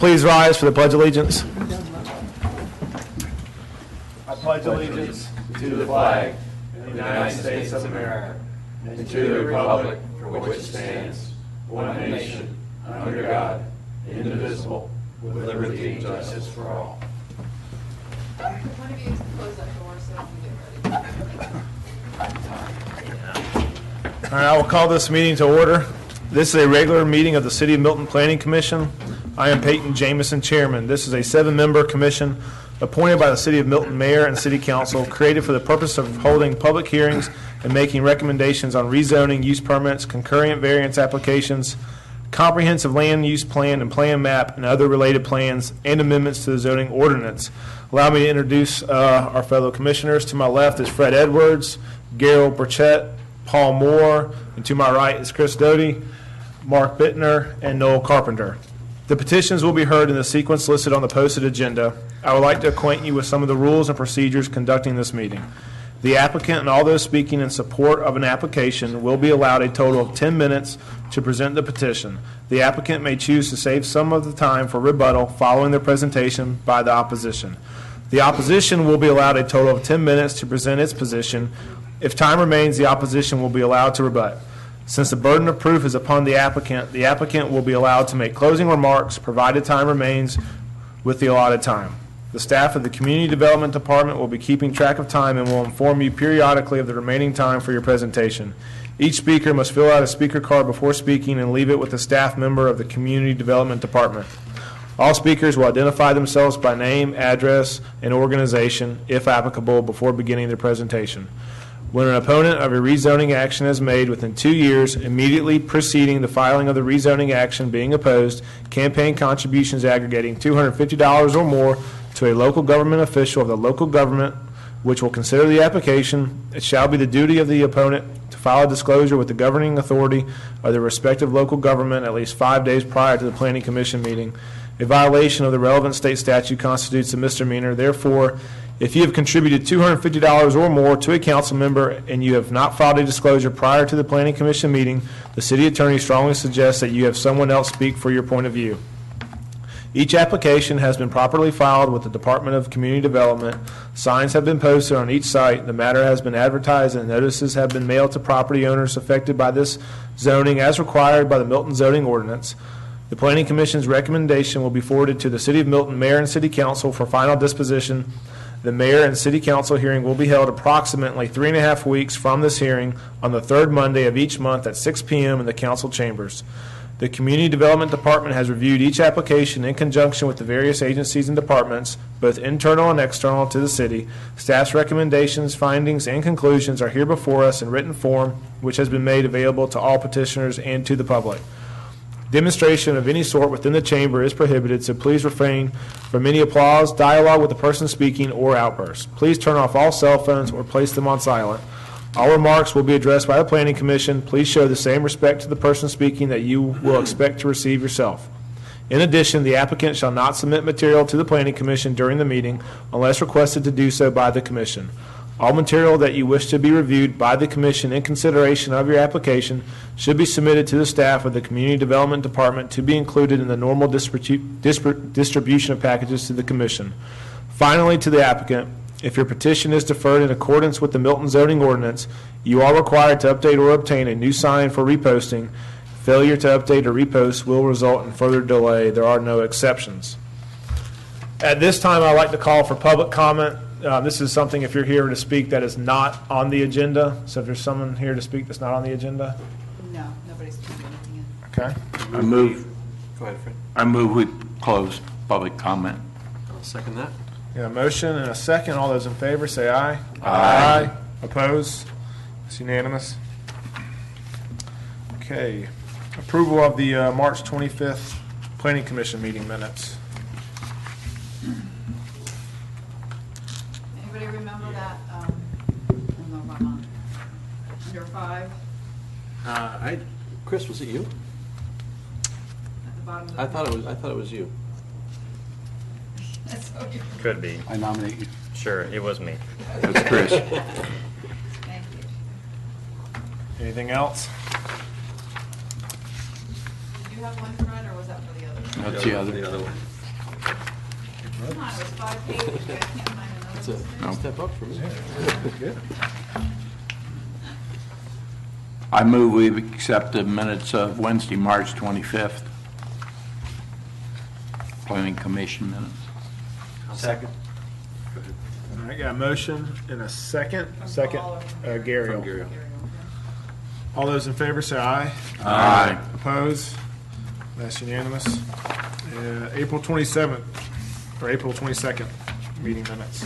Please rise for the Pledge of Allegiance. I pledge allegiance to the flag of the United States of America and to the republic for which it stands, one nation, under God, indivisible, with liberty and justice for all. One of you can close that door so we can get ready. All right, I will call this meeting to order. This is a regular meeting of the City of Milton Planning Commission. I am Peyton Jamison, Chairman. This is a 7-member commission appointed by the City of Milton Mayor and City Council, created for the purpose of holding public hearings and making recommendations on rezoning, use permits, concurrent variance applications, comprehensive land use plan and plan map, and other related plans and amendments to the zoning ordinance. Allow me to introduce our fellow commissioners. To my left is Fred Edwards, Gerald Burchett, Paul Moore, and to my right is Chris Doty, Mark Bittner, and Noel Carpenter. The petitions will be heard in the sequence listed on the posted agenda. I would like to acquaint you with some of the rules and procedures conducting this meeting. The applicant and all those speaking in support of an application will be allowed a total of 10 minutes to present the petition. The applicant may choose to save some of the time for rebuttal following the presentation by the opposition. The opposition will be allowed a total of 10 minutes to present its position. If time remains, the opposition will be allowed to rebut. Since the burden of proof is upon the applicant will be allowed to make closing remarks, provided time remains with the allotted time. The staff of the Community Development Department will be keeping track of time and will inform you periodically of the remaining time for your presentation. Each speaker must fill out a speaker card before speaking and leave it with a staff member of the Community Development Department. All speakers will identify themselves by name, address, and organization, if applicable, before beginning their presentation. When an opponent of a rezoning action is made within 2 years, immediately preceding the filing of the rezoning action being opposed, campaign contributions aggregating $250 or more to a local government official of the local government which will consider the application, it shall be the duty of the opponent to file a disclosure with the governing authority of the respective local government at least 5 days prior to the Planning Commission meeting. A violation of the relevant state statute constitutes a misdemeanor. Therefore, if you have contributed $250 or more to a council member and you have not filed a disclosure prior to the Planning Commission meeting, the city attorney strongly suggests that you have someone else speak for your point of view. Each application has been properly filed with the Department of Community Development. Signs have been posted on each site. The matter has been advertised and notices have been mailed to property owners affected by this zoning as required by the Milton zoning ordinance. The Planning Commission's recommendation will be forwarded to the City of Milton Mayor and City Council for final disposition. The Mayor and City Council hearing will be held approximately 3.5 weeks from this hearing on the third Monday of each month at 6 p.m. in the council chambers. The Community Development Department has reviewed each application in conjunction with the various agencies and departments, both internal and external to the city. Staff's recommendations, findings, and conclusions are here before us in written form, which has been made available to all petitioners and to the public. Demonstration of any sort within the chamber is prohibited, so please refrain from any applause, dialogue with the person speaking, or outbursts. Please turn off all cell phones or place them on silent. All remarks will be addressed by the Planning Commission. Please show the same respect to the person speaking that you will expect to receive yourself. In addition, the applicant shall not submit material to the Planning Commission during the meeting unless requested to do so by the Commission. All material that you wish to be reviewed by the Commission in consideration of your application should be submitted to the staff of the Community Development Department to be included in the normal distribution of packages to the Commission. Finally, to the applicant, if your petition is deferred in accordance with the Milton zoning ordinance, you are required to update or obtain a new sign for reposting. Failure to update or repost will result in further delay. There are no exceptions. At this time, I'd like to call for public comment. This is something, if you're here to speak, that is not on the agenda. So if there's someone here to speak that's not on the agenda. No, nobody's putting anything in. Okay. I move. Go ahead, Fred. I move we close public comment. I'll second that. Got a motion and a second. All those in favor say aye. Aye. Opposed? It's unanimous. Okay. Approval of the March 25th Planning Commission meeting minutes. Anybody remember that? I don't know if I'm on. Under 5, Chris, was it you? at the bottom of the. I thought it was you. That's okay. Could be. I nominate you. Sure, it was me. That's Chris. Thank you. Anything else? Did you have one, Fred, or was that for the other? That's the other. The other one. Come on, it was 5 pages. You guys can't find another one. No. Step up for me. Good. I move we accept the minutes of Wednesday, March 25th. Planning Commission minutes. Second. All right, got a motion and a second. Second, Gary. From Gary. All those in favor say aye. Aye. Opposed? That's unanimous. April 27th, or April 22nd, meeting minutes.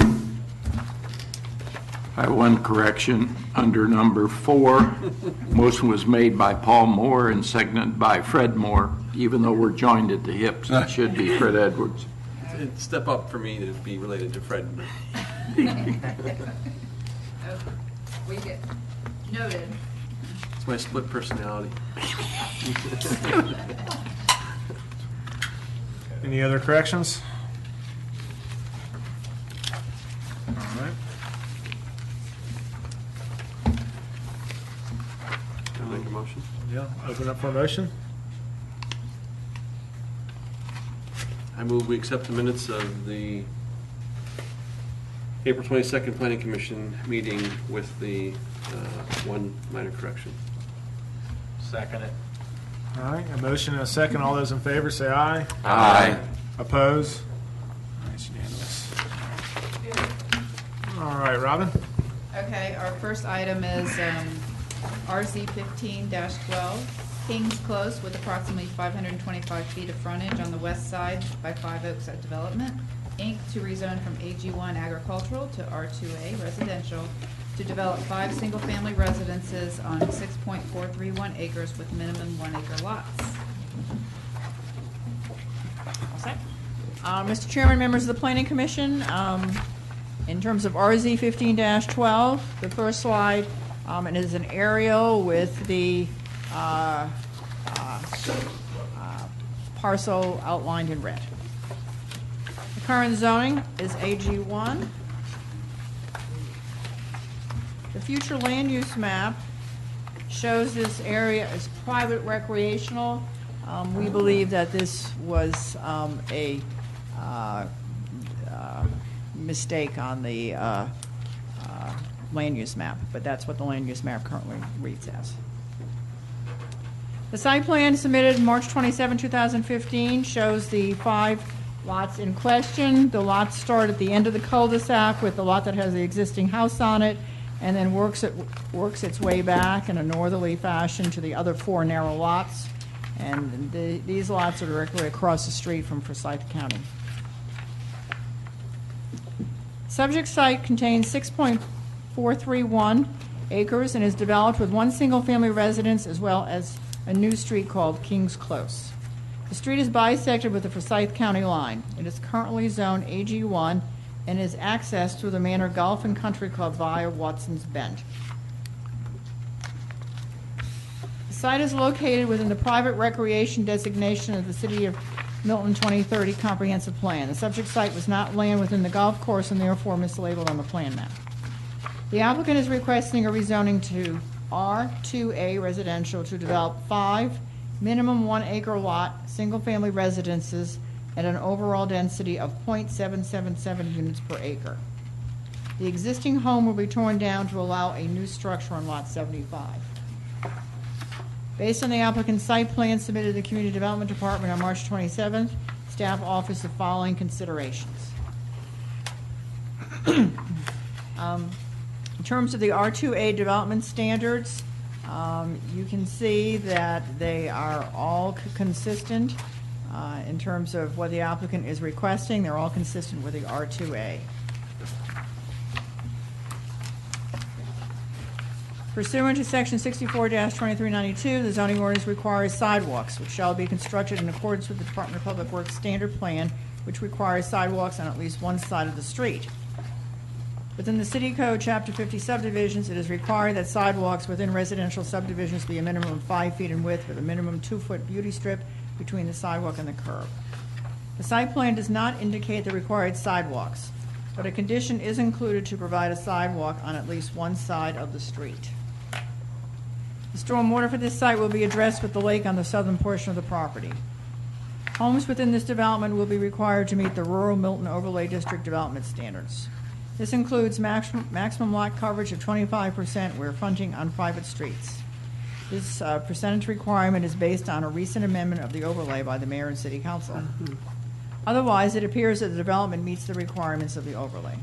I have one correction. Under number 4, motion was made by Paul Moore and seconded by Fred Moore. Even though we're joined at the hips, it should be Fred Edwards. Step up for me to be related to Fred. Okay. We get noted. It's my split personality. Any other corrections? All right. Can I make a motion? Yeah, open up for a motion. I move we accept the minutes of the April 22nd Planning Commission meeting with the one minor correction. Second it. All right, a motion and a second. All those in favor say aye. Aye. Opposed? That's unanimous. All right, Robin? Okay, our first item is RZ 15-12, Kings Close, with approximately 525 feet of frontage on the west side by Five Oaks Development, Inc., to rezone from AG1 agricultural to R2A residential to develop 5 single-family residences on 6.431 acres with minimum 1-acre lots. All set. Mr. Chairman, members of the Planning Commission, in terms of RZ 15-12, the first slide, it is an aerial with the parcel outlined in red. The current zoning is AG1. The future land use map shows this area as private recreational. We believe that this was a mistake on the land use map, but that's what the land use map currently reads as. The site plan submitted March 27, 2015 shows the 5 lots in question. The lots start at the end of the cul-de-sac with the lot that has the existing house on it, and then works its way back in a northerly fashion to the other 4 narrow lots. And these lots are directly across the street from Forsyth County. Subject site contains 6.431 acres and is developed with 1 single-family residence as well as a new street called Kings Close. The street is bisected with the Forsyth County line. It is currently zoned AG1 and is accessed through the Manor Golf and Country Club via Watson's Bend. The site is located within the private recreation designation of the City of Milton 2030 Comprehensive Plan. The subject site was not land within the golf course and therefore mislabeled on the plan map. The applicant is requesting a rezoning to R2A residential to develop 5 minimum 1-acre lot, single-family residences at an overall density of 0.777 units per acre. The existing home will be torn down to allow a new structure on lot 75. Based on the applicant's site plan submitted to the Community Development Department on March 27th, staff offers the following considerations. In terms of the R2A development standards, you can see that they are all consistent in terms of what the applicant is requesting. They're all consistent with the R2A. Pursuant to Section 64-2392, the zoning ordinance requires sidewalks, which shall be constructed in accordance with the Department of Public Works standard plan, which requires sidewalks on at least one side of the street. Within the City Code, Chapter 50 subdivisions, it is required that sidewalks within residential subdivisions be a minimum of 5 feet in width with a minimum 2-foot beauty strip between the sidewalk and the curb. The site plan does not indicate the required sidewalks, but a condition is included to provide a sidewalk on at least one side of the street. The stormwater for this site will be addressed with the lake on the southern portion of the property. Homes within this development will be required to meet the Rural Milton Overlay District development standards. This includes maximum lot coverage of 25% where fronting on private streets. This percentage requirement is based on a recent amendment of the overlay by the mayor and city council. Otherwise, it appears that the development meets the requirements of the overlay.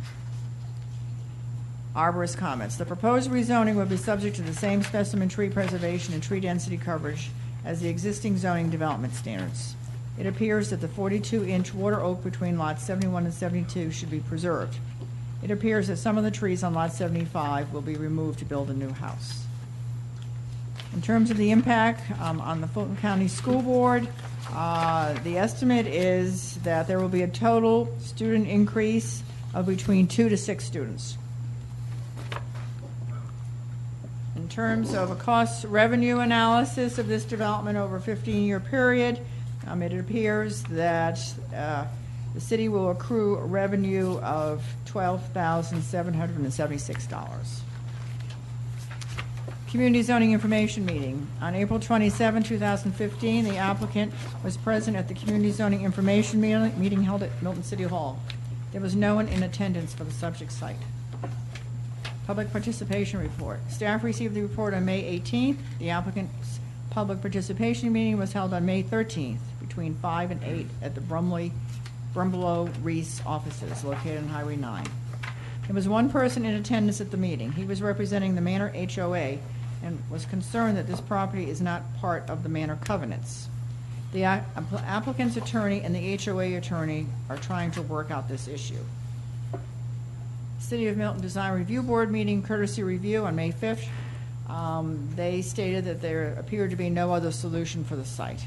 Arborist comments. The proposed rezoning would be subject to the same specimen tree preservation and tree density coverage as the existing zoning development standards. It appears that the 42-inch water oak between lots 71 and 72 should be preserved. It appears that some of the trees on lot 75 will be removed to build a new house. In terms of the impact on the Fulton County School Board, the estimate is that there will be a total student increase of between 2 to 6 students. In terms of a cost-revenue analysis of this development over a 15-year period, it appears that the city will accrue a revenue of $12,776. Community Zoning Information Meeting. On April 27, 2015, the applicant was present at the Community Zoning Information meeting held at Milton City Hall. There was no one in attendance for the subject site. Public participation report. Staff received the report on May 18th. The applicant's public participation meeting was held on May 13th between 5 and 8 at the Brumbelow Reese offices located on Highway 9. There was one person in attendance at the meeting. He was representing the Manor HOA and was concerned that this property is not part of the Manor covenants. The applicant's attorney and the HOA attorney are trying to work out this issue. City of Milton Design Review Board meeting, courtesy review on May 5th. They stated that there appeared to be no other solution for the site.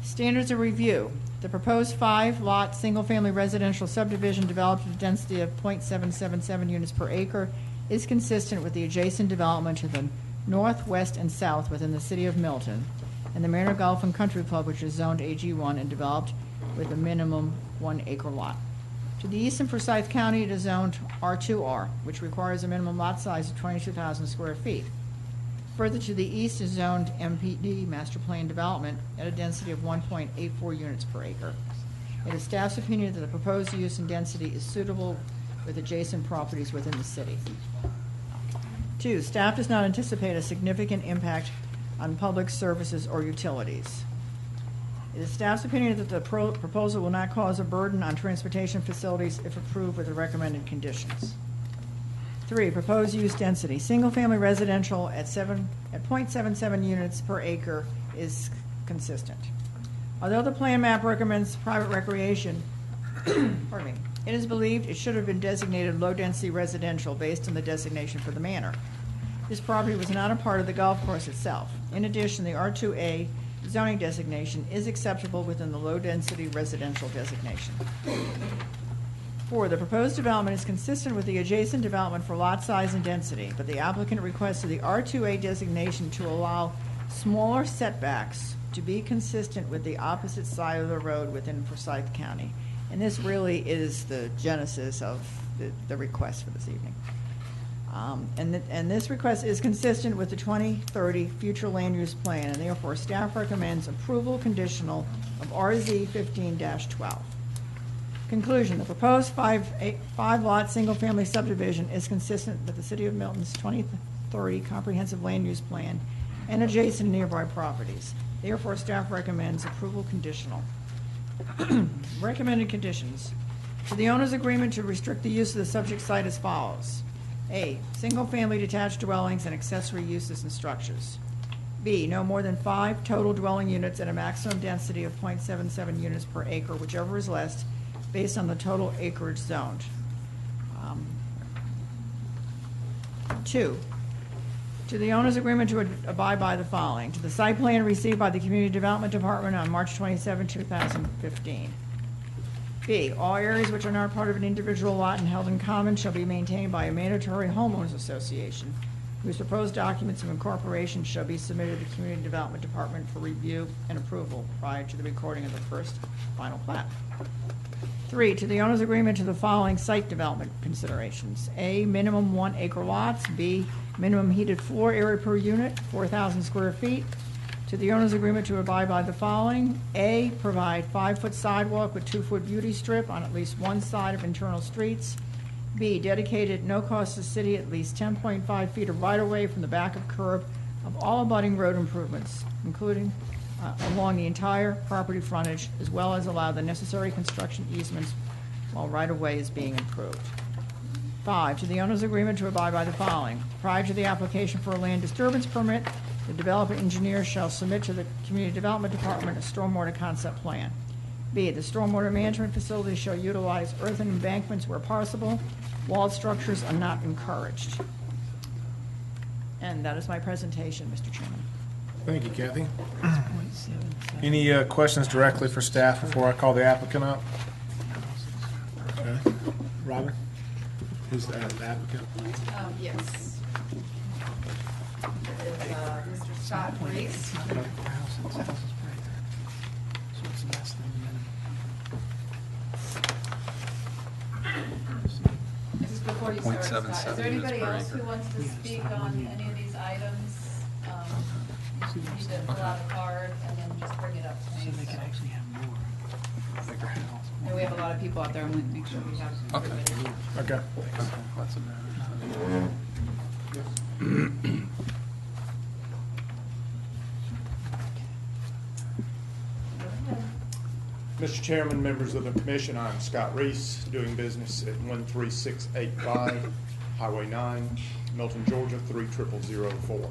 Standards of review. The proposed 5-lot single-family residential subdivision developed at a density of .777 units per acre is consistent with the adjacent development to the north, west, and south within the city of Milton, and the Mariner Golf and Country Club, which is zoned AG1 and developed with a minimum 1-acre lot. To the east in Forsyth County, it is zoned R2R, which requires a minimum lot size of 22,000 square feet. Further to the east is zoned MPD, Master Plan Development, at a density of 1.84 units per acre. It is staff's opinion that the proposed use and density is suitable with adjacent properties within the city. 2, staff does not anticipate a significant impact on public services or utilities. It is staff's opinion that the proposal will not cause a burden on transportation facilities if approved with the recommended conditions. 3, proposed use density. Single-family residential at 0.77 units per acre is consistent. Although the plan map recommends private recreation, pardon me, it is believed it should have been designated low-density residential based on the designation for the manor. This property was not a part of the golf course itself. In addition, the R2A zoning designation is acceptable within the low-density residential designation. 4, the proposed development is consistent with the adjacent development for lot size and density, but the applicant requested the R2A designation to allow smaller setbacks to be consistent with the opposite side of the road within Forsyth County. And this really is the genesis of the request for this evening. And this request is consistent with the 2030 future land use plan, and therefore staff recommends approval conditional of RZ 15-12. Conclusion, the proposed 5-lot single-family subdivision is consistent with the City of Milton's 2030 comprehensive land use plan and adjacent nearby properties. Therefore, staff recommends approval conditional. Recommended conditions. To the owner's agreement to restrict the use of the subject site as follows. A, single-family detached dwellings and accessory uses and structures. B, no more than 5 total dwelling units at a maximum density of 0.77 units per acre, whichever is less, based on the total acreage zoned. 2, to the owner's agreement to abide by the following. To the site plan received by the Community Development Department on March 27, 2015. B, all areas which are not part of an individual lot and held in common shall be maintained by a mandatory homeowners association, whose proposed documents of incorporation shall be submitted to the Community Development Department for review and approval prior to the recording of the first final plat. 3, to the owner's agreement to the following site development considerations. A, minimum 1-acre lots. B, minimum heated floor area per unit, 4,000 square feet. To the owner's agreement to abide by the following: A, provide 5-foot sidewalk with 2-foot beauty strip on at least one side of internal streets. B, dedicated, no cost to city, at least 10.5 feet of right-of-way from the back of curb of all abutting road improvements, including along the entire property frontage, as well as allow the necessary construction easements while right-of-way is being improved. 5, to the owner's agreement to abide by the following. Prior to the application for a land disturbance permit, the developer engineer shall submit to the Community Development Department a stormwater concept plan. B, the stormwater management facility shall utilize earthen embankments where possible. Walled structures are not encouraged. And that is my presentation, Mr. Chairman. Thank you, Kathy. Any questions directly for staff before I call the applicant up? Okay. Robin? Who's the applicant? Yes. It's Mr. Scott Reese. Just before you start, Scott, is there anybody else who wants to speak on any of these items? You need to fill out a card and then just bring it up to me. So they could actually have more. Bigger house. And we have a lot of people out there, and we make sure we have everybody. Okay. What's the matter? Mr. Chairman, members of the commission, I'm Scott Reese, doing business at 13685 Highway 9, Milton, Georgia, 30004.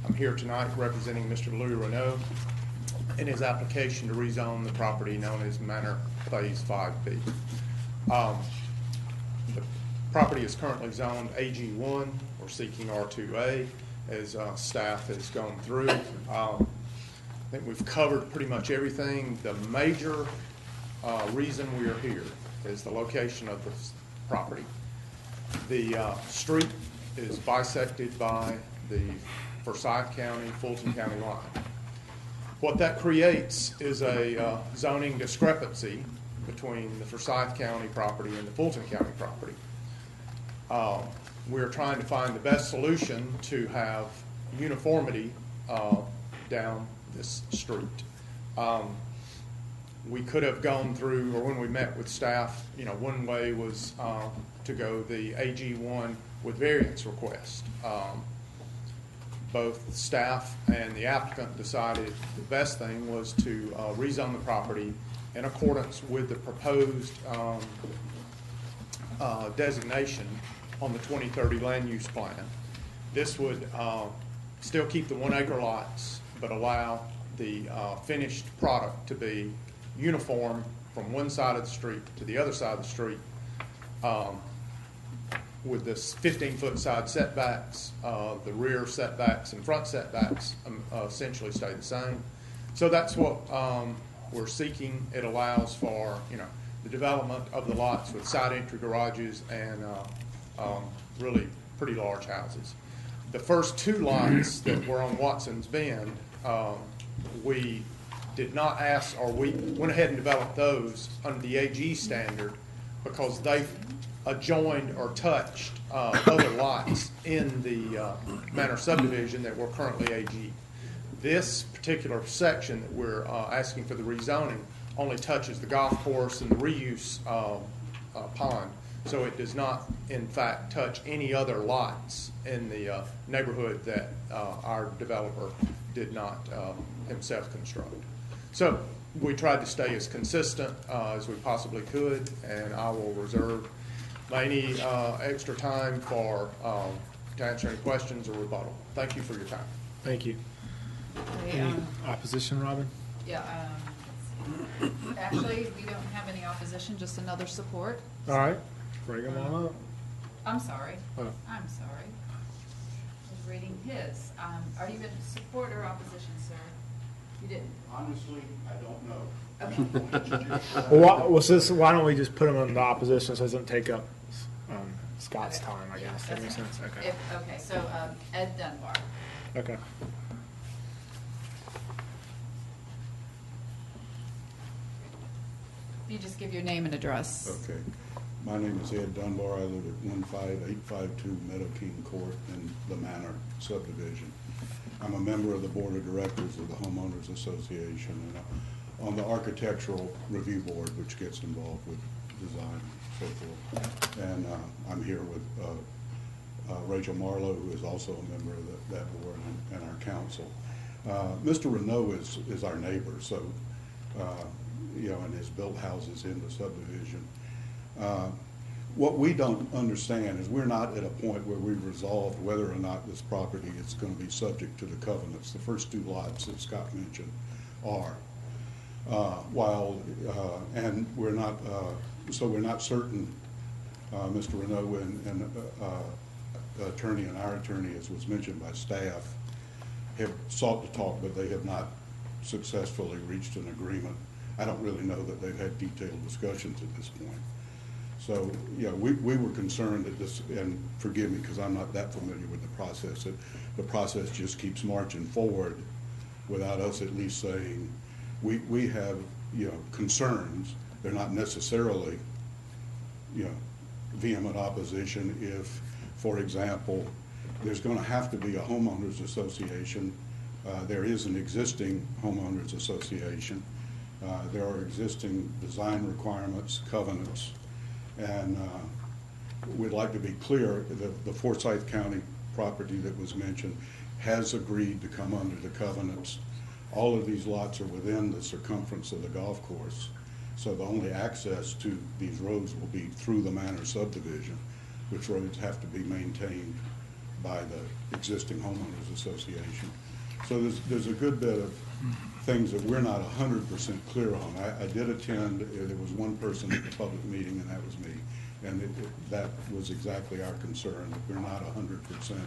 I'm here tonight representing Mr. Louis Renault in his application to rezone the property known as Manor Phase 5B. The property is currently zoned AG1. We're seeking R2A as staff has gone through. I think we've covered pretty much everything. The major reason we are here is the location of the property. The street is bisected by the Forsyth County, Fulton County line. What that creates is a zoning discrepancy between the Forsyth County property and the Fulton County property. We're trying to find the best solution to have uniformity down this street. We could have gone through, or when we met with staff, one way was to go the AG1 with variance request. Both staff and the applicant decided the best thing was to rezone the property in accordance with the proposed designation on the 2030 land use plan. This would still keep the 1 acre lots, but allow the finished product to be uniform from one side of the street to the other side of the street, with this 15-foot side setbacks, the rear setbacks and front setbacks essentially stay the same. So that's what we're seeking. It allows for the development of the lots with side entry garages and really pretty large houses. The first 2 lots that were on Watson's Bend, we did not ask, or we went ahead and developed those under the AG standard because they adjoined or touched other lots in the Manor subdivision that were currently AG. This particular section that we're asking for the rezoning only touches the golf course and the reuse pond. So it does not, in fact, touch any other lots in the neighborhood that our developer did not himself construct. So we tried to stay as consistent as we possibly could, and I will reserve any extra time to answer any questions or rebuttal. Thank you for your time. Thank you. Okay, Any opposition, Robin? yeah, actually, we don't have any opposition, just another support. All right. Bring them on up. I'm sorry. Oh. I'm sorry. I was reading his. Are you in support or opposition, sir? You didn't. Honestly, I don't know. Okay. Why don't we just put them in the opposition so it doesn't take up Scott's Okay. time, I Yeah, guess. That that's makes fine. sense? Okay. Okay, so Ed Dunbar. Okay. You just give your name and address. Okay. My name is Ed Dunbar. I live at 15852 Meadow King Court in the Manor subdivision. I'm a member of the Board of Directors of the Homeowners Association, and on the Architectural Review Board, which gets involved with design and so forth. And I'm here with Rachel Marlowe, who is also a member of that board, and our council. Mr. Renault is our neighbor, so, and has built houses in the subdivision. What we don't understand is we're not at a point where we've resolved whether or not this property is going to be subject to the covenants. The first two lots that Scott mentioned are. And we're not, so we're not certain, Mr. Renault and attorney and our attorney, as was mentioned by staff, have sought to talk, but they have not successfully reached an agreement. I don't really know that they've had detailed discussions at this point. So, we were concerned that this, and forgive me because I'm not that familiar with the process, that the process just keeps marching forward without us at least saying, we have, concerns. They're not necessarily, vehement opposition if, for example, there's going to have to be a homeowners association. There is an existing homeowners association. There are existing design requirements, covenants, and we'd like to be clear that the Forsyth County property that was mentioned has agreed to come under the covenants. All of these lots are within the circumference of the golf course, so the only access to these roads will be through the Manor subdivision, which roads have to be maintained by the existing homeowners association. So there's a good bit of things that we're not 100% clear on. I did attend, there was one person at the public meeting, and that was me, and that was exactly our concern, that we're not 100%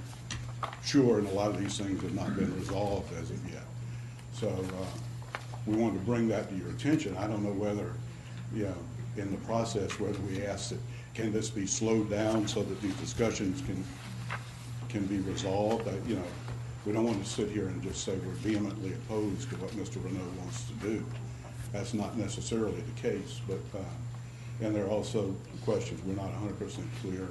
sure, and a lot of these things have not been resolved as of yet. So we wanted to bring that to your attention. I don't know whether, in the process, whether we ask that, can this be slowed down so that these discussions can be resolved? We don't want to sit here and just say we're vehemently opposed to what Mr. Renault wants to do. That's not necessarily the case, but, and there are also questions, we're not 100% clear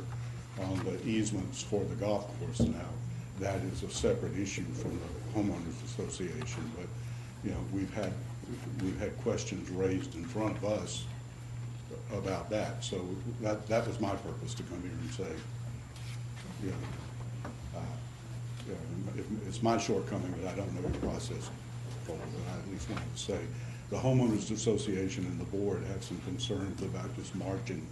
on the easements for the golf course now. That is a separate issue from the homeowners association, but, we've had questions raised in front of us about that. So that was my purpose, to come here and say, it's my shortcoming that I don't know the process forward, but I at least wanted to say the homeowners association and the board have some concerns about just marching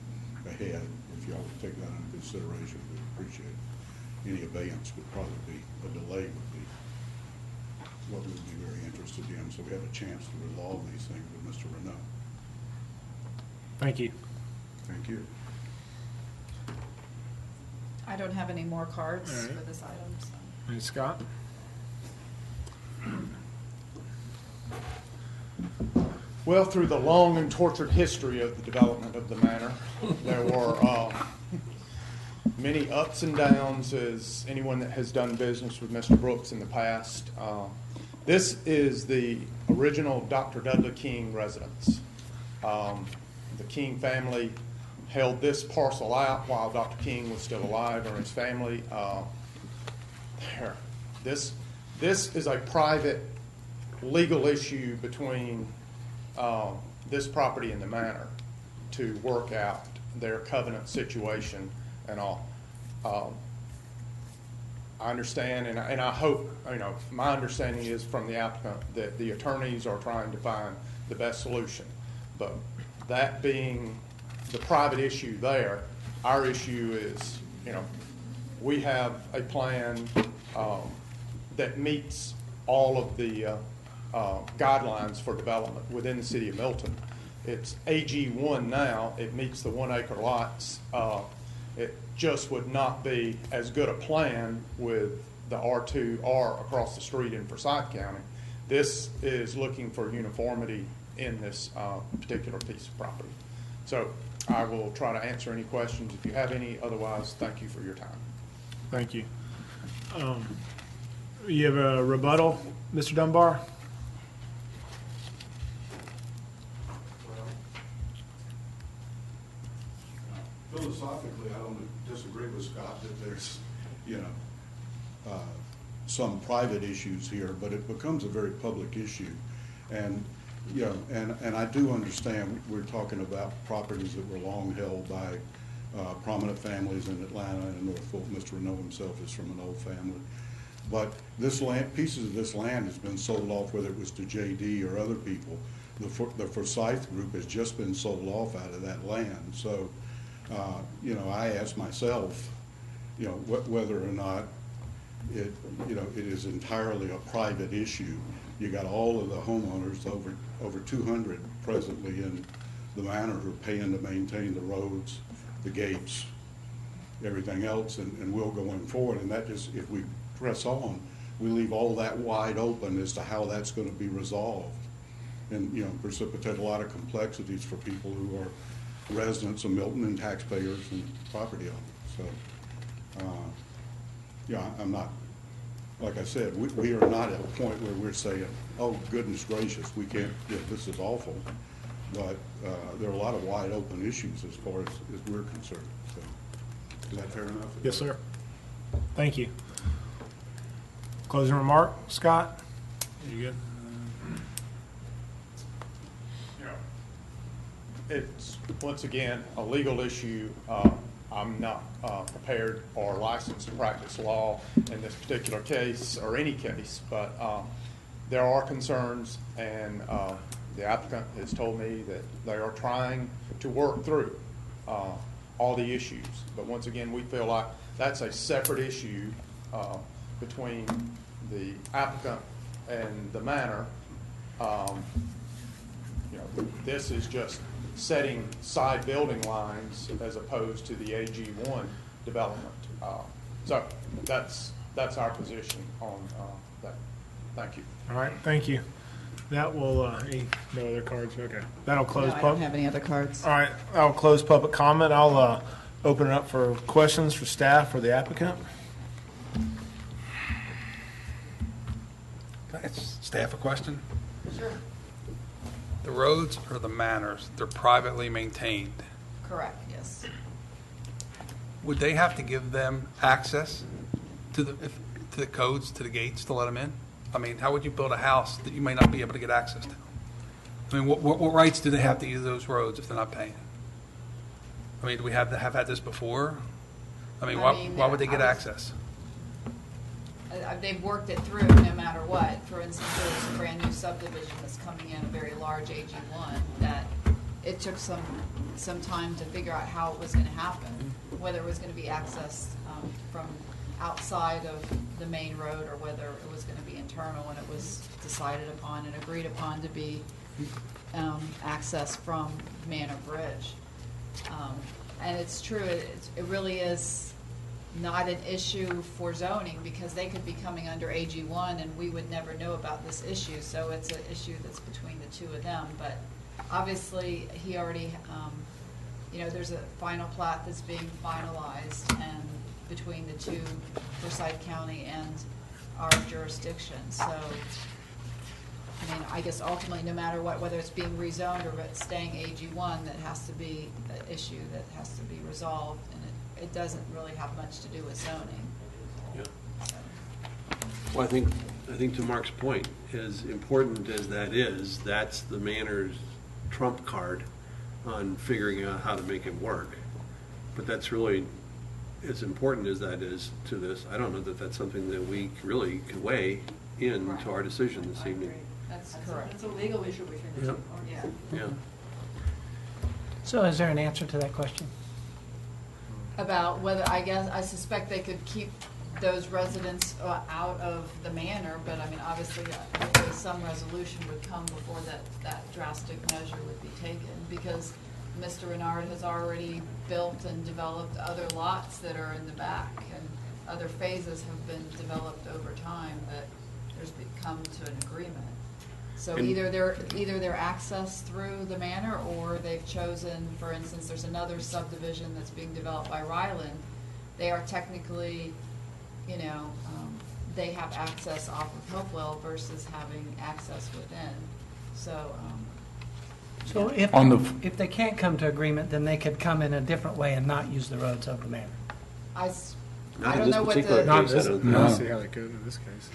ahead. If y'all would take that into consideration, we'd appreciate it. Any abeyance would probably be, a delay would be what we'd be very interested in, so we have a chance to resolve these things with Mr. Renault. Thank you. Thank you. I don't have any more cards All right. for this item. So. And Scott? Well, through the long and tortured history of the development of the manor, there were many ups and downs, as anyone that has done business with Mr. Brooks in the past. This is the original Dr. Dudley King residence. The King family held this parcel out while Dr. King was still alive, or his family. This is a private legal issue between this property and the manor to work out their covenant situation and all. I understand, and I hope, my understanding is from the applicant that the attorneys are trying to find the best solution. But that being the private issue there, our issue is, we have a plan that meets all of the guidelines for development within the city of Milton. It's AG1 now. It meets the 1 acre lots. It just would not be as good a plan with the R2R across the street in Forsyth County. This is looking for uniformity in this particular piece of property. So I will try to answer any questions if you have any. Otherwise, thank you for your time. Thank you. You have a rebuttal, Mr. Dunbar? Philosophically, I don't disagree with Scott that there's, some private issues here, but it becomes a very public issue. And, you know, and I do understand we're talking about properties that were long held by prominent families in Atlanta and Norfolk. Mr. Renault himself is from an old family. But this land, pieces of this land has been sold off, whether it was to JD or other people. The Forsyth Group has just been sold off out of that land. So, you know, I ask myself, you know, whether or not it, you know, it is entirely a private issue. You got all of the homeowners, over 200 presently in the manor, who are paying to maintain the roads, the gates, everything else, and we'll going forward. And that just, if we press on, we leave all that wide open as to how that's going to be resolved, and, you know, precipitate a lot of complexities for people who are residents of Milton and taxpayers and property owners. So, yeah, I'm not, like I said, we are not at a point where we're saying, oh, goodness gracious, we can't, yeah, this is awful. But there are a lot of wide open issues as far as we're concerned. So, is that fair enough? Yes, sir. Thank you. Closing remark, Scott? You good? It's, once again, a legal issue. I'm not prepared or licensed to practice law in this particular case or any case, but there are concerns, and the applicant has told me that they are trying to work through all the issues. But once again, we feel like that's a separate issue between the applicant and the manor. You know, this is just setting side building lines as opposed to the AG1 development. So that's our position on that. Thank you. All right, thank you. That will, no other cards? Okay. That'll close No, I don't public. have any other cards. All right, I'll close public comment. I'll open it up for questions for staff or the applicant. Can I ask staff a question? Sure. The roads or the manors, they're privately maintained. Correct, yes. Would they have to give them access to the codes, to the gates to let them in? I mean, how would you build a house that you may not be able to get access to? I mean, what rights do they have to use those roads if they're not paying? I mean, do we have had this before? I mean, why would they get access? They've worked it through no matter what. For instance, there's a brand new subdivision that's coming in, a very large AG1, that it took some time to figure out how it was going to happen, whether it was going to be accessed from outside of the main road or whether it was going to be internal, and it was decided upon and agreed upon to be accessed from Manor Bridge. And it's true, it really is not an issue for zoning, because they could be coming under AG1 and we would never know about this issue. So it's an issue that's between the two of them. But obviously, he already, you know, there's a final plat that's being finalized, and between the two, Forsyth County and our jurisdiction. So, I mean, I guess ultimately, no matter what, whether it's being rezoned or staying AG1, that has to be an issue that has to be resolved, and it doesn't really have much to do with zoning. Yeah. So. Well, I think to Mark's point, as important as that is, that's the manor's trump card on figuring out how to make it work. But that's really, as important as that is to this, I don't know that that's something that we really can weigh into our decision this evening. That's correct. It's a legal issue between the two parties. Yeah. Yeah. So is there an answer to that question? About whether, I suspect they could keep those residents out of the manor, but I mean, obviously, hopefully some resolution would come before that drastic measure would be taken, because Mr. Renard has already built and developed other lots that are in the back, and other phases have been developed over time that there's come to an agreement. So And- either they're accessed through the manor, or they've chosen, for instance, there's another subdivision that's being developed by Ryland. They are technically, you know, they have access off of Hopewell versus having access within. So, So if they can't come to agreement, then they could come in a different way and not use the roads of the manor. I don't know what the, Not this, No. see how they could in this case.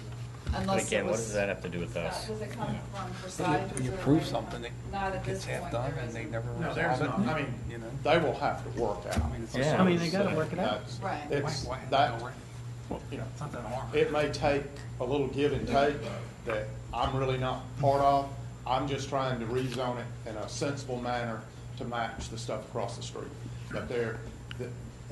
unless it Again, what does was, that have to do with us? does it come from Forsyth? When you Is it approve like- something, it Not at this gets half point, done there and they isn't. never No, there's resolve it. not, I mean, You know? they will have to work out. Yeah. I mean, they gotta work it out. That's- Right. It's, Why have to that, go work? you know, It's not that hard. it may take a little give and take that I'm really not part of. I'm just trying to rezone it in a sensible manner to match the stuff across the street. But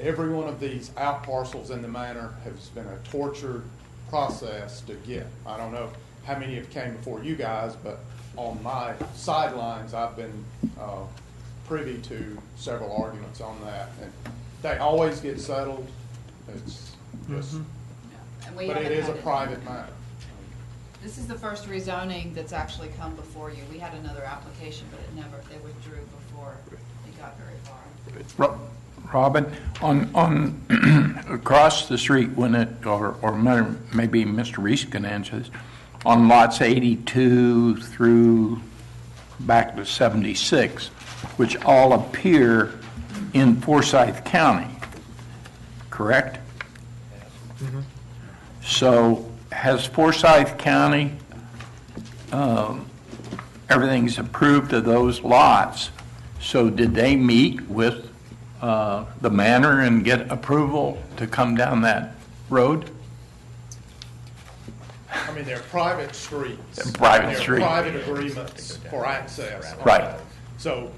every one of these out parcels in the manor has been a tortured process to get. I don't know how many have came before you guys, but on my sidelines, I've been privy to several arguments on that. And they always get settled. It's just, And we but it haven't is a had it. private matter. This is the first rezoning that's actually come before you. We had another application, but they withdrew before it got very far. Robin, on, across the street, when it, or maybe Mr. Reese can answer this, on lots 82 through back to 76, which all appear in Forsyth County, correct? So has Forsyth County, everything's approved of those lots, so did they meet with the manor and get approval to come down that road? I mean, they're private streets. They're private They're streets. private agreements for access. Right. So,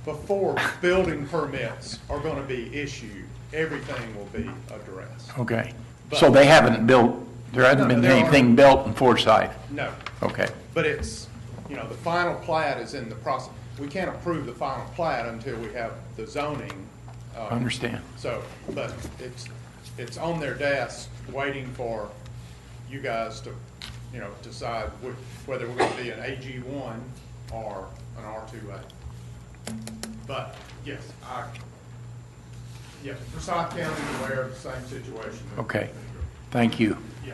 before building permits are going to be issued, everything will be addressed. Okay. So they haven't built, there hasn't No, been there anything built in Forsyth? No, Okay. but it's, you know, the final plat is in the process. We can't approve the final plat until we have the zoning. Understand. So, but it's on their desk, waiting for you guys to, you know, decide whether we're gonna be an AG1 or an R2A. But, yes, Forsyth County is aware of the same situation. Okay. Thank you. Yeah.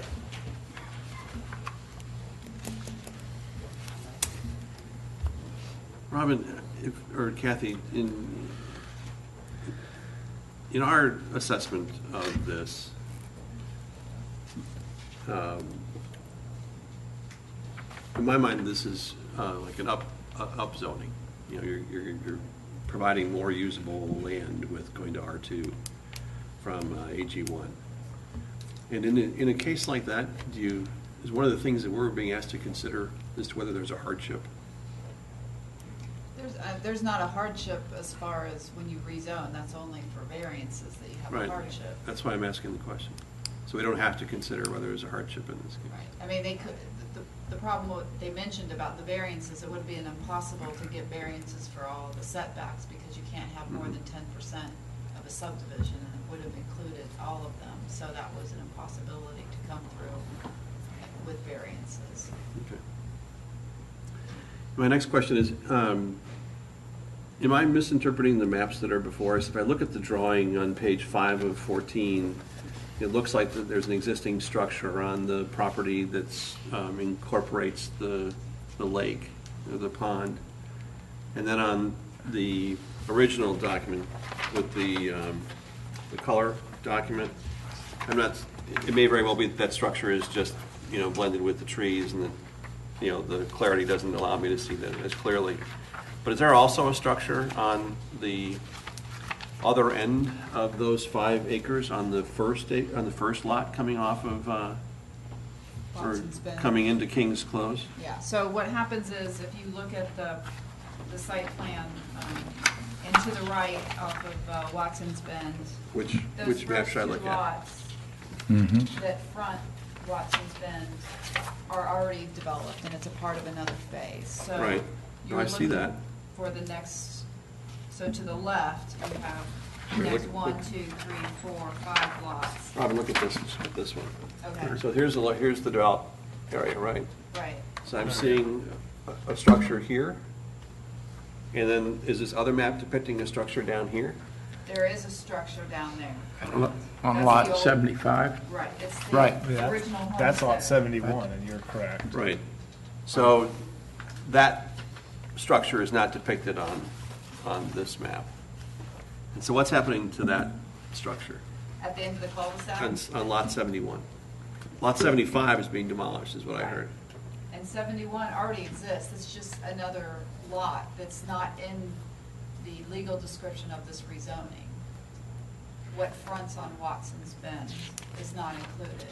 Robin, or Kathy, in our assessment of this, in my mind, this is like an upzoning. You know, you're providing more usable land with going to R2 from AG1. And in a case like that, is one of the things that we're being asked to consider as to whether there's a hardship? There's not a hardship as far as when you rezone. That's only for variances that you have Right. a hardship. That's why I'm asking the question. So we don't have to consider whether there's a hardship in this case. Right. I mean, they could, the problem what they mentioned about the variances, it would be impossible to get variances for all of the setbacks because you can't have more than 10% of a subdivision, and it would have included all of them. So that was an impossibility to come through with variances. Okay. My next question is, am I misinterpreting the maps that are before us? If I look at the drawing on page 5 of 14, it looks like that there's an existing structure on the property that's incorporates the lake, or the pond. And then on the original document with the color document, it may very well be that structure is just, you know, blended with the trees, and the clarity doesn't allow me to see that as clearly. But is there also a structure on the other end of those 5 acres on the first lot coming off of, or Watson's Bend. coming into King's Close? Yeah, so what happens is if you look at the site plan, and to the right off of Watson's Bend, Which map should I look at? those first 2 lots that front Watson's Bend are already developed, and it's a part of another phase, so. Right. you're I see looking that. For the next, so to the left, you have Here, the next look- 1, look. 2, 3, 4, 5 lots. Robin, look at this one. Okay, So here's the developed area, right? right. So I'm seeing a structure here, and then is this other map depicting a structure down here? There is a structure down there. On That's lot the old- 75? Right, it's Right. the original homestead. That's lot 71, and you're correct. Right. So that structure is not depicted on this map. And so what's happening to that structure At the end of the cul-de-sac? on lot 71. Lot 75 is being demolished, is what I heard. And 71 already exists, it's just another lot that's not in the legal description of this rezoning. What fronts on Watson's Bend is not included.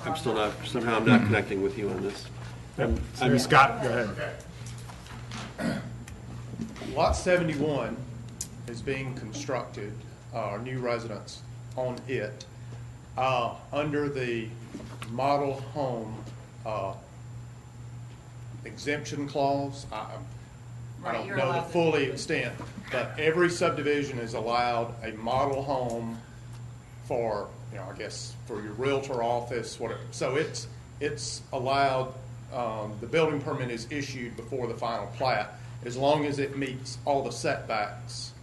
I'm still not, somehow I'm not connecting with you on this. Scott, go ahead. Lot 71 is being constructed, new residents on it, under the model home exemption clause. I Right, don't you're know the allowed to full do it. extent, but every subdivision is allowed a model home for, I guess, for your realtor office, whatever. So it's allowed, the building permit is issued before the final plat, as long as it meets all the setbacks.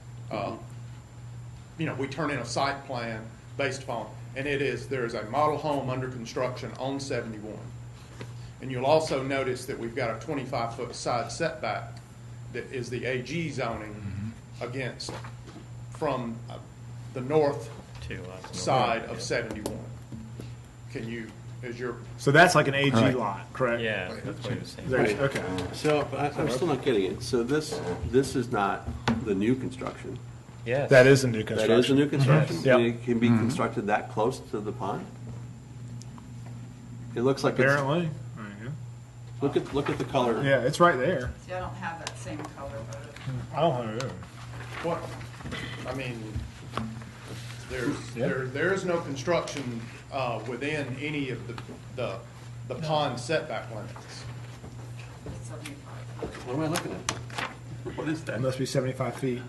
We turn in a site plan based upon, and there is a model home under construction on 71. And you'll also notice that we've got a 25-foot side setback that is the AG zoning against, from the north side of 71. Can you, So that's like an AG lot, correct? Yeah, that's what he was saying. There's- Okay. So I'm still not getting it. So this is not the new construction. Yes. That is a new construction. That is the new construction? Yep. And it can be constructed that close to the pond? It looks like it's, Apparently. look at the color. Yeah, it's right there. See, I don't have that same color, but I don't have it. what, I mean, there is no construction within any of the pond setback limits. it's 75. What am I looking at? What is It that? must be 75 feet.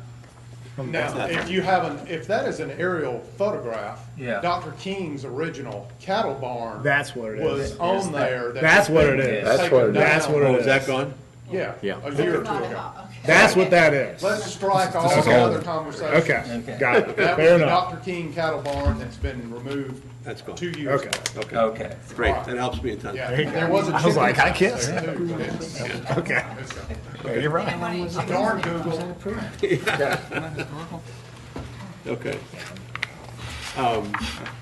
from the- Now, if that is an aerial photograph, Yeah. Dr. King's original cattle barn That's what it was is. on there. That's what it is. That's taken That's down. what it Oh, is. is that gone? Yeah, Yeah. a year or It's two not a ago. house, okay. That's what that is. Let's strike all the other conversations. Okay, got it. That was Fair the enough. Dr. King cattle barn that's been removed That's gone. 2 years Okay. ago. Okay. Okay. Great, that helps me a ton. Yeah, there was a I was like, chicken I can't house there, too, but it's- Okay. it's gone. Yeah, you're right. Darn Google. Okay.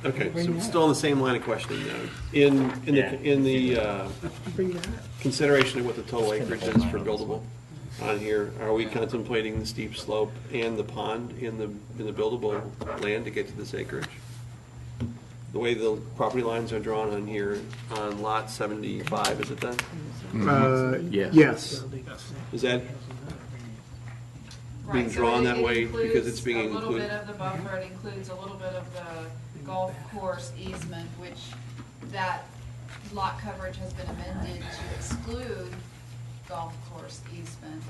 Okay, so still on the same line of questioning though. In the consideration of what the total acreage is for buildable on here, are we contemplating the steep slope and the pond in the buildable land to get to this acreage? The way the property lines are drawn on here on lot 75, is it that? Yes. Is that being Right, so drawn it- that it way because it's being includes a little included? bit of the buffer, it includes a little bit of the golf course easement, which that lot coverage has been amended to exclude golf course easement.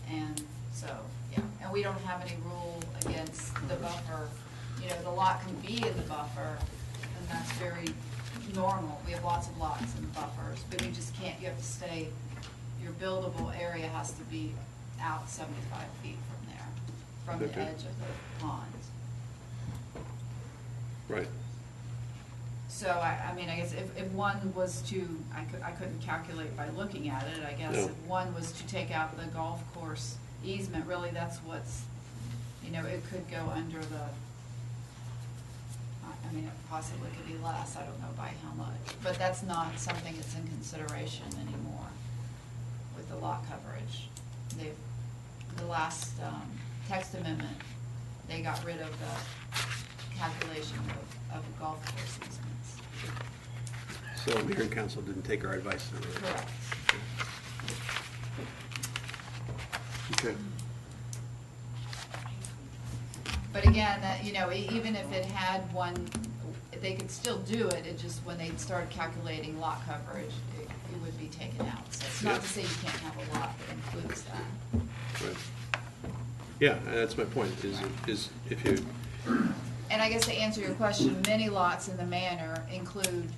And so, yeah, and we don't have any rule against the buffer. The lot can be in the buffer, and that's very normal. We have lots of lots in buffers, but you just can't, you have to stay, your buildable area has to be out 75 feet from there, from the Okay. edge of the pond. Right. So I mean, I guess if one was to, I couldn't calculate by looking at it, I guess No. if one was to take out the golf course easement, really that's what's, it could go under the, I mean, it possibly could be less, I don't know by how much, but that's not something that's in consideration anymore with the lot coverage. The last text amendment, they got rid of the calculation of golf course easements. So the hearing council didn't take our advice. Correct. Okay. But again, that, even if it had one, they could still do it, it just, when they started calculating lot coverage, it would be taken out. So it's not to say you can't have a lot that includes that. Right. Yeah, and that's my point, is if you, And I guess to answer your question, many lots in the manor include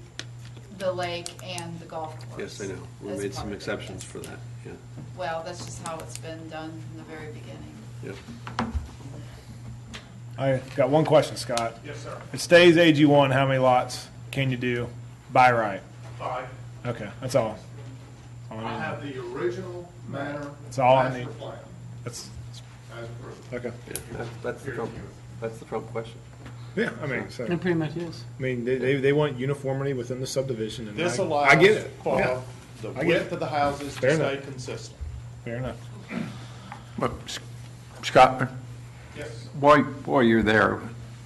the lake and the golf course. yes, I know, we as made part some of it. exceptions for that, yeah, Well, that's just how it's been done from the very beginning. yep. I got one question, Scott. Yes, sir. It stays AG1, how many lots can you do by right? 5. Okay, that's all. I have the original manor That's all I master need. plan That's, as approved. okay. Yeah, that's the trouble. That's the real question. Yeah, I mean, so, It pretty much is. I mean, they want uniformity within the subdivision, and This I allows get it. for Yeah, the I get width it. of the houses Fair to stay enough. consistent. Fair enough. But Scott, Yes. while you're there,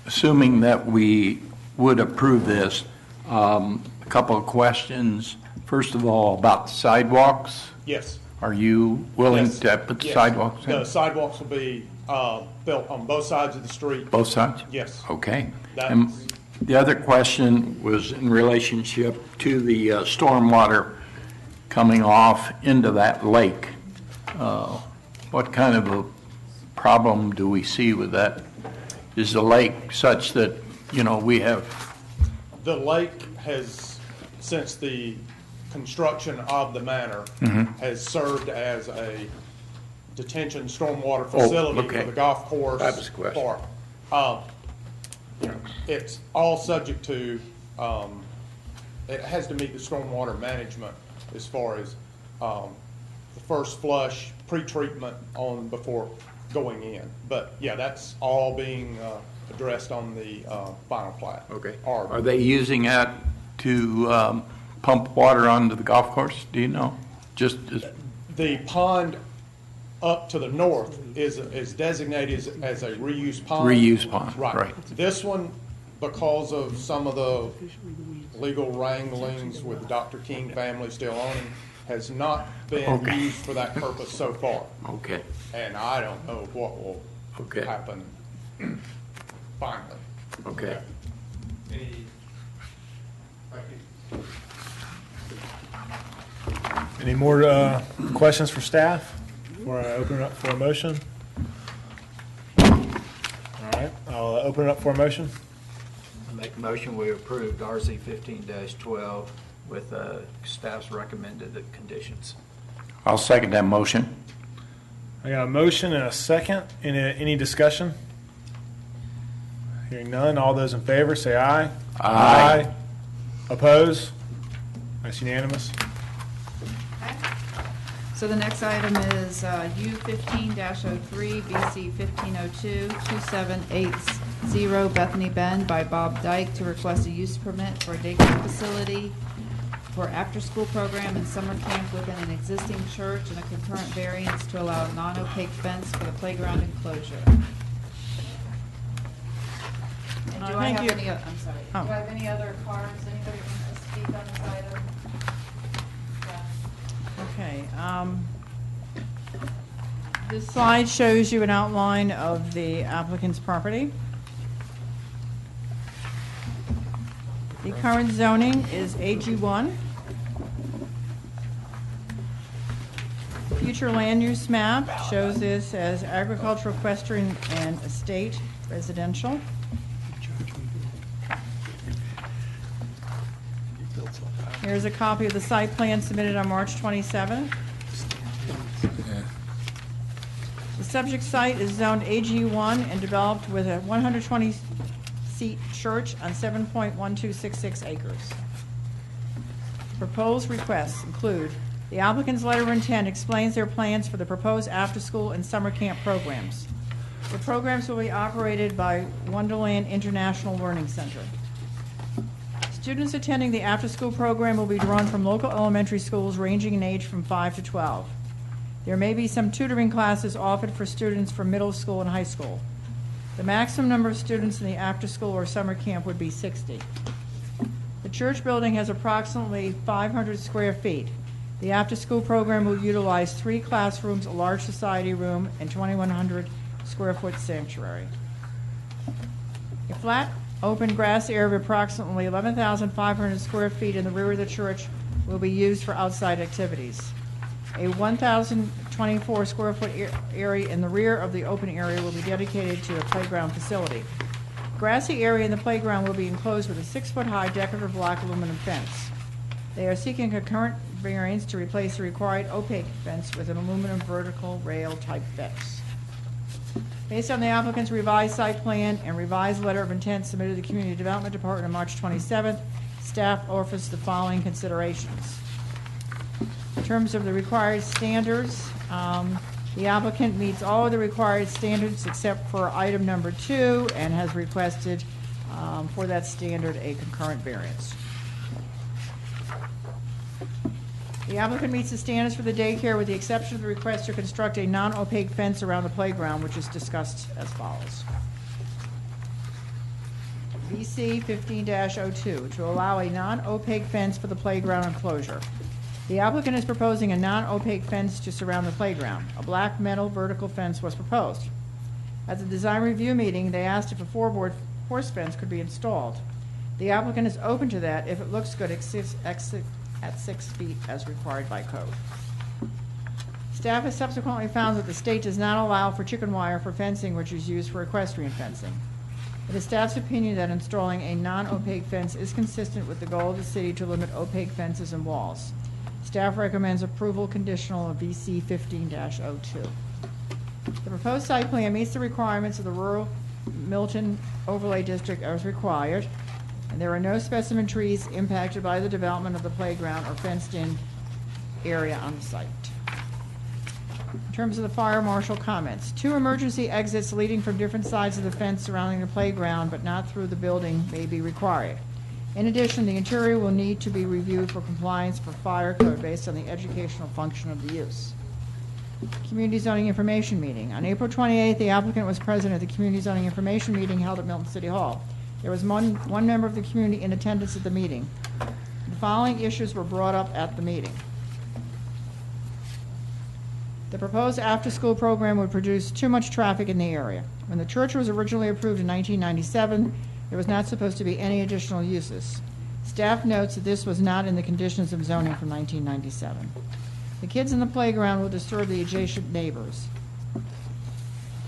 assuming that we would approve this, a couple of questions. First of all, about the sidewalks. Yes. Are you willing Yes. to put the Yes. sidewalks The in? sidewalks will be built on both sides of the street. Both sides? Yes. Okay. That's- And the other question was in relationship to the stormwater coming off into that lake. What kind of a problem do we see with that? Is the lake such that, we have, The lake has, since the construction of the manor, has served as a detention stormwater facility okay. for the golf course. That was the question. It's all subject to, it has to meet the stormwater management as far as the first flush, pre-treatment on before going in. But yeah, that's all being addressed on the final plat. okay. Or- Are they using that to pump water onto the golf course? Do you know? Just as The pond up to the north is designated as a reuse pond. reuse pond, right? This one, because of some of the legal wranglings with the Dr. King family still owning, has not been Okay. used for that purpose so far. Okay, And I don't know what will Okay. happen finally. okay. Any more questions for staff before I open it up for a motion? All right, I'll open it up for a motion. I make a motion, we approve RZ 15-12 with staff's recommended conditions. I'll second that motion. I got a motion and a second. Any discussion? Hearing none, all those in favor say aye. Aye. Oppose? That's unanimous. So the next item is U 15-03, BC 1502, 2780 Bethany Bend by Bob Dyke to request a use permit for a daycare facility for after-school program and summer camp within an existing church and a concurrent variance to allow a non-opaque fence for the playground enclosure. And do I Thank have you. any, I'm sorry, do Oh. I have any other cards? Anybody wants to speak on this item? Okay. This slide shows you an outline of the applicant's property. The current zoning is AG1. Future land use map shows this as agricultural, equestrian, and estate residential. Here's a copy of the site plan submitted on March 27th. The subject site is zoned AG1 and developed with a 120-seat church on 7.1266 acres. Proposed requests include, the applicant's letter of intent explains their plans for the proposed after-school and summer camp programs. The programs will be operated by Wonderland International Learning Center. Students attending the after-school program will be drawn from local elementary schools ranging in age from 5 to 12. There may be some tutoring classes offered for students from middle school and high school. The maximum number of students in the after-school or summer camp would be 60. The church building has approximately 500 square feet. The after-school program will utilize 3 classrooms, a large society room, and 2,100 square foot sanctuary. A flat, open grass area of approximately 11,500 square feet in the rear of the church will be used for outside activities. A 1,024 square foot area in the rear of the open area will be dedicated to a playground facility. Grassy area in the playground will be enclosed with a 6-foot-high decorative black aluminum fence. They are seeking concurrent variance to replace the required opaque fence with an aluminum vertical rail type fence. Based on the applicant's revised site plan and revised letter of intent submitted to the Community Development Department on March 27th, staff offers the following considerations. In terms of the required standards, The applicant meets all of the required standards except for item number 2 and has requested for that standard a concurrent variance. The applicant meets the standards for the daycare with the exception of the request to construct a non-opaque fence around the playground, which is discussed as follows. BC 15-02, to allow a non-opaque fence for the playground enclosure. The applicant is proposing a non-opaque fence to surround the playground. A black metal vertical fence was proposed. At the design review meeting, they asked if a 4-board horse fence could be installed. The applicant is open to that if it looks good at 6 feet as required by code. Staff has subsequently found that the state does not allow for chicken wire for fencing, which is used for equestrian fencing. It is staff's opinion that installing a non-opaque fence is consistent with the goal of the city to limit opaque fences and walls. Staff recommends approval conditional of VC 15-02. The proposed site plan meets the requirements of the rural Milton Overlay District as required, and there are no specimen trees impacted by the development of the playground or fenced-in area on the site. In terms of the fire marshal comments, 2 emergency exits leading from different sides of the fence surrounding the playground but not through the building may be required. In addition, the interior will need to be reviewed for compliance for fire code based on the educational function of the use. Community Zoning Information Meeting. On April 28th, the applicant was present at the Community Zoning Information Meeting held at Milton City Hall. There was one member of the community in attendance at the meeting. The following issues were brought up at the meeting. The proposed after-school program would produce too much traffic in the area. When the church was originally approved in 1997, there was not supposed to be any additional uses. Staff notes that this was not in the conditions of zoning from 1997. The kids in the playground will disturb the adjacent neighbors.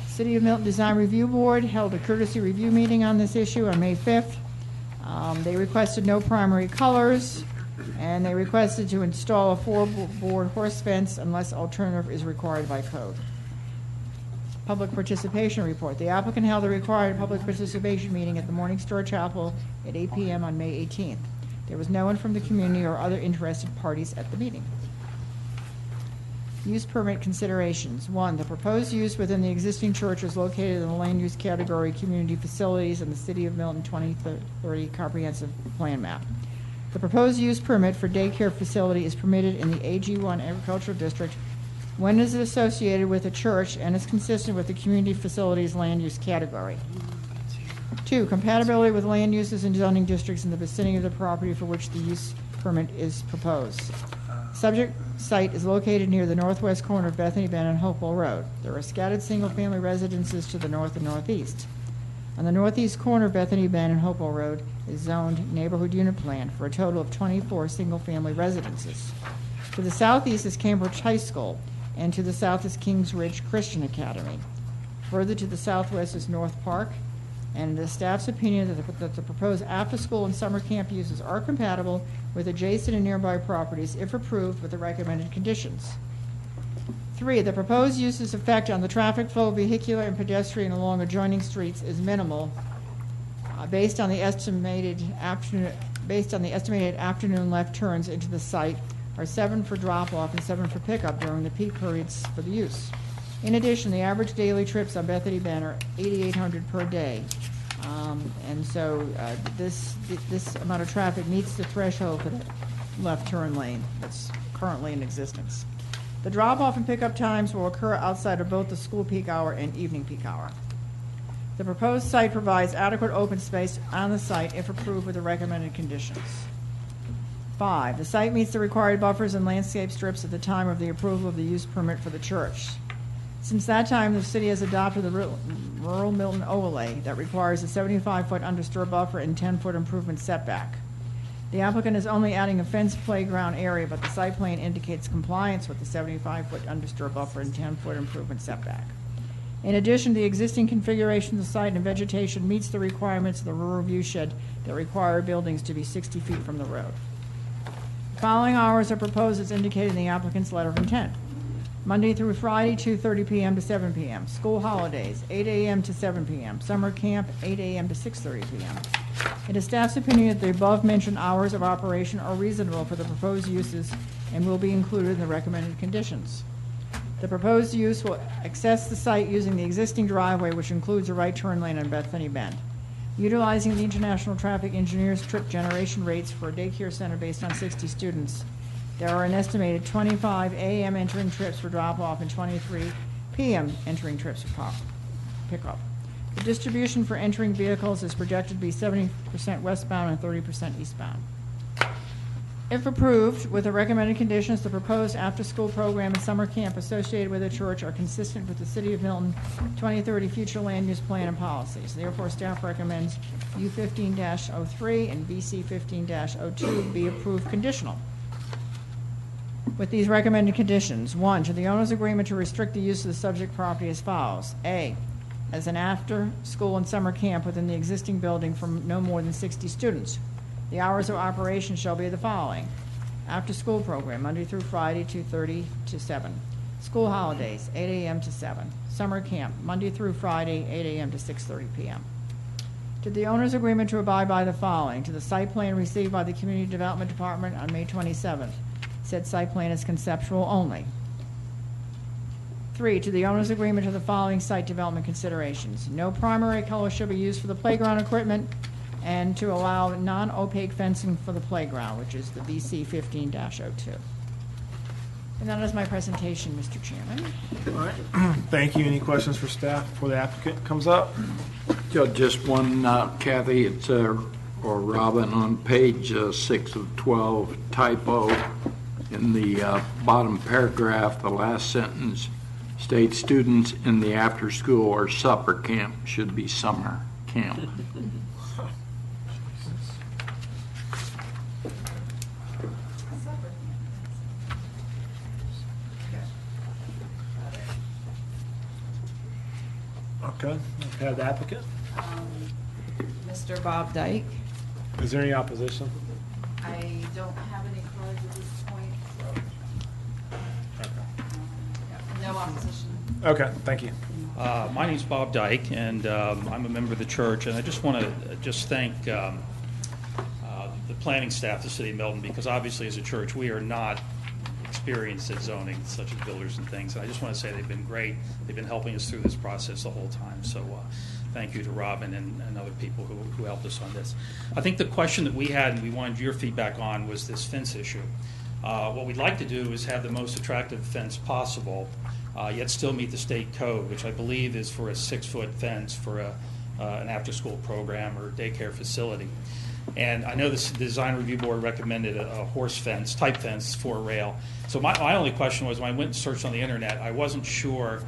City of Milton Design Review Board held a courtesy review meeting on this issue on May 5th. They requested no primary colors, and they requested to install a 4-board horse fence unless alternative is required by code. Public participation report. The applicant held a required public participation meeting at the Morning Star Chapel at 8 p.m. on May 18th. There was no one from the community or other interested parties at the meeting. Use permit considerations. 1, the proposed use within the existing church is located in the land use category community facilities in the City of Milton 2030 comprehensive plan map. The proposed use permit for daycare facility is permitted in the AG1 agricultural district when it is associated with a church and is consistent with the community facilities land use category. 2, compatibility with land uses and zoning districts in the vicinity of the property for which the use permit is proposed. Subject site is located near the northwest corner of Bethany Bend and Hopewell Road. There are scattered single-family residences to the north and northeast. On the northeast corner of Bethany Bend and Hopewell Road is zoned neighborhood unit plan for a total of 24 single-family residences. To the southeast is Cambridge High School, and to the south is Kings Ridge Christian Academy. Further to the southwest is North Park, and the staff's opinion that the proposed after-school and summer camp uses are compatible with adjacent and nearby properties if approved with the recommended conditions. 3, the proposed use's effect on the traffic flow, vehicular and pedestrian along adjoining streets is minimal, based on the estimated afternoon left turns into the site are 7 for drop-off and 7 for pickup during the peak periods for the use. In addition, the average daily trips on Bethany Bend are 8,800 per day. And so this amount of traffic meets the threshold for the left turn lane that's currently in existence. The drop-off and pickup times will occur outside of both the school peak hour and evening peak hour. The proposed site provides adequate open space on the site if approved with the recommended conditions. 5, the site meets the required buffers and landscape strips at the time of the approval of the use permit for the church. Since that time, the city has adopted the Rural Milton Overlay that requires a 75-foot undisturbed buffer and 10-foot improvement setback. The applicant is only adding a fenced playground area, but the site plan indicates compliance with the 75-foot undisturbed buffer and 10-foot improvement setback. In addition, the existing configuration of the site and vegetation meets the requirements of the rural view shed that require buildings to be 60 feet from the road. The following hours are proposed as indicated in the applicant's letter of intent. Monday through Friday, 2:30 p.m. to 7 p.m. School holidays, 8 a.m. to 7 p.m. Summer camp, 8 a.m. to 6:30 p.m. It is staff's opinion that the above-mentioned hours of operation are reasonable for the proposed uses and will be included in the recommended conditions. The proposed use will access the site using the existing driveway, which includes a right turn lane on Bethany Bend. Utilizing the International Traffic Engineers trip generation rates for a daycare center based on 60 students, there are an estimated 25 a.m. entering trips for drop-off and 23 p.m. entering trips for pickup. The distribution for entering vehicles is projected to be 70% westbound and 30% eastbound. If approved, with the recommended conditions, the proposed after-school program and summer camp associated with the church are consistent with the City of Milton 2030 future land use plan and policies. Therefore, staff recommends U 15-03 and VC 15-02 be approved conditional. With these recommended conditions, 1, to the owner's agreement to restrict the use of the subject property as follows. A, as an after-school and summer camp within the existing building for no more than 60 students. The hours of operation shall be the following. After-school program, Monday through Friday, 2:30 to 7. School holidays, 8 a.m. to 7. Summer camp, Monday through Friday, 8 a.m. to 6:30 p.m. To the owner's agreement to abide by the following. To the site plan received by the Community Development Department on May 27th. Said site plan is conceptual only. 3, to the owner's agreement to the following site development considerations. No primary color shall be used for the playground equipment, and to allow non-opaque fencing for the playground, which is the VC 15-02. And that is my presentation, Mr. Chairman. All right. Thank you. Any questions for staff before the applicant comes up? Just one, Kathy, it's, or Robin, on page 6 of 12, typo in the bottom paragraph, the last sentence states students in the after-school or supper camp should be summer camp. Okay. Have the applicant. Mr. Bob Dyke. Is there any opposition? I don't have any cards at this point, so. Yeah, no opposition. Okay. Thank you. My name's Bob Dyke, and I'm a member of the church, and I just want to thank the planning staff of the City of Milton, because obviously as a church we are not experienced at zoning, such as builders and things, and I just want to say they've been great. They've been helping us through this process the whole time, so thank you to Robin and other people who helped us on this. I think the question that we had and we wanted your feedback on was this fence issue. What we'd like to do is have the most attractive fence possible, yet still meet the state code, which I believe is for a 6-foot fence for an after-school program or daycare facility. And I know the design review board recommended a horse fence, type fence for a rail. So my only question was, when I went and searched on the internet, I wasn't sure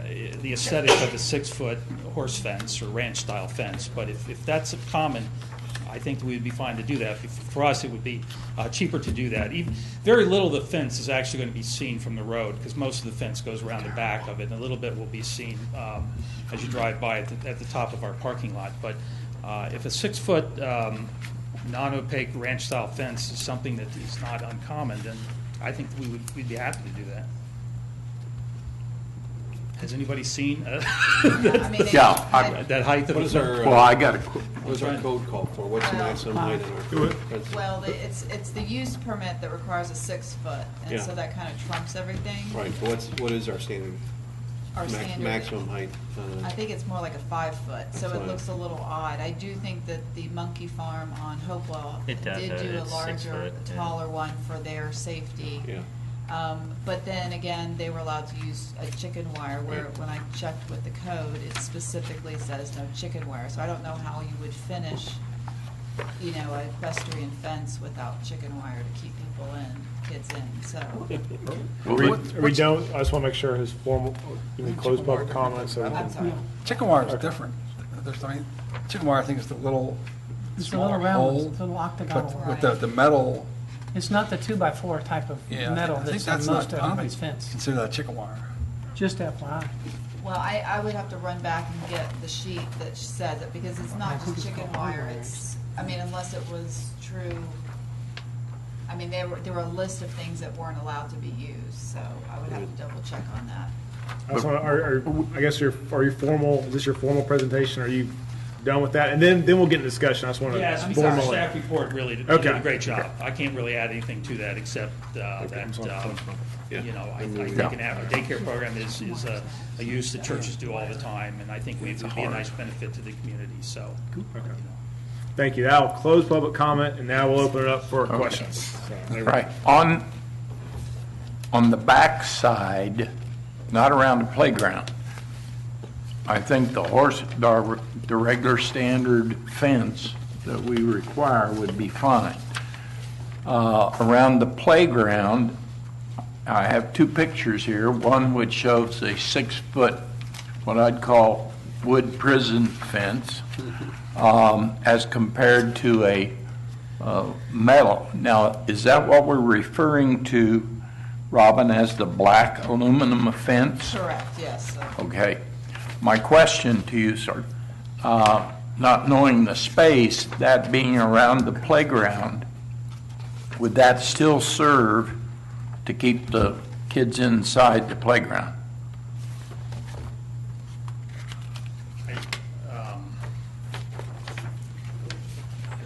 the aesthetic of the 6-foot horse fence or ranch-style fence. But if that's common, I think we would be fine to do that. For us, it would be cheaper to do that. Very little of the fence is actually going to be seen from the road, because most of the fence goes around the back of it, and a little bit will be seen as you drive by at the top of our parking lot. But if a 6-foot non-opaque ranch-style fence is something that is not uncommon, then I think we'd be happy to do that. Has anybody seen that height of What is our, Well, I got a what is our code call for? What's the maximum height in our code? Well, it's the use permit that requires a 6-foot, and Yeah. so that kind of trumps everything. Right, but what is our standard? Our standard. Maximum height? I think it's more like a 5-foot, so it Fine. looks a little odd. I do think that the Monkey Farm on Hopewell It does, did do a it's 6 larger, foot, yeah. taller one for their safety. Yeah. But then again, they were allowed to use a chicken wire, where Right. when I checked with the code, it specifically says no chicken wire. So I don't know how you would finish, a equestrian fence without chicken wire to keep people in, kids in, so. We don't, I just want to make sure his formal, you mean close public comments. So we I'm can- sorry. Chicken wire is different. Chicken wire, I think, is the little It's a smaller little round, hole, it's a little octagonal. but with the metal, It's not the 2x4 type of yeah, metal I think that's that's on most not, I don't everybody's think, fence. consider that chicken wire. Just FYI. Well, I would have to run back and get the sheet that says it, because it's not just chicken wire, it's, unless it was true. There were a list of things that weren't allowed to be used, so I would have to double check on that. I just want to, I guess are you formal, is this your formal presentation? Are you done with that, and then we'll get in discussion. I just want Yes, to because our formally. staff report really did Okay. a great job. I can't really add anything to that except that, you know, I think a daycare program is a use that churches do all the time, and I think it would be a nice benefit to the community, so. you know. Thank you. That'll close public comment, and now we'll open it up for questions. Right. On the back side, not around the playground, I think the regular standard fence that we require would be fine. Around the playground, I have two pictures here, one which shows a 6-foot, what I'd call wood prison fence, as compared to a metal. Now, is that what we're referring to, Robin, as the black aluminum fence? Correct, yes. Okay. My question to you, sir, not knowing the space, that being around the playground, would that still serve to keep the kids inside the playground?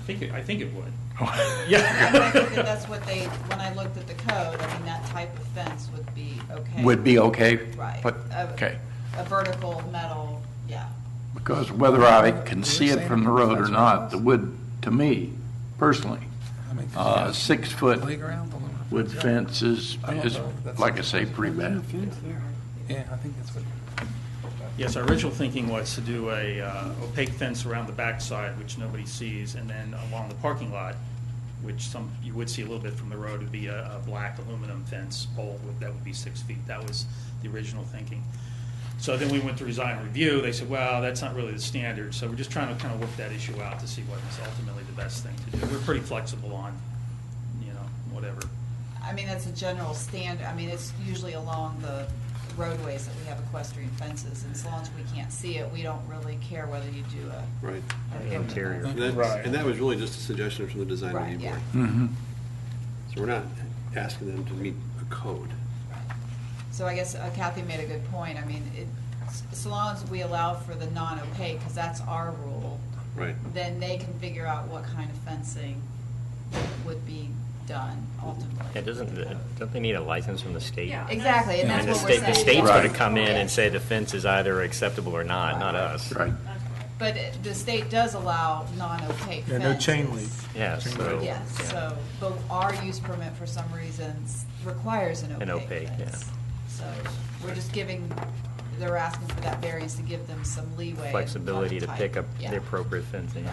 I think it would. Yeah. I think that that's what they, when I looked at the code, I mean, that type of fence would be okay. Would be okay? Right. But, okay. A vertical metal, yeah. Because whether I can see it from the road or not, the wood, to me, personally, 6-foot Playground? wood fence is, like I say, pretty bad. Yeah, I think that's what. Yes, our original thinking was to do a opaque fence around the backside, which nobody sees, and then along the parking lot, which you would see a little bit from the road, would be a black aluminum fence pole that would be 6 feet. That was the original thinking. So then we went to design review. They said, well, that's not really the standard. So we're just trying to kind of work that issue out to see what is ultimately the best thing to do. We're pretty flexible on, whatever. I mean, that's a general standard. I mean, it's usually along the roadways that we have equestrian fences, and as long as we can't see it, we don't really care whether you do a. Right. Interior. And that was really just a suggestion from the design Right, review board. yeah. Mm-hmm. So we're not asking them to meet a code. So I guess Kathy made a good point. I mean, so long as we allow for the non-opaque, because that's our rule, Right. then they can figure out what kind of fencing would be done ultimately. Yeah, don't they need a license from the state? Yeah, exactly, and that's And what we're saying. the state's Right. going to come in and say the fence is either acceptable or not us. Right. But the state does allow non-opaque Yeah, fences. no chain link. Yeah, so. Yes, yeah. so, but our use permit for some reasons requires an An opaque opaque, fence. So we're just they're asking for that variance to give them some leeway. Flexibility to on pick up type. the Yeah. appropriate fencing.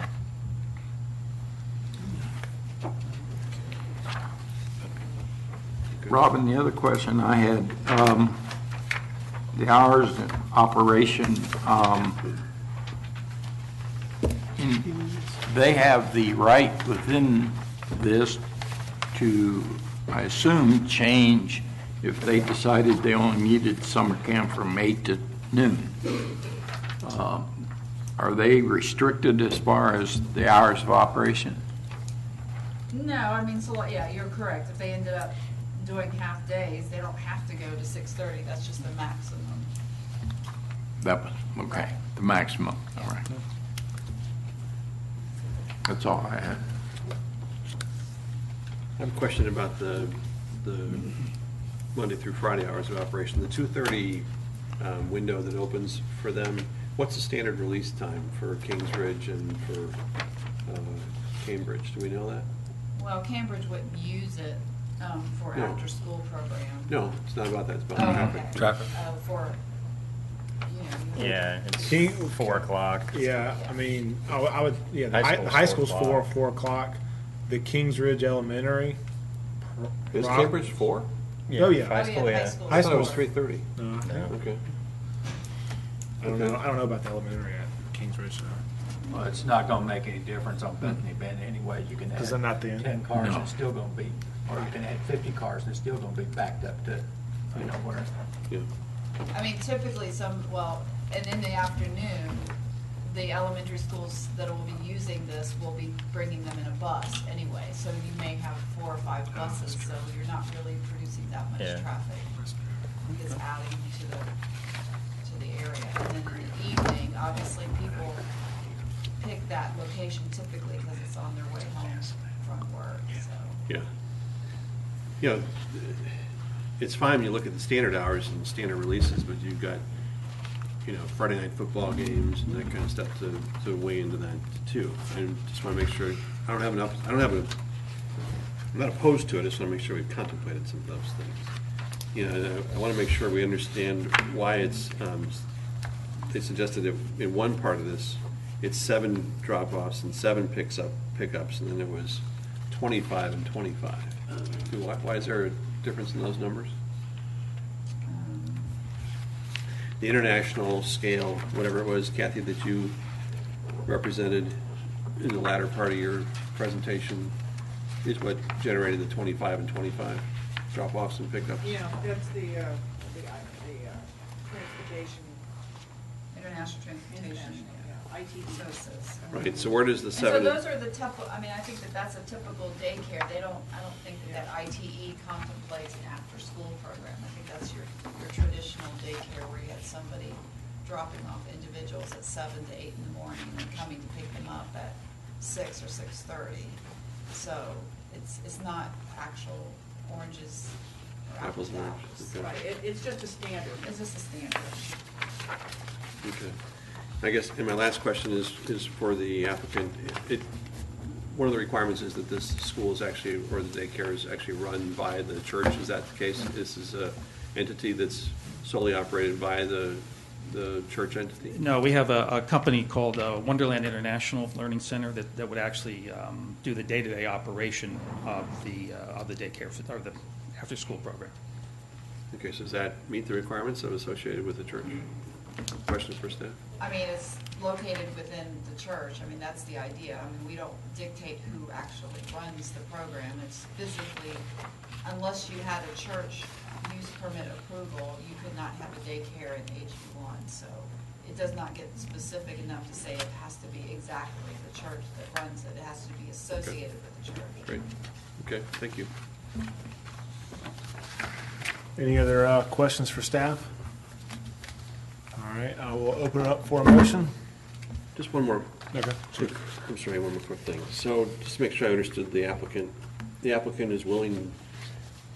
Robin, the other question I had, the hours of operation, they have the right within this to, I assume, change if they decided they only needed summer camp from 8 to noon. Are they restricted as far as the hours of operation? No, I mean, so, yeah, you're correct. If they ended up doing half days, they don't have to go to 6:30. That's just the maximum. That was, okay, the maximum, all right. That's all I had. I have a question about the Monday through Friday hours of operation. The 2:30 window that opens for them, what's the standard release time for Kingsbridge and for Cambridge? Do we know that? Well, Cambridge wouldn't use it for No. after-school program. No, it's not about that. It's about Oh, traffic. okay. Traffic. For, Yeah, it's King- 4 o'clock. Yeah, I mean, I would, yeah, the High high, high school's school's 4 4 o'clock. The Kings Ridge Elementary. Is Rob- Cambridge 4? Oh, yeah. High school, yeah. High I thought it was school. 3:30. No, Okay. I don't know. I don't know about the elementary at Kings Ridge. So. Well, it's not gonna make any difference on Bethany Bend anyway. You can Because add they're not the end. 10 cars, No. and it's still gonna be, or you can add 50 cars, and it's still gonna be backed up to, where. Yeah. I mean, typically and in the afternoon, the elementary schools that will be using this will be bringing them in a bus anyway. So you may have 4 or 5 buses, so you're not really producing that much Yeah. traffic. It's adding to the area. And then in the evening, obviously, pick that location typically because it's on their way home from work, so. Yeah. You know, it's fine when you look at the standard hours and standard releases, but you've got, you know, Friday night football games and that kind of stuff to weigh into that too. And just want to make sure, I'm not opposed to it, I just want to make sure we've contemplated some of those things. You know, I want to make sure we understand why it's, they suggested that in one part of this, it's 7 drop-offs and 7 pickups, and then it was 25 and 25. Why is there a difference in those numbers? The international scale, whatever it was, Kathy, that you represented in the latter part of your presentation, is what generated the 25 and 25 drop-offs and pickups? Yeah, that's the transportation. International transportation, IT services. Right, so where does the And 7? so those are the typical, I mean, I think that that's a typical daycare. I don't think that ITE contemplates an after-school program. I think that's your traditional daycare where you have somebody dropping off individuals at 7 to 8 in the morning and coming to pick them up at 6 or 6:30. So it's not actual oranges or apples and apples. Okay. Right, it's just a standard. It's just a standard. Okay. I guess, and my last question is for the applicant. One of the requirements is that this school is actually, or the daycare is actually run by the church. Is that the case? This is a entity that's solely operated by the church entity? No, we have a company called Wonderland International Learning Center that would actually do the day-to-day operation of the daycare, or the after-school program. Okay, so does that meet the requirements that are associated with the church? Questions for staff? I mean, it's located within the church. I mean, that's the idea. I mean, we don't dictate who actually runs the program. It's physically, unless you had a church use permit approval, you could not have a daycare in HB1. So it does not get specific enough to say it has to be exactly the church that runs it. It has to be associated with the church. Great. Okay, thank you. Any other questions for staff? All right, I will open it up for a motion. Just one more. Okay. I'm sorry, one more quick thing. So just to make sure I understood the applicant. The applicant is willing,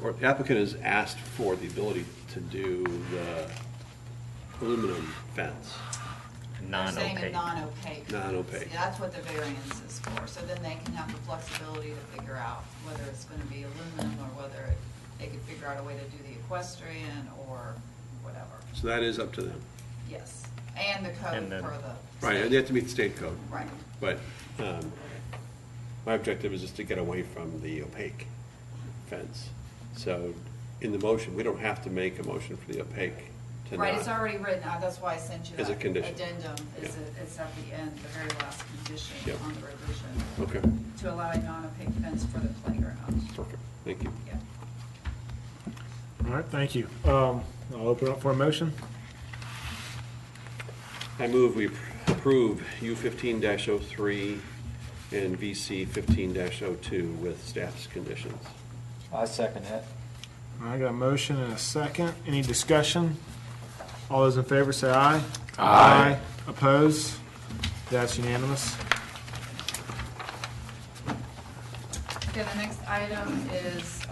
or the applicant has asked for the ability to do the aluminum fence. They're saying a Non-opaque. non-opaque. Non-opaque. See, that's what the variance is for. So then they can have the flexibility to figure out whether it's going to be aluminum or whether they could figure out a way to do the equestrian or whatever. So that is up to them. Yes, and the code And then- for the Right, state. they have to meet the state code. Right. But my objective is just to get away from the opaque fence. So in the motion, we don't have to make a motion for the opaque to Right, not. it's already written. That's why I sent you As a that condition. addendum. Is Yeah. it's at the end, the very last condition Yep. on the revision. Okay, To allow a non-opaque fence for the playground. perfect, thank you. Yeah. All right, thank you. I'll open up for a motion. I move we approve U 15-03 and VC 15-02 with staff's conditions. I second that. I got a motion and a second. Any discussion? All those in favor say aye. Aye. Oppose? That's unanimous. Okay, the next item is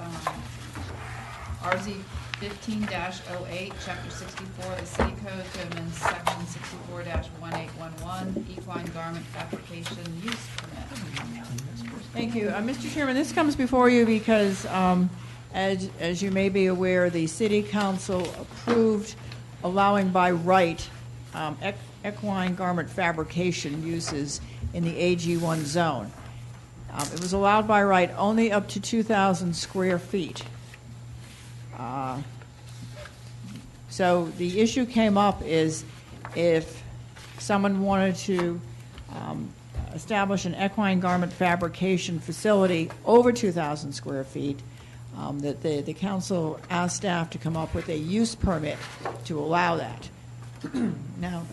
RZ 15-08, Chapter 64 of the City Code to amend Section 64-1811, equine garment fabrication use permit. Thank you. Mr. Chairman, this comes before you because, as you may be aware, the City Council approved allowing by right equine garment fabrication uses in the AG1 zone. It was allowed by right only up to 2,000 square feet. So the issue came up is if someone wanted to establish an equine garment fabrication facility over 2,000 square feet, that the council asked staff to come up with a use permit to allow that. Now,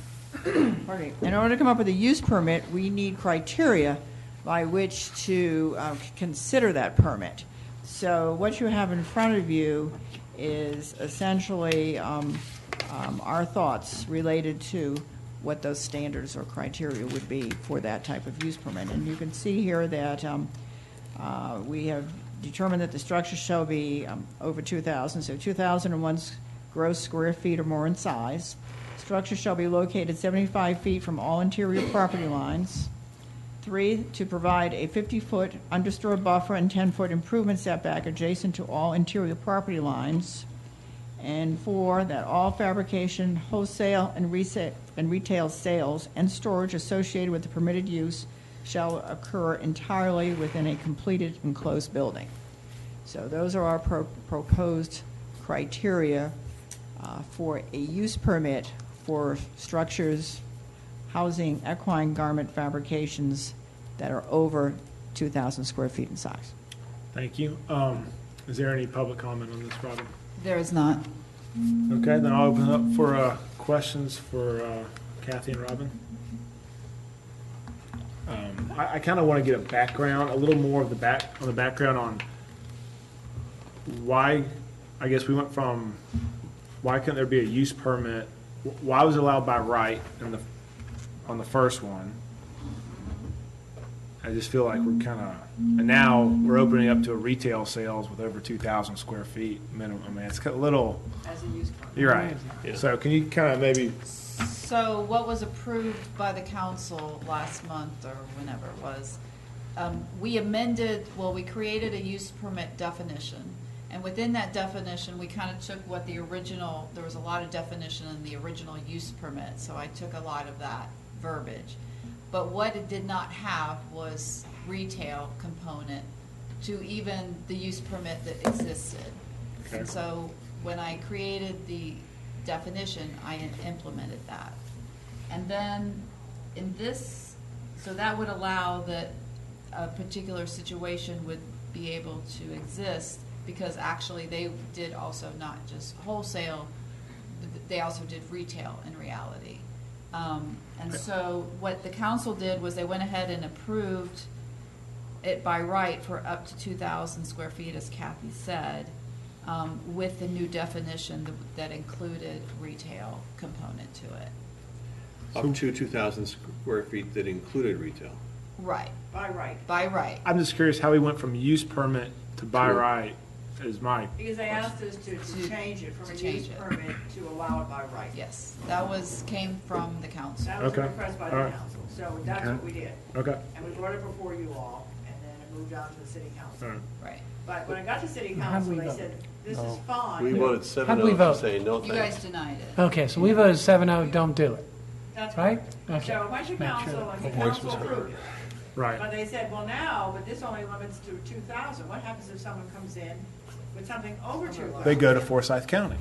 pardon me, in order to come up with a use permit, we need criteria by which to consider that permit. So what you have in front of you is essentially our thoughts related to what those standards or criteria would be for that type of use permit. And you can see here that we have determined that the structure shall be over 2,000, so 2,001 gross square feet or more in size. Structure shall be located 75 feet from all interior property lines. 3, to provide a 50-foot understory buffer and 10-foot improvement setback adjacent to all interior property lines. And 4, that all fabrication, wholesale, and retail sales and storage associated with the permitted use shall occur entirely within a completed enclosed building. So those are our proposed criteria for a use permit for structures housing equine garment fabrications that are over 2,000 square feet in size. Thank you. Is there any public comment on this, Robin? There is not. Okay, then I'll open it up for questions for Kathy and Robin. I kind of want to get a little more of the background on why, I guess we went from, why couldn't there be a use permit? Why was it allowed by right on the first one? I just feel like we're kind of, and now we're opening up to a retail sales with over 2,000 square feet minimum. I mean, it's a little. As a use permit. You're right. Yeah. So can you kind of maybe? So what was approved by the council last month or whenever it was, we created a use permit definition. And within that definition, we kind of took what there was a lot of definition in the original use permit. So I took a lot of that verbiage. But what it did not have was retail component to even the use permit that existed. Okay. And so when I created the definition, I implemented that. And then in this, so that would allow that a particular situation would be able to exist, because actually they did also not just wholesale, they also did retail in reality. And so what the council did was they went ahead and approved it by right for up to 2,000 square feet, as Kathy said, with the new definition that included retail component to it. Up to 2,000 square feet that included retail. Right. By right. By right. I'm just curious how we went from use permit to by right is my. Because they asked us to change it from a use permit to allow it by right. Yes, that came from the council. That was a Okay. request by All the right. council, so that's what we did. Okay. And we brought it before you all, and then it moved on to the city council. All right. Right. But when I got to city How council, did we they vote? said, this is fine. We voted How do we 7-0 vote? to say no You guys thanks. denied it. Okay, so we voted 7-0, don't do it. That's Right? right. Okay. So it went to Make sure council, and the the voice council was heard. approved it. Right. But they said, well, now, but this only limits to 2,000. What happens if someone comes in with something over 2,000? They go to Forsyth County.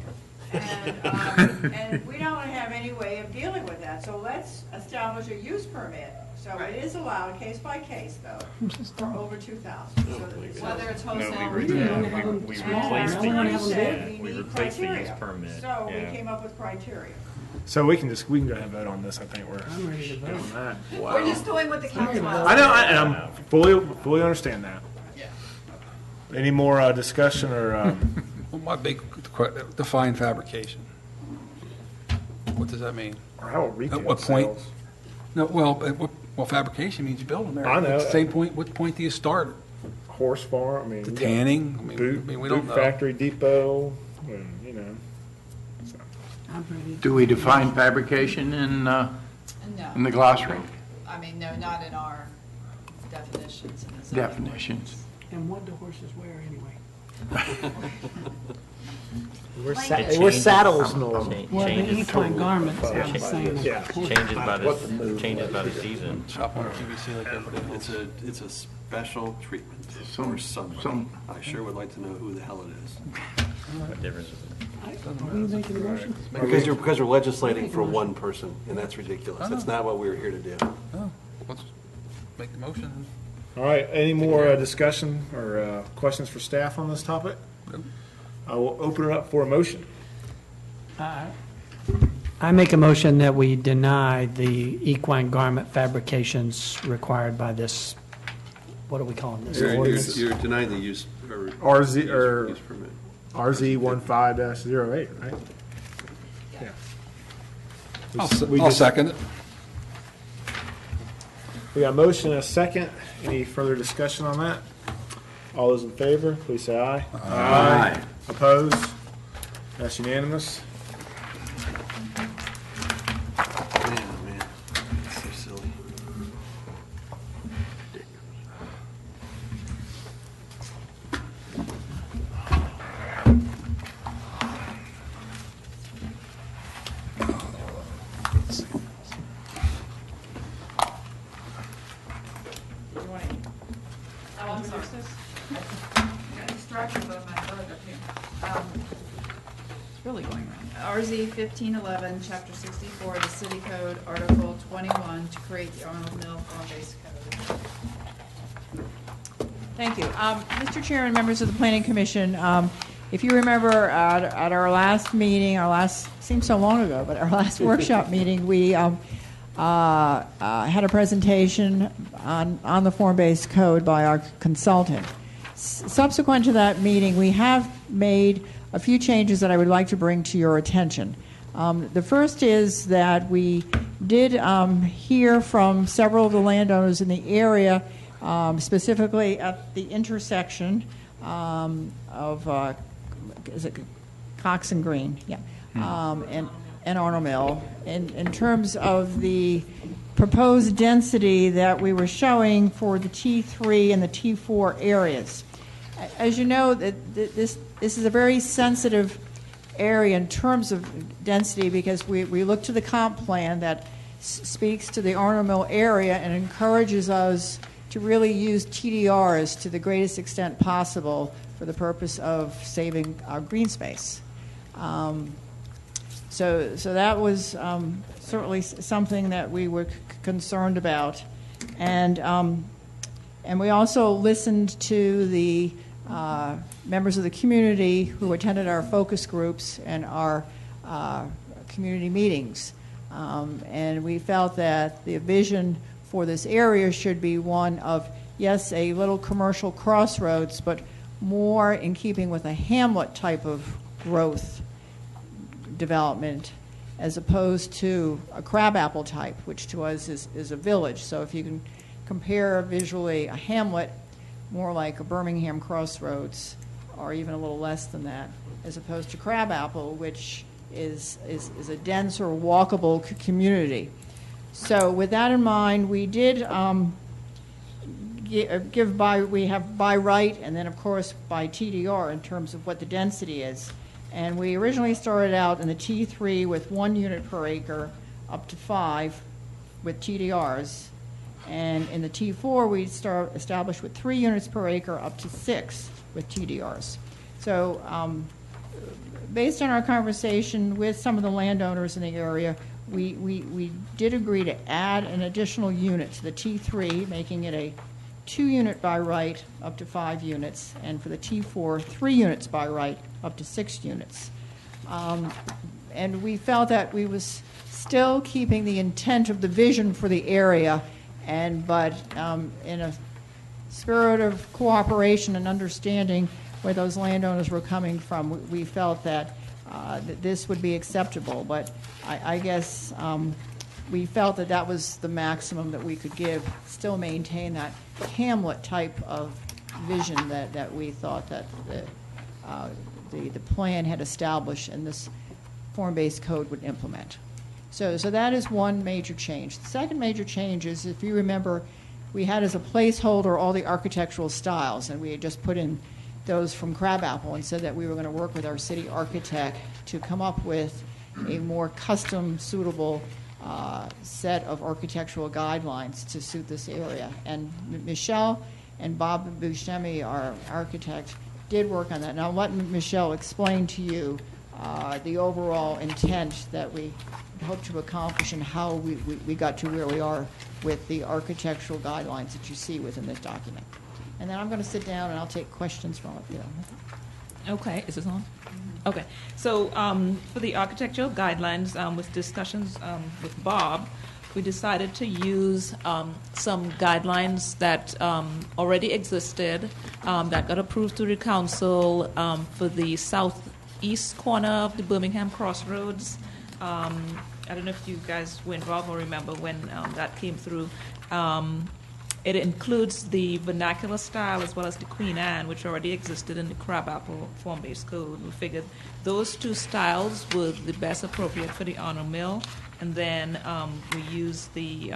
And we don't have any way of dealing with that, so let's establish a use permit. So it is allowed case by case, though, for over 2,000. Whether it's No, wholesale or we retail. replaced the And use, said yeah, we we need replaced the use criteria. permit, So we yeah. came up with criteria. So we can go ahead and vote on this. I think we're I'm ready to good vote. on that. We're just doing what the council I asked. know, and I'm fully understand that. Yeah. Any more discussion or? Well, my big, define fabrication. What does that mean? Or how about retail At what point? sales? No, well, fabrication means you build them there. I know. At the same point, what point do you start? Horse farm. I mean, The we got tanning? I Boot, mean, we don't boot know. factory depot. And, you know. So. I'm ready. Do we define fabrication in No. the glossary? I mean, no, not in our definitions. in the zoning Definitions. And what do horses wear anyway? Blankets. We're saddles, Noel. Well, the Changes equine per- garments are the same as Yeah. horses. Changes by the season. Shop on QVC like everybody else. It's a special treatment Some- for somebody. some- I sure would like to know who the hell it is. What difference is it? Are you making a motion? Because you're legislating for one person, and that's ridiculous. That's not what we were here to do. Oh, let's make the motion. All right. Any more discussion or questions for staff on this topic? Nope. I will open it up for a motion. I make a motion that we deny the equine garment fabrications required by this, what are we calling this? ordinance? You're denying the use, RZ or use permit. RZ 15-08, right? Yeah. I'll second it. We got a motion and a second. Any further discussion on that? All those in favor, please say aye. Aye. Opposed? That's unanimous. Man, so silly. Oh, I'm sorry. Got instructions on my book up here. It's really going around. RZ 1511, Chapter 64, the City Code, Article 21, to create the Arnold Mill Farm-Based Code. Thank you. Mr. Chairman, members of the Planning Commission, if you remember at our last meeting, seems so long ago, but our last workshop meeting, we had a presentation on the form-based code by our consultant. Subsequent to that meeting, we have made a few changes that I would like to bring to your attention. The first is that we did hear from several of the landowners in the area, specifically at the intersection of is it Cox and Green? Yeah, and Arnold Mill. In terms of the proposed density that we were showing for the T3 and the T4 areas. As you know, this is a very sensitive area in terms of density because we look to the comp plan that speaks to the Arnold Mill area and encourages us to really use TDRs to the greatest extent possible for the purpose of saving our green space. So that was certainly something that we were concerned about, and we also listened to the members of the community who attended our focus groups and our community meetings, and we felt that the vision for this area should be one of, yes, a little commercial crossroads, but more in keeping with a hamlet type of growth development as opposed to a crabapple type, which to us is a village. So if you can compare visually a hamlet more like a Birmingham Crossroads or even a little less than that, as opposed to crabapple, which is a denser, walkable community. So with that in mind, we did we have by right and then, of course, by TDR in terms of what the density is. And we originally started out in the T3 with 1 unit per acre up to 5 with TDRs. And in the T4, we established with 3 units per acre up to 6 with TDRs. So based on our conversation with some of the landowners in the area, we did agree to add an additional unit to the T3, making it a 2 unit by right up to 5 units, and for the T4, 3 units by right up to 6 units. And we felt that we was still keeping the intent of the vision for the area, but in a spirit of cooperation and understanding where those landowners were coming from, we felt that this would be acceptable. But I guess we felt that that was the maximum that we could give, still maintain that hamlet type of vision that we thought that the plan had established and this form-based code would implement. So that is one major change. The second major change is, if you remember, we had as a placeholder all the architectural styles, and we had just put in those from Crabapple and said that we were going to work with our city architect to come up with a more custom, suitable set of architectural guidelines to suit this area. And Michelle and Bob Buscemi, our architect, did work on that. Now, I'll let Michelle explain to you the overall intent that we hope to accomplish and how we got to where we are with the architectural guidelines that you see within this document. And then I'm going to sit down and I'll take questions from up there. Okay, is this on? Okay, so for the architectural guidelines, with discussions with Bob, we decided to use some guidelines that already existed, that got approved through the council for the southeast corner of the Birmingham Crossroads, I don't know if you guys were involved or remember when that came through. It includes the vernacular style as well as the Queen Anne, which already existed in the Crabapple form-based code. We figured those two styles were the best appropriate for the honor mill, and then we used the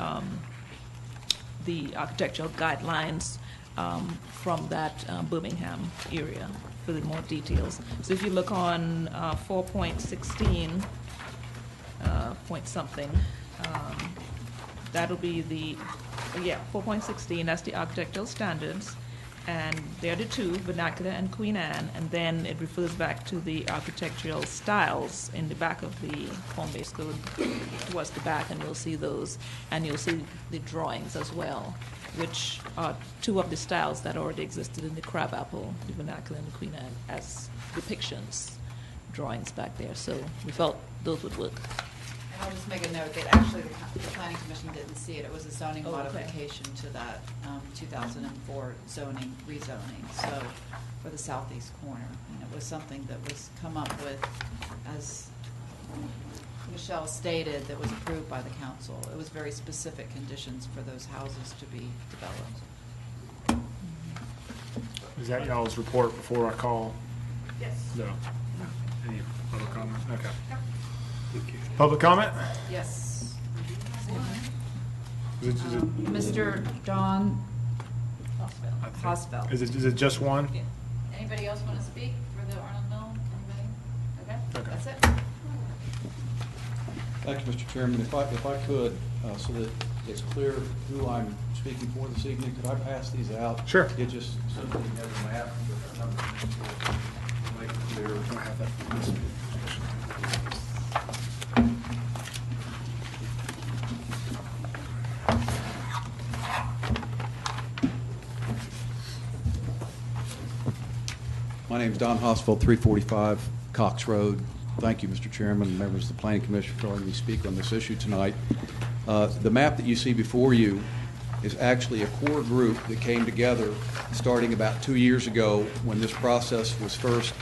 architectural guidelines from that Birmingham area for the more details. So if you look on 4.16, point something, that'll be the 4.16, that's the architectural standards, and they're the two, vernacular and Queen Anne, and then it refers back to the architectural styles in the back of the form-based code towards the back, and you'll see those, and you'll see the drawings as well, which are two of the styles that already existed in the Crabapple, the vernacular and the Queen Anne, as depictions, drawings back there, so we felt those would work. And I'll just make a note that actually the planning commission didn't see it. It was a zoning Oh, okay. modification to that 2004 zoning, rezoning, so for the southeast corner. And it was something that was come up with, as Michelle stated, that was approved by the council. It was very specific conditions for those houses to be developed. Is that y'all's report before I call? Yes. No. Any public comment? Okay. Public comment? Yes. Is it, Mr. Don Hosfeld. is it just one? Anybody else want to speak for the Arnold Mill? Anybody? Okay, Okay. that's it. Thank you, Mr. Chairman. If I could, so that it's clear who I'm speaking for this evening, could I pass these out? Sure. It just simply has a map with our numbers to make it clear. I have that. My name is Don Hosfeld, 345 Cox Road. Thank you, Mr. Chairman, and members of the Planning Commission for letting me speak on this issue tonight. The map that you see before you is actually a core group that came together starting about 2 years ago when this process was first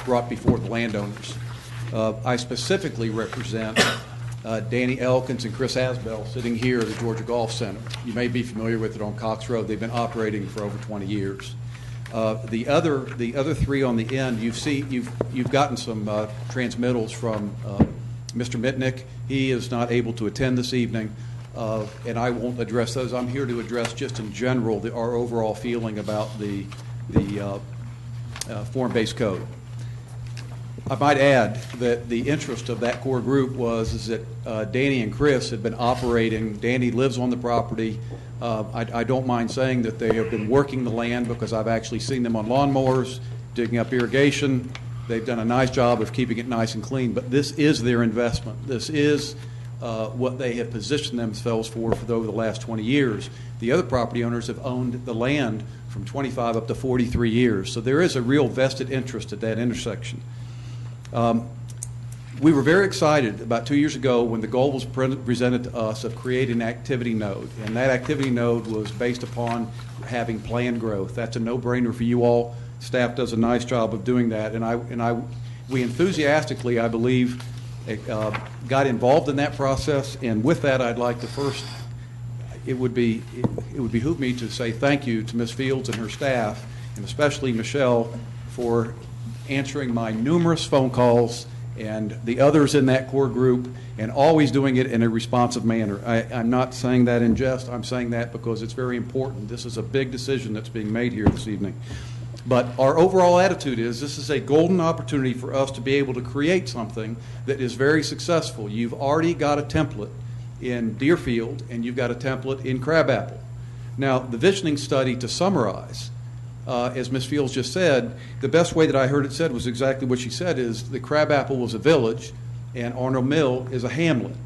brought before the landowners. I specifically represent Danny Elkins and Chris Asbell sitting here at the Georgia Golf Center. You may be familiar with it on Cox Road. They've been operating for over 20 years. The other three on the end, you've gotten some transmittals from Mr. Mitnick. He is not able to attend this evening, and I won't address those. I'm here to address just in general our overall feeling about the form-based code. I might add that the interest of that core group is that Danny and Chris have been operating. Danny lives on the property. I don't mind saying that they have been working the land because I've actually seen them on lawnmowers, digging up irrigation. They've done a nice job of keeping it nice and clean, but this is their investment. This is what they have positioned themselves for over the last 20 years. The other property owners have owned the land from 25 up to 43 years, so there is a real vested interest at that intersection. We were very excited about 2 years ago when the goal was presented to us of creating an activity node, and that activity node was based upon having planned growth. That's a no-brainer for you all. Staff does a nice job of doing that, and we enthusiastically, I believe, got involved in that process. And with that, I'd like to first, it would behoove me to say thank you to Ms. Fields and her staff, and especially Michelle, for answering my numerous phone calls and the others in that core group, and always doing it in a responsive manner. I'm not saying that in jest. I'm saying that because it's very important. This is a big decision that's being made here this evening. But our overall attitude is this is a golden opportunity for us to be able to create something that is very successful. You've already got a template in Deerfield, and you've got a template in Crabapple. Now, the visioning study, to summarize, as Ms. Fields just said, the best way that I heard it said was exactly what she said, is the Crabapple was a village and Arnold Mill is a hamlet.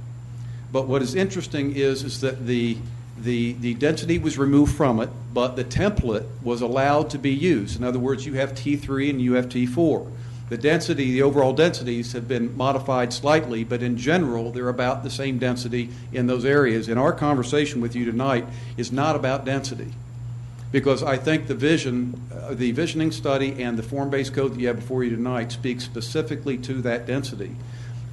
But what is interesting is that the density was removed from it, but the template was allowed to be used. In other words, you have T3 and you have T4. The density, the overall densities have been modified slightly, but in general, they're about the same density in those areas. And our conversation with you tonight is not about density, because I think the visioning study and the form-based code that you have before you tonight speaks specifically to that density.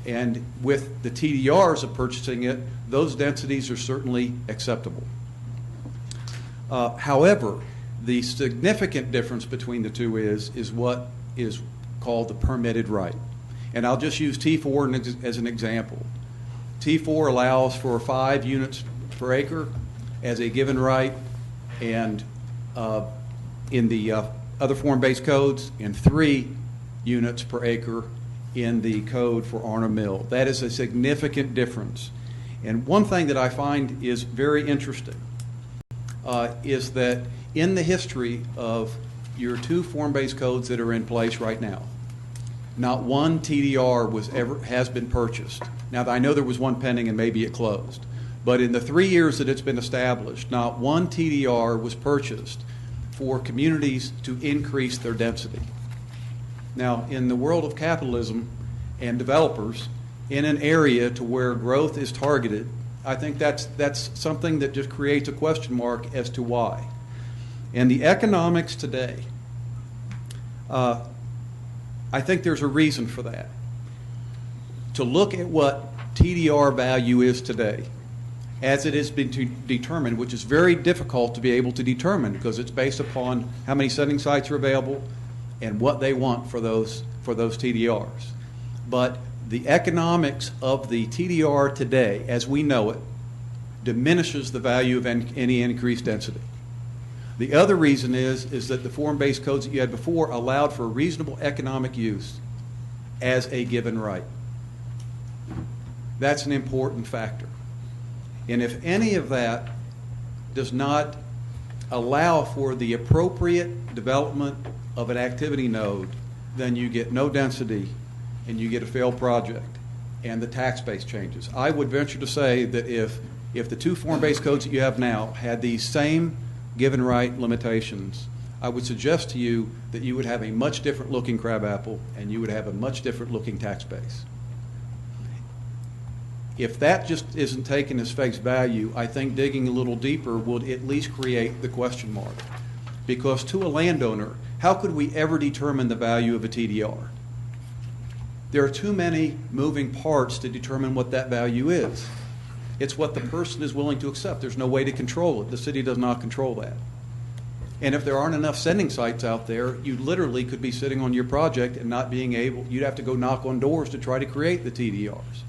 And with the TDRs of purchasing it, those densities are certainly acceptable. However, the significant difference between the two is what is called the permitted right. And I'll just use T4 as an example. T4 allows for 5 units per acre as a given right, and in the other form-based codes, and 3 units per acre in the code for Arnhem Mill. That is a significant difference. And one thing that I find is very interesting is that in the history of your 2 form-based codes that are in place right now, not one TDR has been purchased. Now, I know there was one pending and maybe it closed, but in the 3 years that it's been established, not one TDR was purchased for communities to increase their density. Now, in the world of capitalism and developers, in an area to where growth is targeted, I think that's something that just creates a question mark as to why. And the economics today, I think there's a reason for that. To look at what TDR value is today, as it has been determined, which is very difficult to be able to determine because it's based upon how many setting sites are available and what they want for those TDRs. But the economics of the TDR today, as we know it, diminishes the value of any increased density. The other reason is that the form-based codes that you had before allowed for reasonable economic use as a given right. That's an important factor. And if any of that does not allow for the appropriate development of an activity node, then you get no density and you get a failed project and the tax base changes. I would venture to say that if the 2 form-based codes that you have now had these same given right limitations, I would suggest to you that you would have a much different looking crabapple and you would have a much different looking tax base. If that just isn't taken as face value, I think digging a little deeper would at least create the question mark. Because to a landowner, how could we ever determine the value of a TDR? There are too many moving parts to determine what that value is. It's what the person is willing to accept. There's no way to control it. The city does not control that. And if there aren't enough sending sites out there, you literally could be sitting on your project and not being able, you'd have to go knock on doors to try to create the TDRs.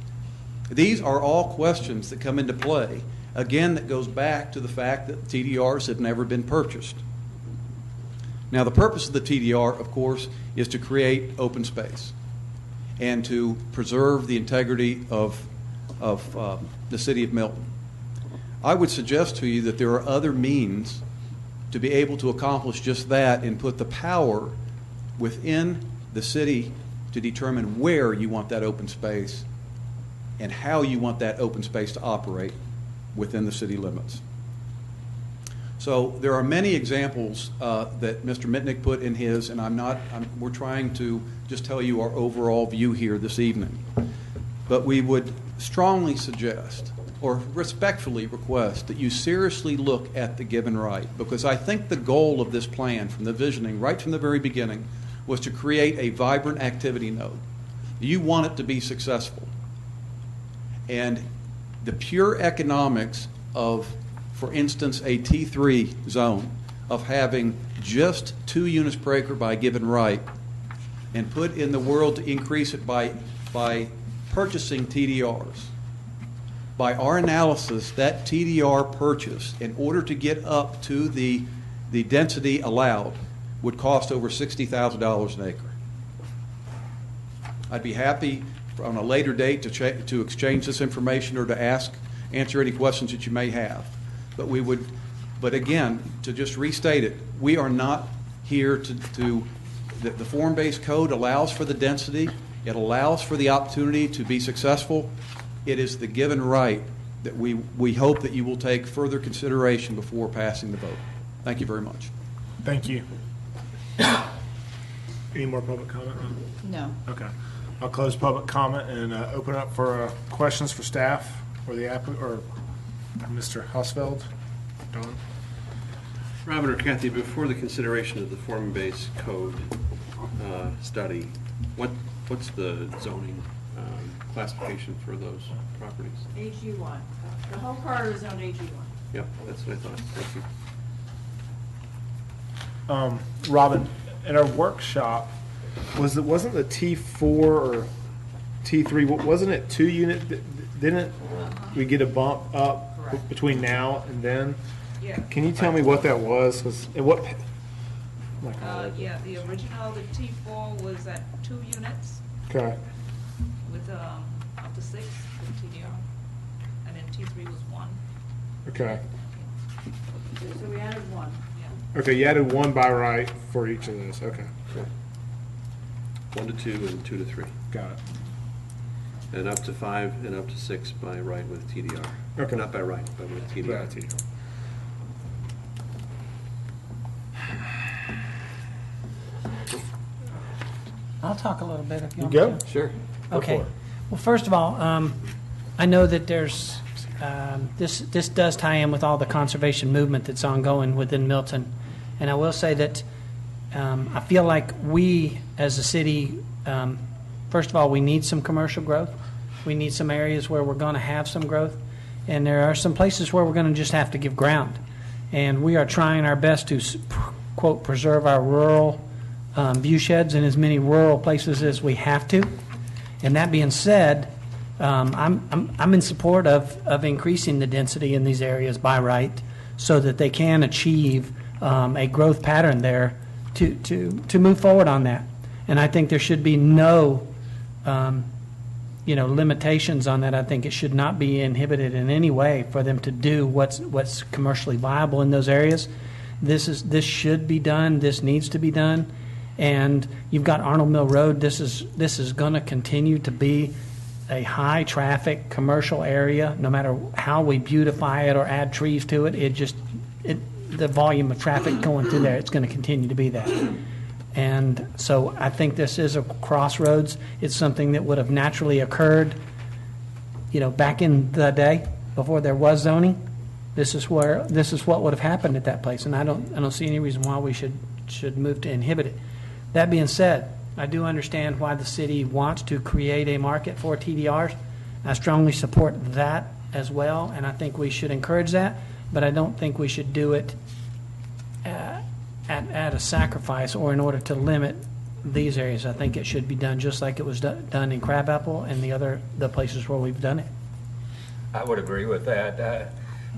These are all questions that come into play. Again, that goes back to the fact that TDRs have never been purchased. Now, the purpose of the TDR, of course, is to create open space and to preserve the integrity of the city of Milton. I would suggest to you that there are other means to be able to accomplish just that and put the power within the city to determine where you want that open space and how you want that open space to operate within the city limits. So there are many examples that Mr. Mitnick put in his, and we're trying to just tell you our overall view here this evening. But we would strongly suggest or respectfully request that you seriously look at the given right, because I think the goal of this plan from the visioning right from the very beginning was to create a vibrant activity node. You want it to be successful. And the pure economics of, for instance, a T3 zone of having just 2 units per acre by given right and put in the world to increase it by purchasing TDRs. By our analysis, that TDR purchase, in order to get up to the density allowed, would cost over $60,000 an acre. I'd be happy on a later date to exchange this information or to answer any questions that you may have. But again, to just restate it, we are not here the form-based code allows for the density. It allows for the opportunity to be successful. It is the given right that we hope that you will take further consideration before passing the vote. Thank you very much. Thank you. Any more public comment, Ron? No. Okay. I'll close public comment and open up for questions for staff or the applicant or Mr. Hausfeld. Don? Robin or Kathy, before the consideration of the form-based code study, what's the zoning classification for those properties. AG1. The whole corridor is zoned AG1. Yep, that's what I thought. Thank you. Robin, in our workshop, wasn't the T4 or T3, wasn't it 2 unit? Didn't we get a bump up between now and then? Yeah. Can you tell me what that was? Yeah, the original, the T4 was at 2 units Okay. with up to 6 with TDR, and then T3 was 1. Okay. So we added 1. Yeah. Okay, you added 1 by right for each of those. Okay. 1 to 2 and 2 to 3. Got it. And up to 5 and up to 6 by right with TDR. Okay. Not by right, but with TDR. I'll talk a little bit if you want go? me to. Sure. Okay. for it. Well, first of all, I know that there's, this does tie in with all the conservation movement that's ongoing within Milton. And I will say that I feel like we, as a city, first of all, we need some commercial growth. We need some areas where we're going to have some growth. And there are some places where we're going to just have to give ground. And we are trying our best to, quote, preserve our rural view sheds in as many rural places as we have to. And that being said, I'm in support of increasing the density in these areas by right so that they can achieve a growth pattern there to move forward on that. And I think there should be no limitations on that. I think it should not be inhibited in any way for them to do what's commercially viable in those areas. This should be done. This needs to be done. And you've got Arnold Mill Road. This is going to continue to be a high traffic commercial area. No matter how we beautify it or add trees to it, the volume of traffic going through there, it's going to continue to be that. And so I think this is a crossroads. It's something that would have naturally occurred, back in the day before there was zoning. This is what would have happened at that place, and I don't see any reason why we should move to inhibit it. That being said, I do understand why the city wants to create a market for TDRs. I strongly support that as well, and I think we should encourage that, but I don't think we should do it at a sacrifice or in order to limit these areas. I think it should be done just like it was done in Crabapple and the places where we've done it. I would agree with that.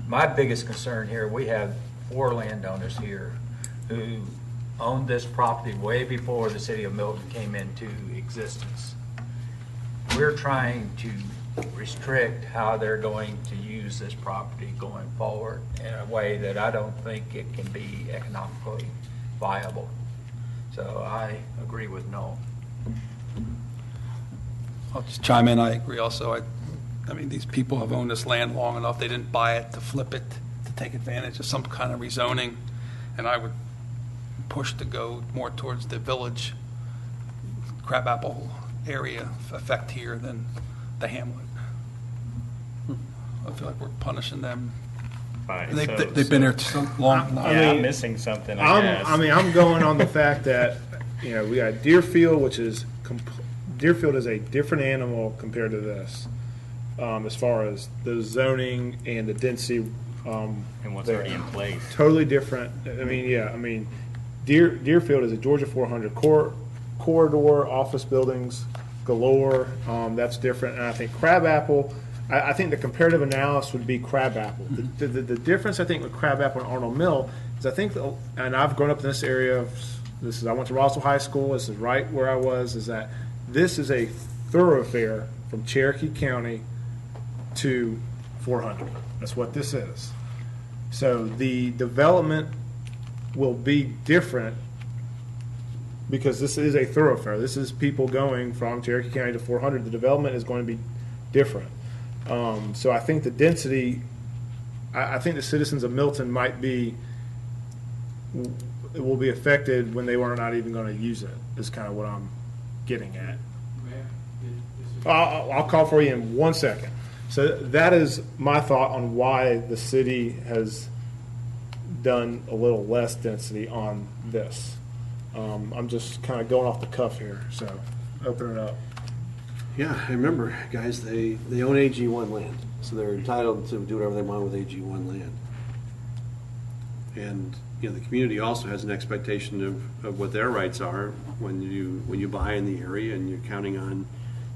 My biggest concern here, we have 4 landowners here who owned this property way before the city of Milton came into existence. We're trying to restrict how they're going to use this property going forward in a way that I don't think it can be economically viable. So I agree with no. I'll just chime in. I agree also. I mean, these people have owned this land long enough. They didn't buy it to flip it, to take advantage of some kind of rezoning. And I would push to go more towards the village, Crabapple area effect here than the hamlet. I feel like we're punishing them. Fine, They've been there so long. I'm missing something, I guess. I'm going on the fact that, we got Deerfield, which is, Deerfield is a different animal compared to this, as far as the zoning and the density. And what's already in place. Totally different. Deerfield is a Georgia 400 corridor, office buildings galore. That's different. And I think Crabapple, I think the comparative analysis would be Crabapple. The difference, I think, with Crabapple and Arnold Mill is and I've grown up in this area. I went to Rossville High School. This is right where I was, is that this is a thoroughfare from Cherokee County to 400. That's what this is. So the development will be different because this is a thoroughfare. This is people going from Cherokee County to 400. The development is going to be different. So I think the density, I think the citizens of Milton will be affected when they were not even going to use it, is kind of what I'm getting at. I'll call for you in 1 second. So that is my thought on why the city has done a little less density on this. I'm just kind of going off the cuff here, so open it up. Yeah, I remember, guys, they own AG1 land, so they're entitled to do whatever they want with AG1 land. And, you know, the community also has an expectation of what their rights are when you buy in the area and you're counting on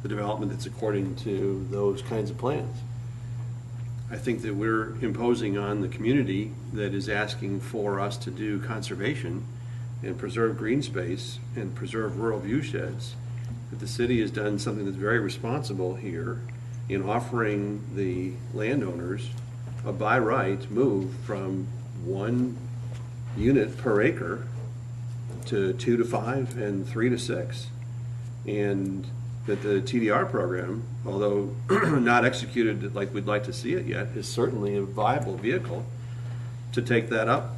the development that's according to those kinds of plans. I think that we're imposing on the community that is asking for us to do conservation and preserve green space and preserve rural view sheds, that the city has done something that's very responsible here in offering the landowners a by right move from 1 unit per acre to 2 to 5 and 3 to 6. And that the TDR program, although not executed like we'd like to see it yet, is certainly a viable vehicle to take that up.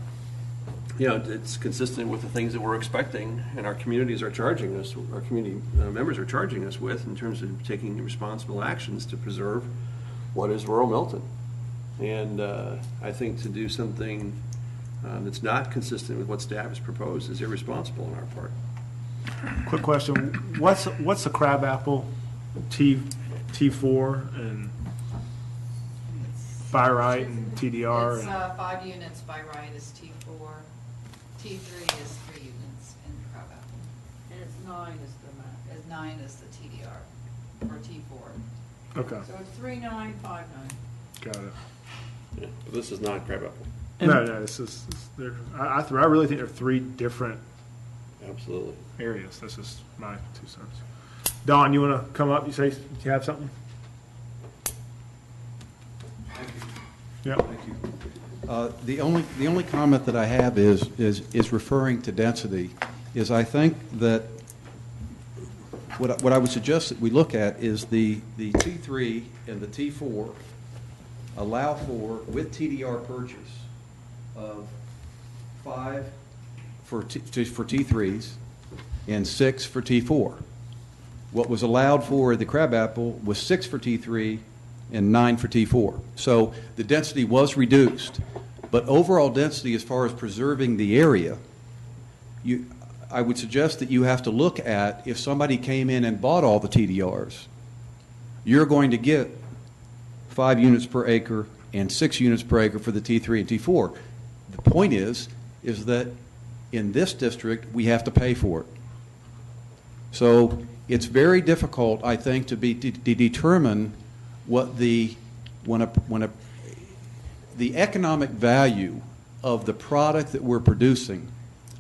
You know, it's consistent with the things that we're expecting, and our communities are charging us, our community members are charging us with in terms of taking responsible actions to preserve what is rural Milton. And I think to do something that's not consistent with what staff has proposed is irresponsible on our part. Quick question, what's the crabapple T4 and by right and TDR? It's 5 units by right is T4, T3 is 3 units in crabapple. And it's 9 is the max. Is 9 is the TDR, or T4. Okay, So it's 3, 9, 5, 9. got it. Yeah, but this is not crabapple. No, this is, I really think they're 3 different Absolutely. areas. This is my 2 cents. Don, you want to come up? You say you have something? Yeah. Thank you. The only comment that I have is referring to density. Is I think that what I would suggest that we look at is the T3 and the T4 allow for, with TDR purchase, of 5 for T3s and 6 for T4. What was allowed for the crabapple was 6 for T3 and 9 for T4. So the density was reduced, but overall density as far as preserving the area, I would suggest that you have to look at if somebody came in and bought all the TDRs, you're going to get 5 units per acre and 6 units per acre for the T3 and T4. The point is that in this district, we have to pay for it. So it's very difficult, I think, to determine what the economic value of the product that we're producing.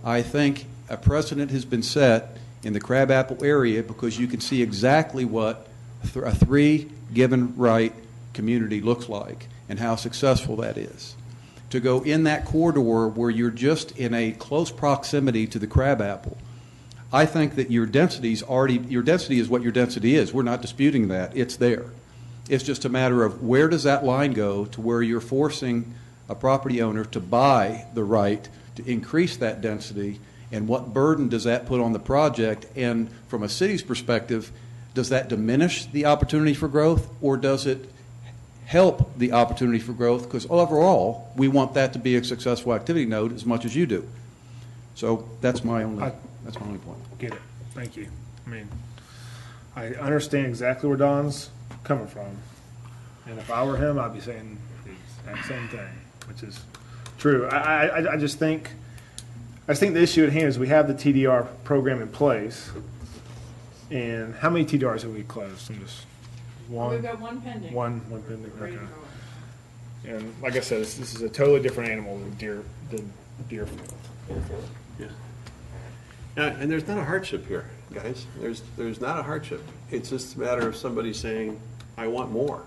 I think a precedent has been set in the crabapple area because you can see exactly what a 3 given right community looks like and how successful that is. To go in that corridor where you're just in a close proximity to the crabapple, I think that your density is what your density is. We're not disputing that. It's there. It's just a matter of where does that line go to where you're forcing a property owner to buy the right to increase that density, and what burden does that put on the project? And from a city's perspective, does that diminish the opportunity for growth, or does it help the opportunity for growth? Because overall, we want that to be a successful activity node as much as you do. So that's my only point. Get it. Thank you. I mean, I understand exactly where Don's coming from. And if I were him, I'd be saying the exact same thing, which is true. I just think the issue at hand is we have the TDR program in place. And how many TDRs have we closed? I'm just one. We've got 1 pending. One pending. Ready Okay. to go. And like I said, this is a totally different animal than Deerfield. Yeah. And there's not a hardship here, guys. There's not a hardship. It's just a matter of somebody saying, I want more.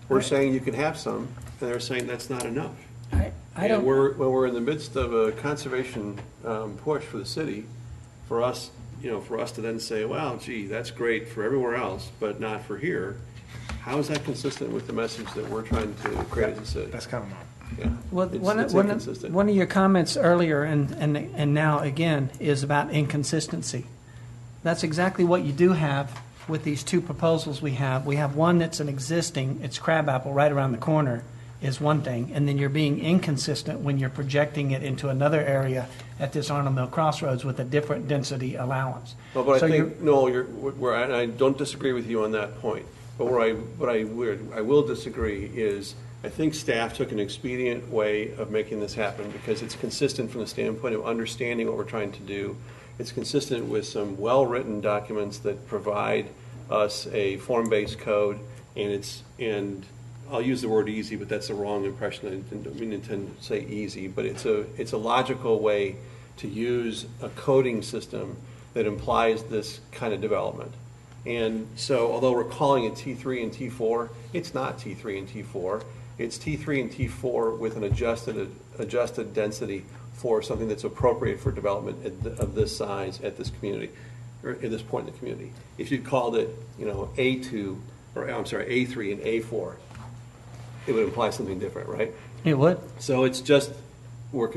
We're saying you can have some, and they're saying that's not enough. I don't. When we're in the midst of a conservation push for the city, for us to then say, well, gee, that's great for everywhere else, but not for here. How is that consistent with the message that we're trying to create as a city? That's kind of my. Yeah. Well, It's inconsistent. one of your comments earlier and now again is about inconsistency. That's exactly what you do have with these 2 proposals we have. We have one that's an existing, it's crabapple right around the corner, is one thing, and then you're being inconsistent when you're projecting it into another area at this Arnold Mill Crossroads with a different density allowance. Well, but So I you're- think, no, and I don't disagree with you on that point. But I will disagree is, I think staff took an expedient way of making this happen because it's consistent from the standpoint of understanding what we're trying to do. It's consistent with some well-written documents that provide us a form-based code, and I'll use the word easy, but that's the wrong impression. I didn't mean to say easy, but it's a logical way to use a coding system that implies this kind of development. And so, although we're calling it T3 and T4, it's not T3 and T4. It's T3 and T4 with an adjusted density for something that's appropriate for development of this size at this community, or at this point in the community. If you called it, A2, or I'm sorry, A3 and A4, it would imply something different, right? It would. So it's just, we're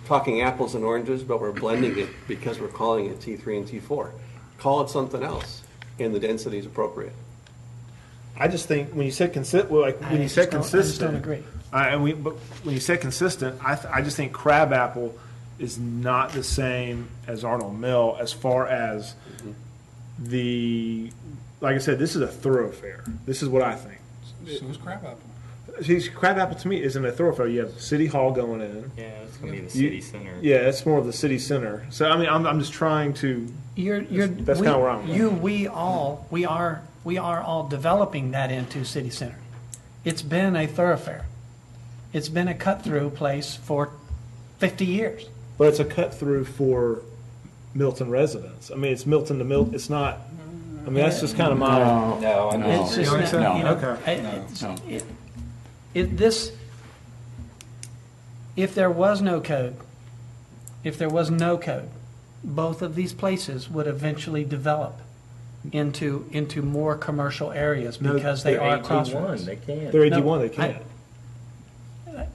talking apples and oranges, but we're blending it because we're calling it T3 and T4. Call it something else, and the density is appropriate. I just think when you said when you said consistent, I just don't agree. But when you said consistent, I just think Crabapple is not the same as Arnold Mill as far as like I said, this is a thoroughfare. This is what I think. So is Crabapple. See, Crabapple to me isn't a thoroughfare. You have City Hall going in. Yeah, it's going to be the city center. Yeah, it's more of the city center. So I mean, I'm just trying to. That's kind of where I'm going. We are all developing that into city center. It's been a thoroughfare. It's been a cut-through place for 50 years. But it's a cut through for Milton residents. I mean, it's Milton to Milton. It's not. I mean, that's just kind of my. No, I know. It's just not, Okay. If there was no code, both of these places would eventually develop into more commercial areas No, because they They're are AG1, crossroads. they can't. They're No, AG1. They can't.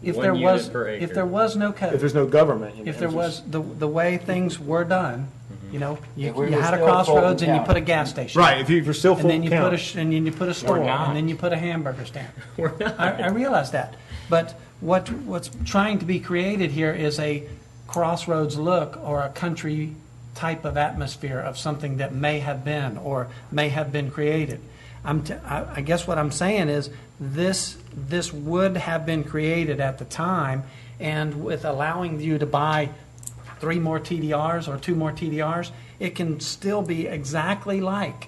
If One there unit was, per if acre. there was no code, If there's no government, if there was the way things were done, you If we you were had a still crossroads Fulton and you County. put a gas station, right. If you're still and full then you count. and then you put a store, not. and then you put a hamburger stand. We're not. I realize that, but what's trying to be created here is a crossroads look or a country type of atmosphere of something that may have been or may have been created. I guess what I'm saying is this would have been created at the time, and with allowing you to buy 3 more TDRs or 2 more TDRs, it can still be exactly like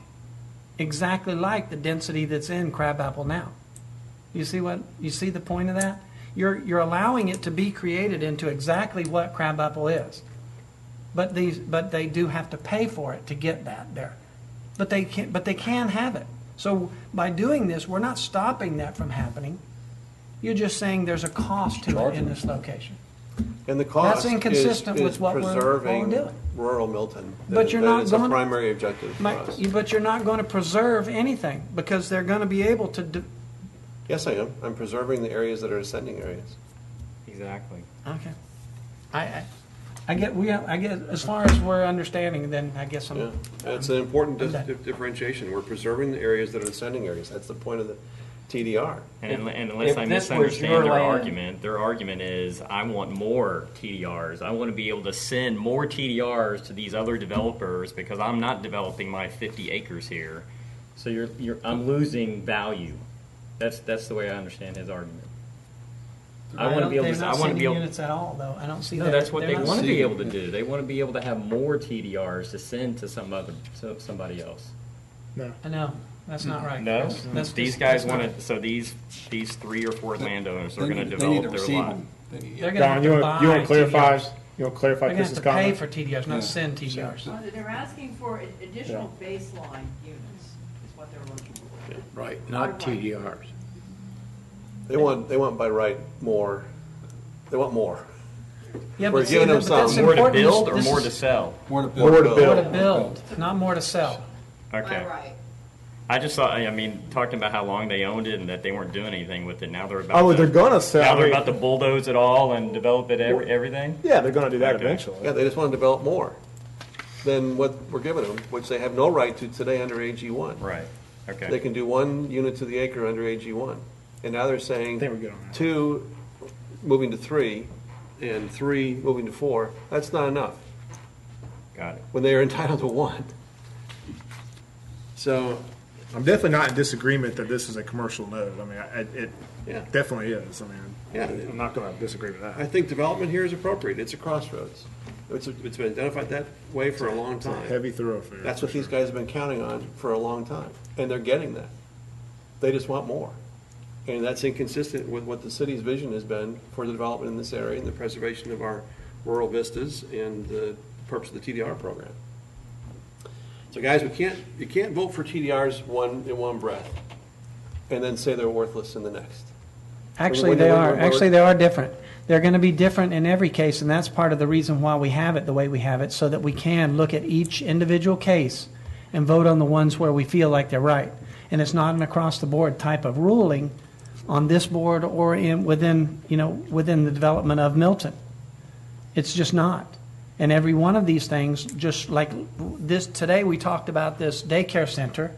the density that's in Crabapple now. You see the point of that? You're allowing it to be created into exactly what Crabapple is. But they do have to pay for it to get that there. But they can have it. So by doing this, we're not stopping that from happening. You're just saying there's a cost to it in this location. And the cost That's inconsistent is with what we're preserving doing. rural Milton. But you're That not is a going to- primary objective for us. But you're not going to preserve anything because they're going to be able to. Yes, I am. I'm preserving the areas that are ascending areas. Exactly. Okay. I get as far as we're understanding, then I guess I'm. Yeah, it's an important I'm done. differentiation. We're preserving the areas that are ascending areas. That's the point of the TDR. And unless if I this was misunderstand your their argument is, I want more TDRs. I want to be able to send more TDRs to these other developers because I'm not developing my 50 acres here. So I'm losing value. That's the way I understand his argument. I want to be able They're to. not I want to sending be able. units at all, though. I don't see No, that. that's what They're they not want to sending- be able to do. They want to be able to have more TDRs to send to somebody else. No. I know. That's not right. No, That's these just- guys that's not want right. to. So these 3 or 4 landowners are They going to need- they need develop to their receive lot. them. They need- They're gonna Don, have you to want to buy clarify? TDRs. You want to clarify They're going to Chris's have to pay comment? for TDRs, not Yeah. send TDRs. They're asking for additional baseline units, is what they're looking for. Right, not TDRs. They want by right more. They want more. Yeah, We're but see, giving them but that's some. More to important. build or This more is- to sell? More to More to build. More build. to build, not more to sell. Okay. By right. I just thought. I mean, talking about how long they owned it and that they weren't doing anything with it. Now they're about. Oh, to, they're gonna sell. Now they're I mean, about to bulldoze it all and develop it everything. Yeah, they're going to do that Okay. eventually. Yeah, they just want to develop more than what we're giving them, which they have no right to today under AG1. Right. They Okay. can do 1 unit to the acre under AG1. And now they're saying I think we're good on that. 2 moving to 3 and 3 moving to 4. That's not enough Got it. when they are entitled to 1. So, I'm definitely not in disagreement that this is a commercial node. I mean, it Yeah. definitely is. I mean, Yeah. I'm not going to disagree with that. I think development here is appropriate. It's a crossroads. It's been identified that way for a long time. Heavy thoroughfare. That's what these guys have been counting on for a long time, and they're getting that. They just want more. And that's inconsistent with what the city's vision has been for the development in this area and the preservation of our rural vistas and the purpose of the TDR program. So guys, you can't vote for TDRs in one breath and then say they're worthless in the next. Actually, When they you- are. when- Actually, they are different. They're going to be different in every case, and that's part of the reason why we have it the way we have it, so that we can look at each individual case and vote on the ones where we feel like they're right. And it's not an across-the-board type of ruling on this board or within the development of Milton. It's just not. And every one of these things, just like this today, we talked about this daycare center,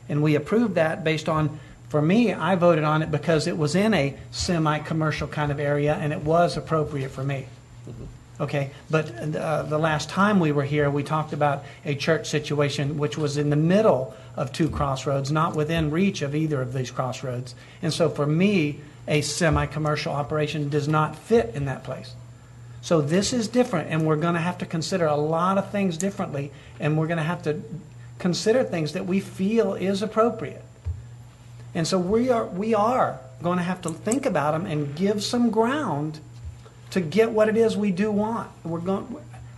and we approved that based on. For me, I voted on it because it was in a semi-commercial kind of area, and it was appropriate for me. Okay, but the last time we were here, we talked about a church situation which was in the middle of 2 crossroads, not within reach of either of these crossroads. And so for me, a semi-commercial operation does not fit in that place. So this is different, and we're going to have to consider a lot of things differently, and we're going to have to consider things that we feel is appropriate. And so we are going to have to think about them and give some ground to get what it is we do want.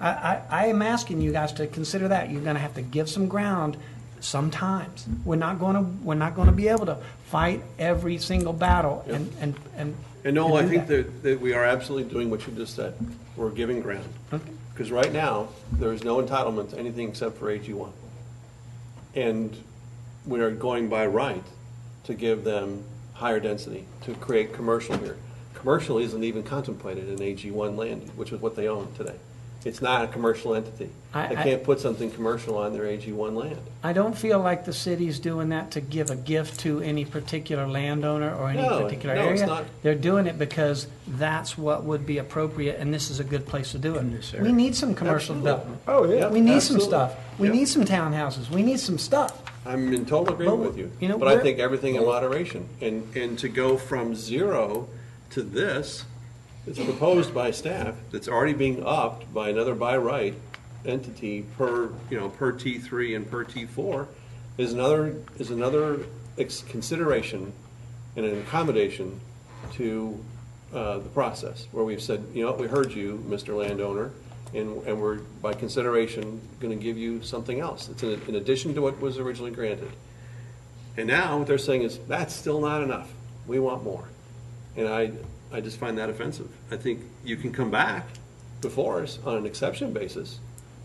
I am asking you guys to consider that. You're going to have to give some ground sometimes. We're not going to be able to fight every single battle and no, and I do think that we are absolutely doing what you just said. We're giving ground. Because right now, there is no entitlement to anything except for AG1. And we are going by right to give them higher density, to create commercial here. Commercial isn't even contemplated in AG1 land, which is what they own today. It's not a commercial entity. They can't put something commercial on their AG1 land. I don't feel like the city's doing that to give a gift to any particular landowner or any particular no, it's area. not. They're doing it because that's what would be appropriate, and this is a good place to do it. We need some commercial development. Oh, yeah. We need Absolutely. some stuff. We Yep. need some townhouses. We need some stuff. I'm in total agreement with you. You know, But I we're- think everything in moderation. And to go from 0 to this, it's proposed by staff, that's already being upped by another by right entity per T3 and per T4, is another consideration and an accommodation to the process, where we've said, we heard you, Mr. Landowner, and we're, by consideration, going to give you something else. It's in addition to what was originally granted. And now what they're saying is, that's still not enough. We want more. And I just find that offensive. I think you can come back before us on an exception basis,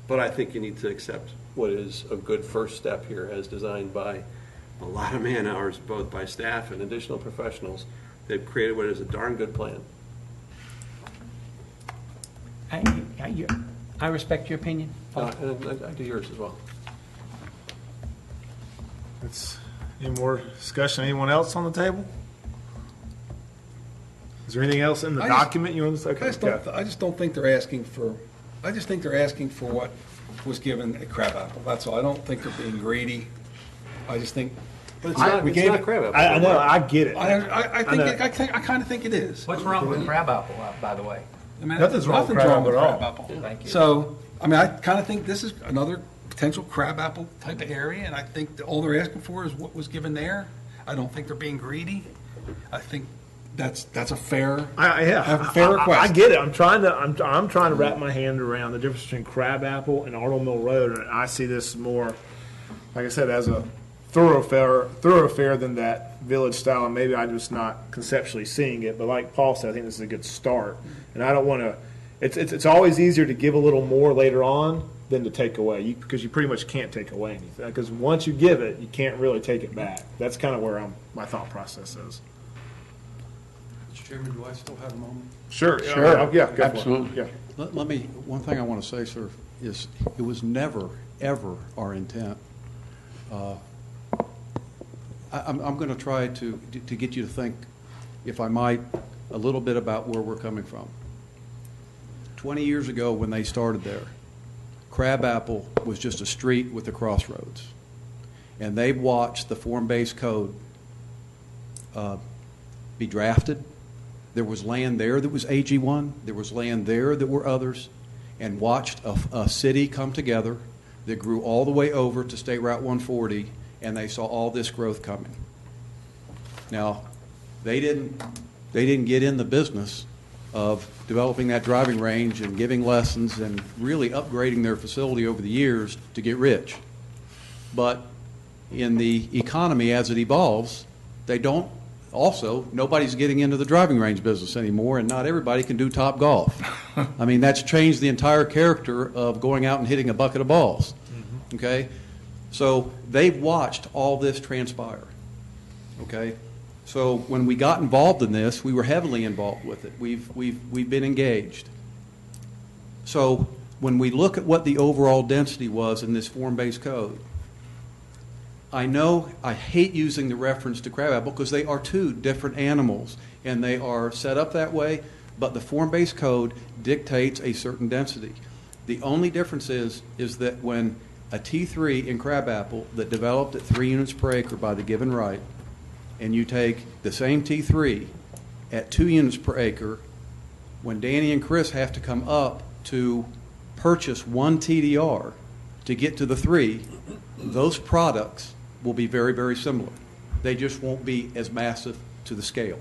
but I think you need to accept what is a good first step here as designed by a lot of man hours, both by staff and additional professionals. They've created what is a darn good plan. I respect your opinion. And I do yours as well. Any more discussion? Anyone else on the table? Is there anything else in the document you want to say? Okay, I just don't think they're asking for, I just think they're asking for what was given at Crabapple. That's all. I don't think they're being greedy. I just think. But it's not Crabapple. I know, I get it. I kind of think it is. What's wrong with Crabapple, by the way? I mean, Nothing's wrong with Crabapple at all. Thank you. So, I mean, I kind of think this is another potential Crabapple type of area, and I think that all they're asking for is what was given there. I don't think they're being greedy. I think that's a fair, fair request. I get it. I'm trying to wrap my hand around the difference between Crabapple and Arnold Mill Road, and I see this more, like I said, as a thoroughfare than that village style. And maybe I'm just not conceptually seeing it, but like Paul said, I think this is a good start. And I don't want to. It's always easier to give a little more later on than to take away, because you pretty much can't take away anything. Because once you give it, you can't really take it back. That's kind of where my thought process is. Mr. Chairman, do I still have a moment? Sure. Sure. Yeah. Go for it. Absolutely. Yeah. Let me, one thing I want to say, sir, is it was never, ever our intent. I'm going to try to get you to think if I might, a little bit about where we're coming from. 20 years ago when they started there, Crabapple was just a street with a crossroads. And they watched the form-based code be drafted. There was land there that was AG1. There was land there that were others. And watched a city come together that grew all the way over to State Route 140, and they saw all this growth coming. Now, they didn't get in the business of developing that driving range and giving lessons and really upgrading their facility over the years to get rich. But in the economy as it evolves, nobody's getting into the driving range business anymore, and not everybody can do Top Golf. I mean, that's changed the entire character of going out and hitting a bucket of balls. Okay? So they've watched all this transpire. Okay? So when we got involved in this, we were heavily involved with it. We've been engaged. So when we look at what the overall density was in this form-based code, I know I hate using the reference to crabapple because they are two different animals and they are set up that way, but the form-based code dictates a certain density. The only difference is that when a T3 in crabapple that developed at 3 units per acre by the given right, and you take the same T3 at 2 units per acre, when Danny and Chris have to come up to purchase 1 TDR to get to the 3, those products will be very, very similar. They just won't be as massive to the scale.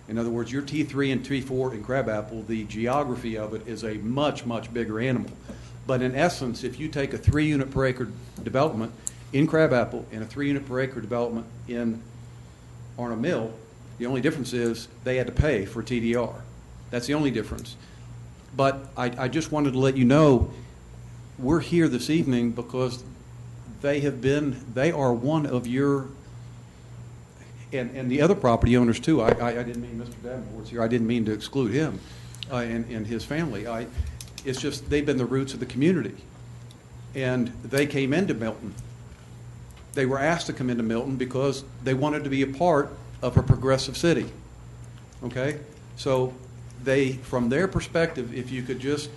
In other words, your T3 and T4 in crabapple, the geography of it is a much, much bigger animal. But in essence, if you take a 3 unit per acre development in crabapple and a 3 unit per acre development in Arnold Mill, the only difference is they had to pay for TDR. That's the only difference. But I just wanted to let you know we're here this evening because they are one of your, and the other property owners too. I didn't mean Mr. Davenport's here. I didn't mean to exclude him and his family. It's just they've been the roots of the community. And they came into Milton. They were asked to come into Milton because they wanted to be a part of a progressive city. Okay? So from their perspective, if you could just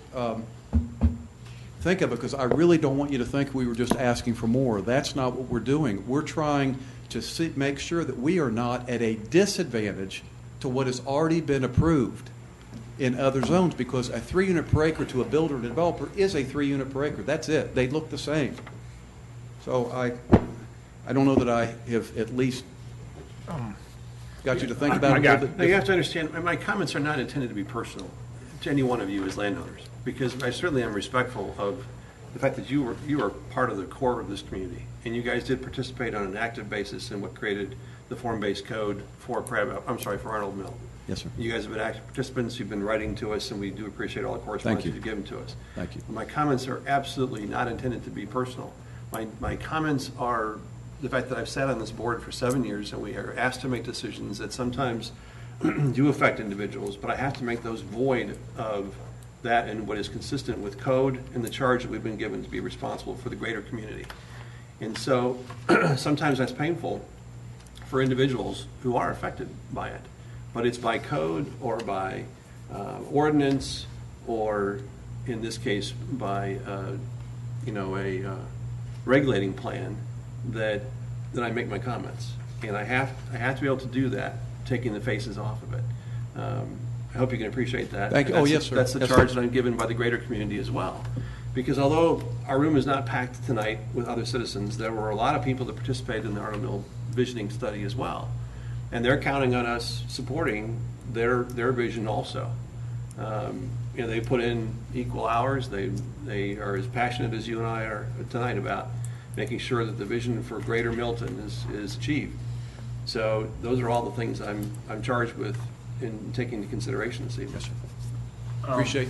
think of it, because I really don't want you to think we were just asking for more. That's not what we're doing. We're trying to make sure that we are not at a disadvantage to what has already been approved in other zones, because a 3 unit per acre to a builder and developer is a 3 unit per acre. That's it. They look the same. So I don't know that I have at least got you to think about it a little bit. Now, you have to understand, my comments are not intended to be personal to any one of you as landowners, because I certainly am respectful of the fact that you are part of the core of this community, and you guys did participate on an active basis in what created the form-based code for Arnold Mill. Yes, sir. You guys have been active participants. You've been writing to us, and we do appreciate all the correspondence you've given to us. Thank you. My comments are absolutely not intended to be personal. My comments are the fact that I've sat on this board for 7 years, and we are asked to make decisions that sometimes do affect individuals, but I have to make those void of that and what is consistent with code and the charge that we've been given to be responsible for the greater community. And so sometimes that's painful for individuals who are affected by it, but it's by code or by ordinance, or in this case by a regulating plan that I make my comments, and I have to be able to do that, taking the faces off of it. I hope you can appreciate that. Thank you. Oh, yes, sir. That's the charge that I'm given by the greater community as well. Because although our room is not packed tonight with other citizens, there were a lot of people that participated in the Arnold Mill visioning study as well. And they're counting on us supporting their vision also. They put in equal hours. They are as passionate as you and I are tonight about making sure that the vision for Greater Milton is achieved. So those are all the things I'm charged with in taking into consideration this evening. Yes, sir. Appreciate.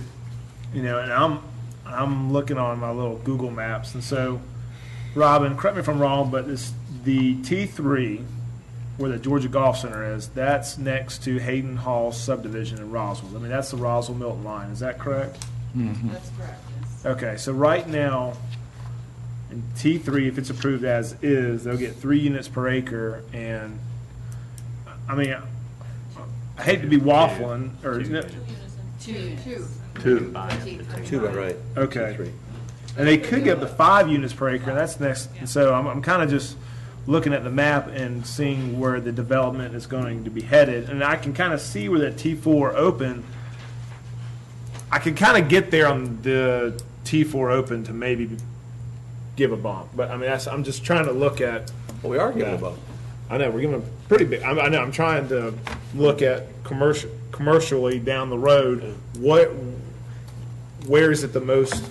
And I'm looking on my little Google Maps, and so, Robin, correct me if I'm wrong, but the T3, where the Georgia Golf Center is, that's next to Hayden Hall subdivision in Roswell. I mean, that's the Roswell-Milton line. Is that correct? Mm-hmm. That's correct, yes. Okay, so right now, in T3, if it's approved as is, they'll get 3 units per acre, and I mean, I hate to be waffling, or isn't it? Two. Two. Two by right. Okay. Three. And they could get up to 5 units per acre, and that's next, and so I'm kind of just looking at the map and seeing where the development is going to be headed, and I can kind of see where that T4 open, I can kind of get there on the T4 open to maybe give a bump, but I mean, I'm just trying to look at. Well, we are giving a bump. I know, we're giving a pretty big, I know, I'm trying to look at commercially down the road, where is it the most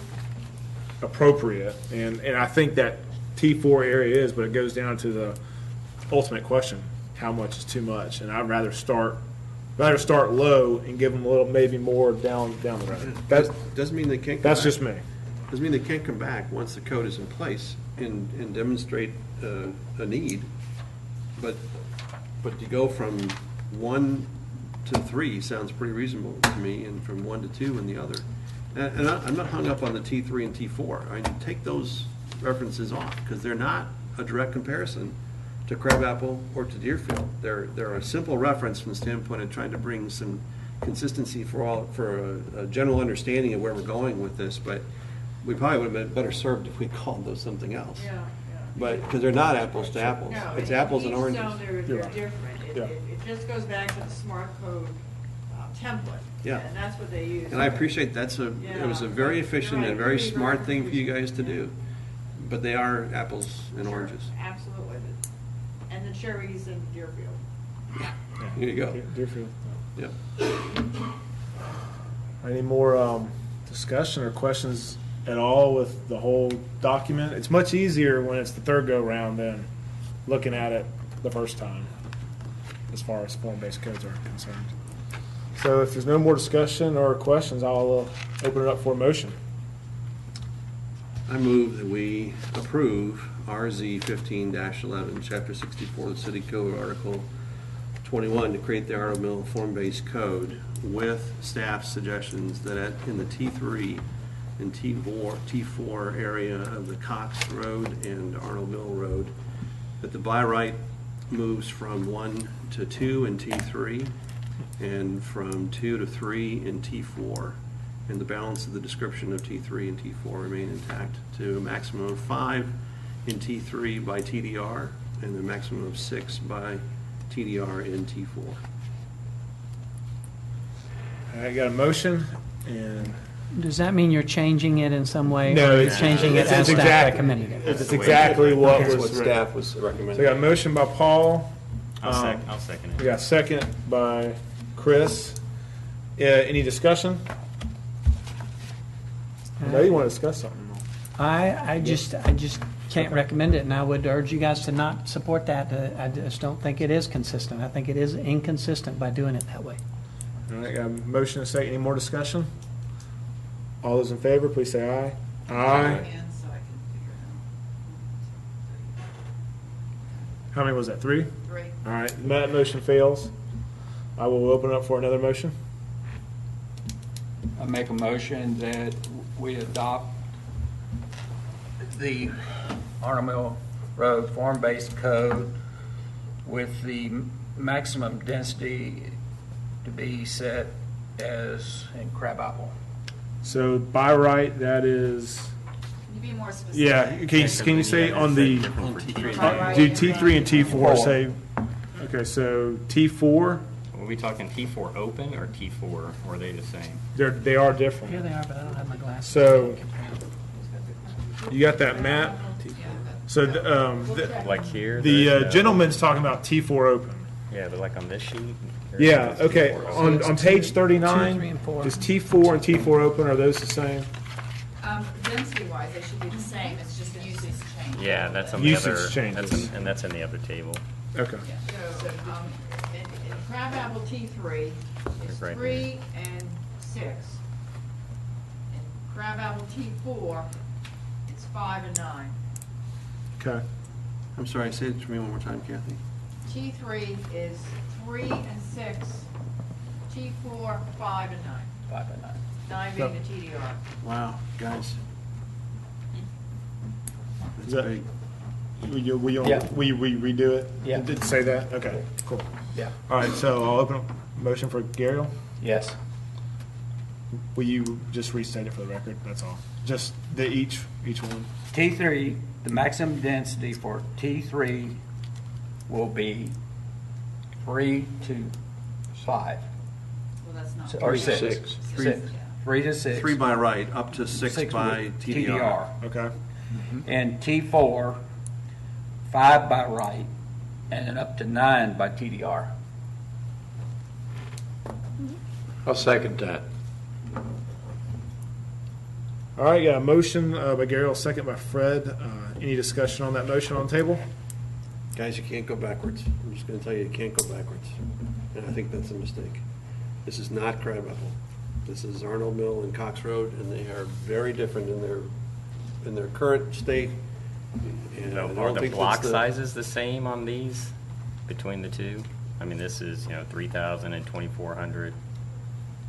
appropriate? And I think that T4 area is, but it goes down to the ultimate question, how much is too much? And I'd rather start low and give them a little, maybe more down the road. Doesn't mean they can't. That's just me. Doesn't mean they can't come back once the code is in place and demonstrate a need. But to go from 1 to 3 sounds pretty reasonable to me, and from 1 to 2 in the other. And I'm not hung up on the T3 and T4. I mean, take those references off, because they're not a direct comparison to Crabapple or to Deerfield. They're a simple reference from the standpoint of trying to bring some consistency for a general understanding of where we're going with this, but we probably would have been better served if we called those something else. Yeah. But, because they're not apples to apples. No, It's in apples and each oranges. zone, they're You're right. different. Yeah. It just goes back to the smart code template. Yeah. And that's what they use. And I appreciate it was a very efficient and very smart thing for you guys to do. But they are apples and oranges. Absolutely. And the cherries in Deerfield. Here you go. Deerfield. Yep. Any more discussion or questions at all with the whole document? It's much easier when it's the third go-round than looking at it the first time, as far as form-based codes are concerned. So if there's no more discussion or questions, I'll open it up for a motion. I move that we approve RZ 15-11, Chapter 64 of the City Code, Article 21, to create the Arnold Mill form-based code with staff suggestions that in the T3 and T4 area of the Cox Road and Arnold Mill Road, that the by right moves from 1 to 2 in T3 and from 2 to 3 in T4, and the balance of the description of T3 and T4 remain intact to a maximum of 5 in T3 by TDR and a maximum of 6 by TDR in T4. I got a motion, and Does that mean you're changing it in some way? no, or you're it's changing it as staff recommended it? It's exactly what That's was what written. staff was recommending. So I got a motion by Paul. I'll second We it. got a second by Chris. Any discussion? I know you want to discuss something. I just can't recommend it, and I would urge you guys to not support that. I just don't think it is consistent. I think it is inconsistent by doing it that way. All right, got a motion and a second. Any more discussion? All those in favor, please say aye. Aye. How many was that? 3? 3. All right, that motion fails. I will open up for another motion. I make a motion that we adopt the Arnold Mill Road form-based code with the maximum density to be set as in Crabapple. So by right, that is, Can you be more specific? yeah, can you say on the, do T3 and T4 say, okay, so T4, Are we talking T4 open or T4, or are they the same? they are different. Here they are, but I don't have my glasses. So, you got that map? So, Like here? the there's no- gentleman's talking about T4 open. Yeah, but like on this sheet? Or Yeah, is okay, T4 open? on page 2, 39, 3, and 4. is T4 and T4 open, are those the same? Density-wise, they should be the same, it's just the usage change. Yeah, that's on the Usage other, changes. and that's in the other table. Okay. So, in Crabapple T3, it's Right 3 and 6. In Crabapple T4, it's 5 and 9. Okay. I'm sorry, say it to me one more time, Kathy. T3 is 3 and 6, T4, 5 and 9. 5 and 9. 9 being the TDR. Wow, guys. Is That's that- big. Will you Yeah. redo it? Yeah. Did it say that? Okay, cool. Yeah. All right, so I'll open up motion for Gariel. Yes. Will you just restate it for the record? That's all. Just each one. T3, the maximum density for T3 will be 3 to 5. Well, that's not. Or Three to 6. six. 3 to 6. 3 by right, up to 6 by with TDR. Okay. And T4, 5 by right, and then up to 9 by TDR. I'll second that. All right, got a motion by Gariel, second by Fred. Any discussion on that motion on the table? Guys, you can't go backwards. I'm just gonna tell you, you can't go backwards. And I think that's a mistake. This is not Crabapple. This is Arnold Mill and Cox Road, and they are very different in their current state. And I Are don't the think block that's sizes the same on these between the two? I mean, this is, 3,000 and 2,400.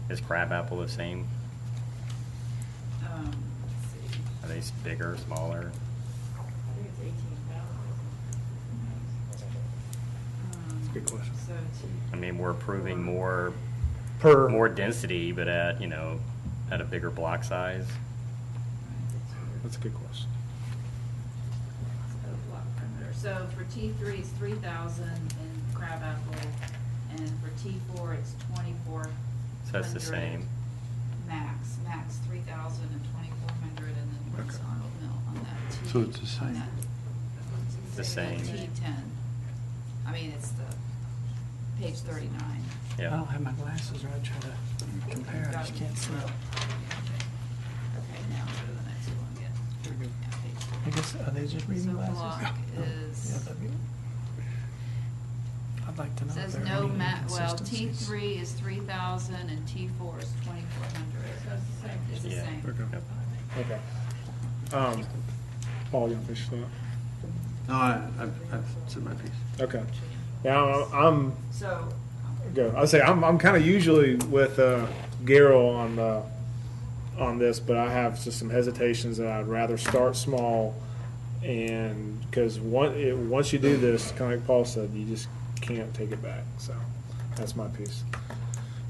Is Crabapple the same? Let's see. Are they bigger, smaller? I think it's 18,000. Good question. So I mean, we're approving more Per. density, but at a bigger block size. That's a good question. block perimeter. So for T3, it's 3,000 in Crabapple, and for T4, it's 2,400. So that's the same. Max 3,000 and 2,400, and then what's Arnold Mill on that T? So it's the same. on that- The same. T10. I mean, it's the page 39. I Yeah. don't have my glasses, or I'd try to compare. I just can't see. Okay, now go to the next one again. Yeah, page I guess, are they just reading So glasses? block is, Yeah, that'd be- I'd like to know. if says they're no any well, inconsistencies. T3 is 3,000 and T4 is 2,400. So it's the same. It's the Yeah. same. Okay. Okay. Paul, you want to finish that? No, I've said my piece. Okay. Now I'm So, go. I say I'm kind of usually with Gariel on this, but I have just some hesitations that I'd rather start small, and because once you do this, kind of like Paul said, you just can't take it back. So that's my piece.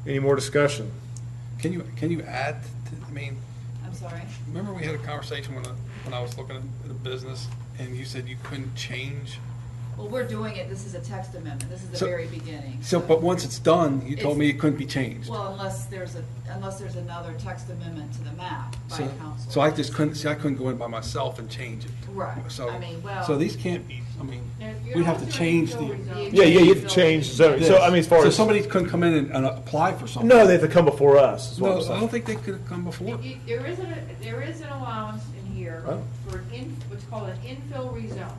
Any more discussion? Can you add, I mean, I'm sorry. remember we had a conversation when I was looking at a business, and you said you couldn't change? Well, we're doing it, this is a text amendment, this is the So- very beginning. So, but once it's done, you told me it couldn't be changed. Well, unless there's another text amendment to the map by So, council. so I just couldn't go in by myself and change it. Right. So, I mean, well- so these can't be, I mean, You're we'd have to not change doing the. infill Yeah, you have to change zoning. So I mean, as far So as somebody couldn't come in and apply for something? no, they have to come before us. Is what No, I'm I saying. don't think they could have come before. There is an allowance in here Oh. for what's called an infill rezoning.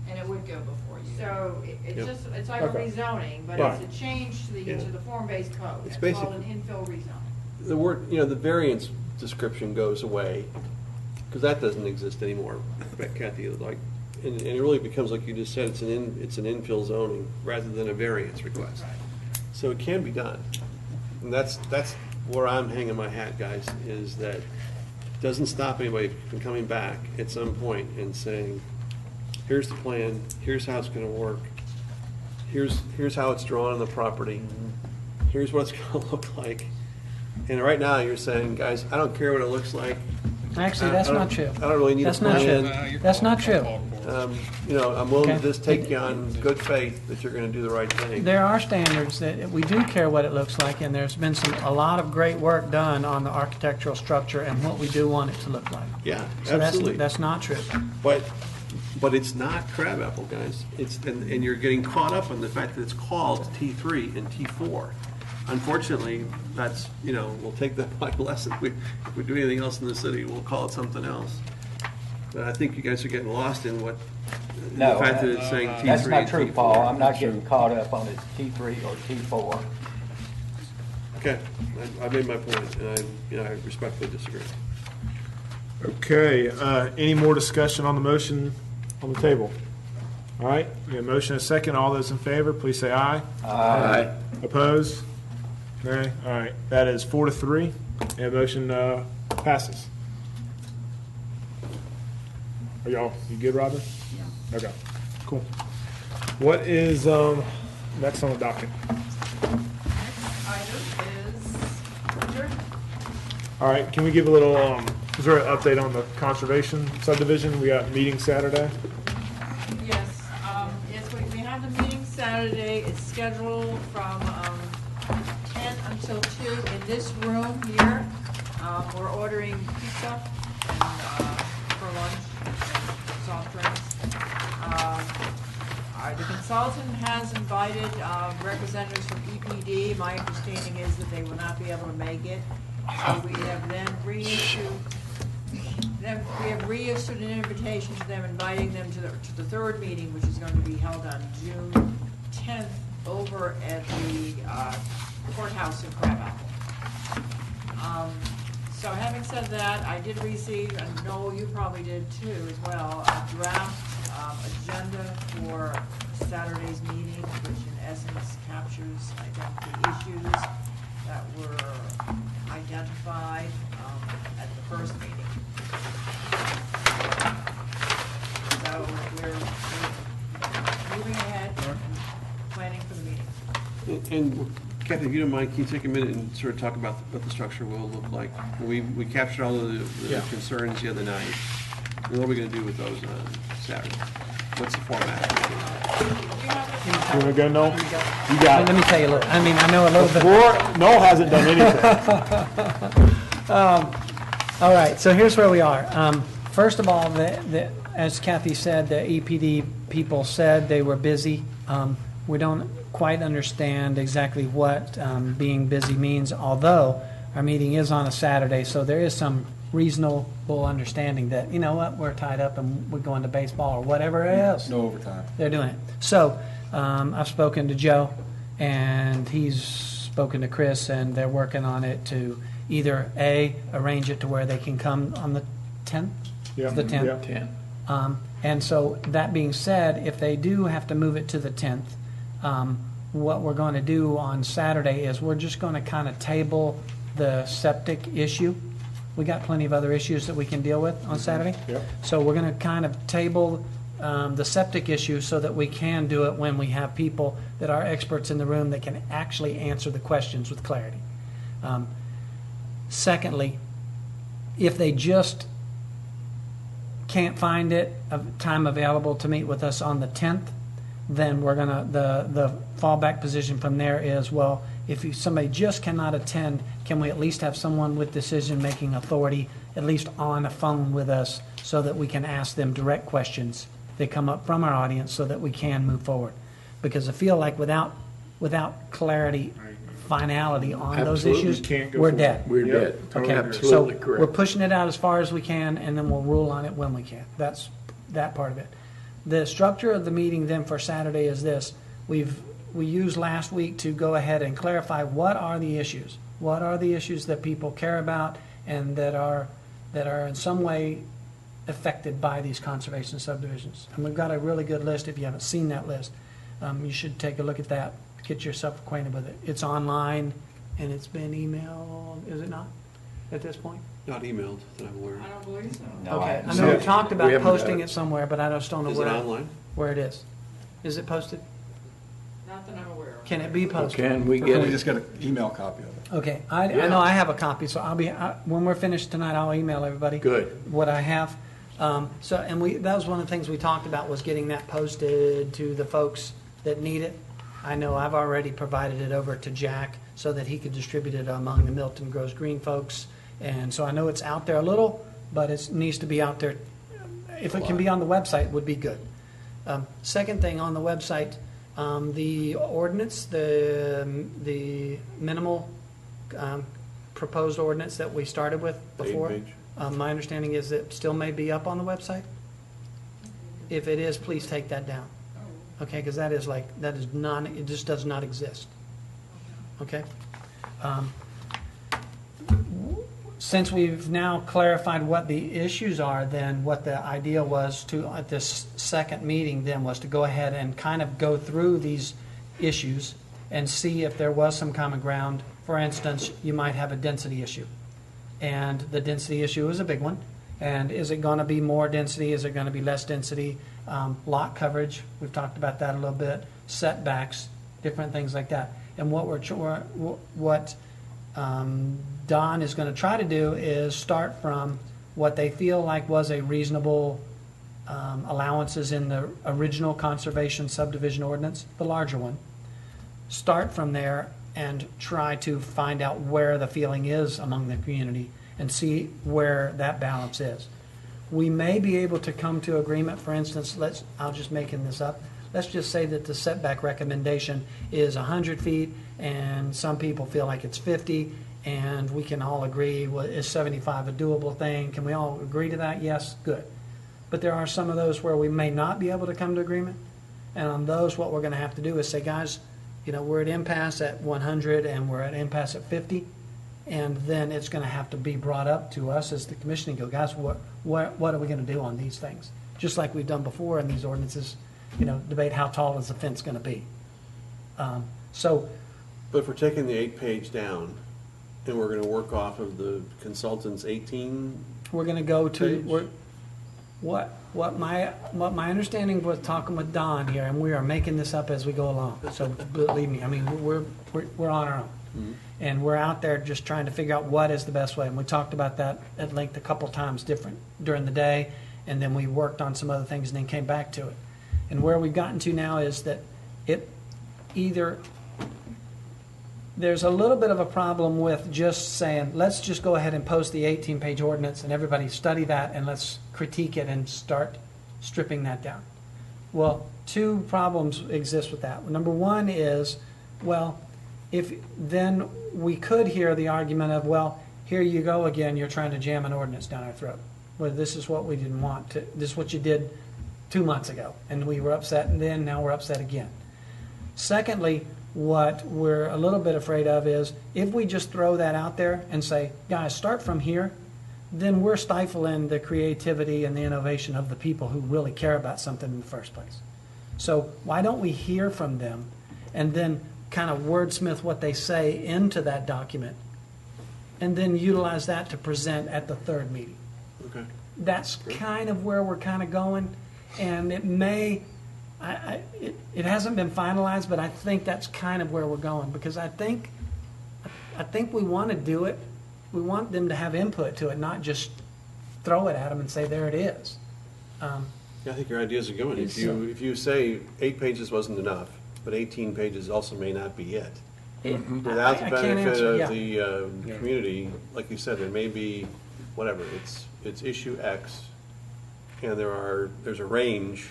And it would go before you. So it's Yep. just, it's like a Okay. rezoning, but Right. it's a change to the Yeah. form-based code. It's It's called an infill rezoning. The word, the variance description goes away, because that doesn't exist anymore, Kathy, like, and it really becomes, like you just said, it's an infill zoning rather than a variance request. So it can be done. And that's where I'm hanging my hat, guys, is that it doesn't stop anybody from coming back at some point and saying, here's the plan, here's how it's gonna work, here's how it's drawn on the property, here's what it's gonna look like. And right now, you're saying, guys, I don't care what it looks like. Actually, that's I don't- not true. I don't really need a That's not plan. true. That's not true. I'm willing to Okay. just take you on good faith that you're gonna do the right thing. There are standards that we do care what it looks like, and there's been a lot of great work done on the architectural structure and what we do want it to look like. Yeah, So absolutely. that's not true. But it's not Crabapple, guys. And you're getting caught up on the fact that it's called T3 and T4. Unfortunately, that's, we'll take that by lesson. If we do anything else in the city, we'll call it something else. But I think you guys are getting lost in the No, fact that it's saying T3 and T4. that's not true, Paul. I'm not getting caught up on it T3 or T4. Okay, I made my point, and I respectfully disagree. Okay, any more discussion on the motion on the table? All right, we have a motion and a second. All those in favor, please say aye. Aye. Opposed? Okay, all right, that is 4-3, and motion passes. Are you good, Robin? Yeah. Okay, cool. What is Next on the docket. Next item is adjournment. All right, can we give a little, is there an update on the conservation subdivision? We got meeting Saturday. Yes, yes, we have the meeting Saturday. It's scheduled from 10 until 2 in this room here. We're ordering pizza and, for lunch and soft drinks. The consultant has invited representatives from EPD. My understanding is that they will not be able to make it. So we have then reissued an invitation to them, inviting them to the third meeting, which is going to be held on June 10th over at the courthouse in Crabapple. So having said that, I did receive, and Noel, you probably did too as well, a draft agenda for Saturday's meeting, which in essence captures the issues that were identified at the first meeting. So we're moving ahead and planning for the meeting. And Kathy, if you don't mind, can you take a minute and sort of talk about what the structure will look like? We captured all of the concerns the other night. And what are we going to do with those on Saturday? What's the format? You want to go, Noel? You got it. Let me tell you a little. I mean, I know a little bit. Before, Noel hasn't done anything. All right, so here's where we are. First of all, as Kathy said, the EPD people said they were busy. We don't quite understand exactly what being busy means, although our meeting is on a Saturday, so there is some reasonable understanding that, you know what, we're tied up and we're going to baseball or whatever it is. No overtime. They're doing it. So I've spoken to Joe, and he's spoken to Chris, and they're working on it to either arrange it to where they can come on the 10th. Yeah. The 10th. Yeah. 10. And so that being said, if they do have to move it to the 10th, what we're going to do on Saturday is we're just going to kind of table the septic issue. We got plenty of other issues that we can deal with on Saturday. Yep. So we're going to kind of table the septic issue so that we can do it when we have people that are experts in the room that can actually answer the questions with clarity. Secondly, if they just can't find time available to meet with us on the 10th, then we're going to, the fallback position from there is, well, if somebody just cannot attend, can we at least have someone with decision-making authority at least on the phone with us so that we can ask them direct questions that come up from our audience so that we can move forward? Because I feel like without clarity, finality on those Absolutely issues, can't go we're forward. dead. We're Yep. dead. Okay, Absolutely so correct. we're pushing it out as far as we can, and then we'll rule on it when we can. That's that part of it. The structure of the meeting then for Saturday is this. We used last week to go ahead and clarify what are the issues. What are the issues that people care about and that are in some way affected by these conservation subdivisions. And we've got a really good list. If you haven't seen that list, you should take a look at that. Get yourself acquainted with it. It's online, and it's been emailed, is it not, at this point? Not emailed, that I'm aware of. I don't believe so. Okay, I know we talked We about haven't posting done it somewhere, but I just don't know Is it online? where it is. Is it posted? Not that I'm aware of. Can it be posted? Can we Or get can we it? just get an email copy of it? Okay, I know I have a copy, so when we're finished tonight, I'll email everybody. Good. What I have. That was one of the things we talked about was getting that posted to the folks that need it. I know I've already provided it over to Jack so that he could distribute it among the Milton Grows Green folks. And so I know it's out there a little, but it needs to be out there. If it can be on the website, would be good. Second thing on the website, the ordinance, the minimal proposed ordinance that we started with before. Page. My understanding is it still may be up on the website. If it is, please take that down. Okay, because that is it just does not exist. Okay? Since we've now clarified what the issues are, then what the idea was at this second meeting then was to go ahead and kind of go through these issues and see if there was some common ground. For instance, you might have a density issue. And the density issue is a big one. And is it going to be more density? Is it going to be less density? Lot coverage, we've talked about that a little bit. Setbacks, different things like that. And what Don is going to try to do is start from what they feel like was a reasonable allowances in the original conservation subdivision ordinance, the larger one. Start from there and try to find out where the feeling is among the community and see where that balance is. We may be able to come to agreement, for instance, I'll just making this up, let's just say that the setback recommendation is 100 feet and some people feel like it's 50, and we can all agree, well, is 75 a doable thing? Can we all agree to that? Yes, good. But there are some of those where we may not be able to come to agreement, and on those what we're going to have to do is say, guys, we're at impasse at 100 and we're at impasse at 50, and then it's going to have to be brought up to us as the commissioning guild. Guys, what are we going to do on these things? Just like we've done before in these ordinances, debate how tall is the fence going to be. But if we're taking the 8-page down and we're going to work off of the consultant's 18, we're going to go to what my understanding was talking with Don here, and we are making this up as we go along. So believe me, I mean we're on our own. Mm-hmm. And we're out there just trying to figure out what is the best way. And we talked about that at length a couple times different during the day, and then we worked on some other things and then came back to it. And where we've gotten to now is that there's a little bit of a problem with just saying, let's just go ahead and post the 18-page ordinance and everybody study that and let's critique it and start stripping that down. Well, two problems exist with that. Number one is, if then we could hear the argument of, here you go again, you're trying to jam an ordinance down our throat. Well, this is what we didn't want to, this is what you did 2 months ago, and we were upset, and then now we're upset again. Secondly, what we're a little bit afraid of is if we just throw that out there and say, guys, start from here, then we're stifling the creativity and the innovation of the people who really care about something in the first place. So why don't we hear from them and then kind of wordsmith what they say into that document and then utilize that to present at the third meeting. Okay. That's kind of where we're kind of going, and it may, it hasn't been finalized, but I think that's kind of where we're going, because I think we want to do it. We want them to have input to it, not just throw it at them and say, there it is. I think your ideas are good. If you say 8 pages wasn't enough, but 18 pages also may not be it. Without the benefit of the community, like you said, there may be whatever. It's issue X, and there's a range.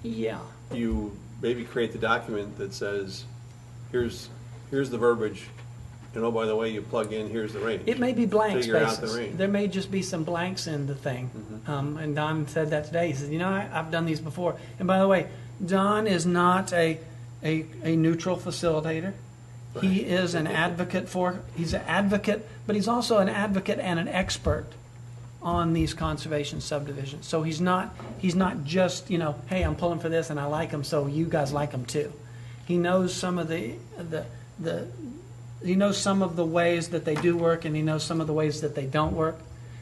Yeah. You maybe create the document that says, here's the verbiage, and oh, by the way, you plug in, here's the range. It may be blank Figure spaces. out the range. There may just be some blanks in the thing. Mm-hmm. And Don said that today. He said, I've done these before. And by the way, Don is not a neutral facilitator. Right. He is an advocate he's an advocate, but he's also an advocate and an expert on these conservation subdivisions. So he's not just, hey, I'm pulling for this and I like them, so you guys like them too. He knows some of he knows some of the ways that they do work, and he knows some of the ways that they don't work.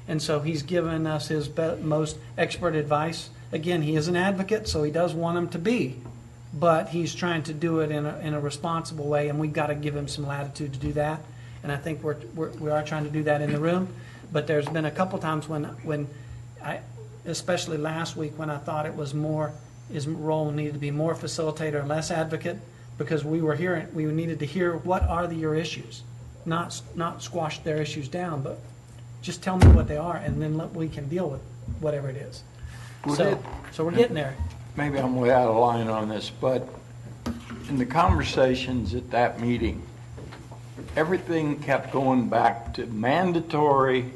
And so he's given us his most expert advice. Again, he is an advocate, so he does want them to be, but he's trying to do it in a responsible way, and we've got to give him some latitude to do that. And I think we are trying to do that in the room. But there's been a couple times when I, especially last week, when I thought it was his role needed to be more facilitator and less advocate, because we needed to hear what are your issues, not squash their issues down, but just tell me what they are, and then we can deal with whatever it is. So we're getting there. Maybe I'm way out of line on this, but in the conversations at that meeting, everything kept going back to mandatory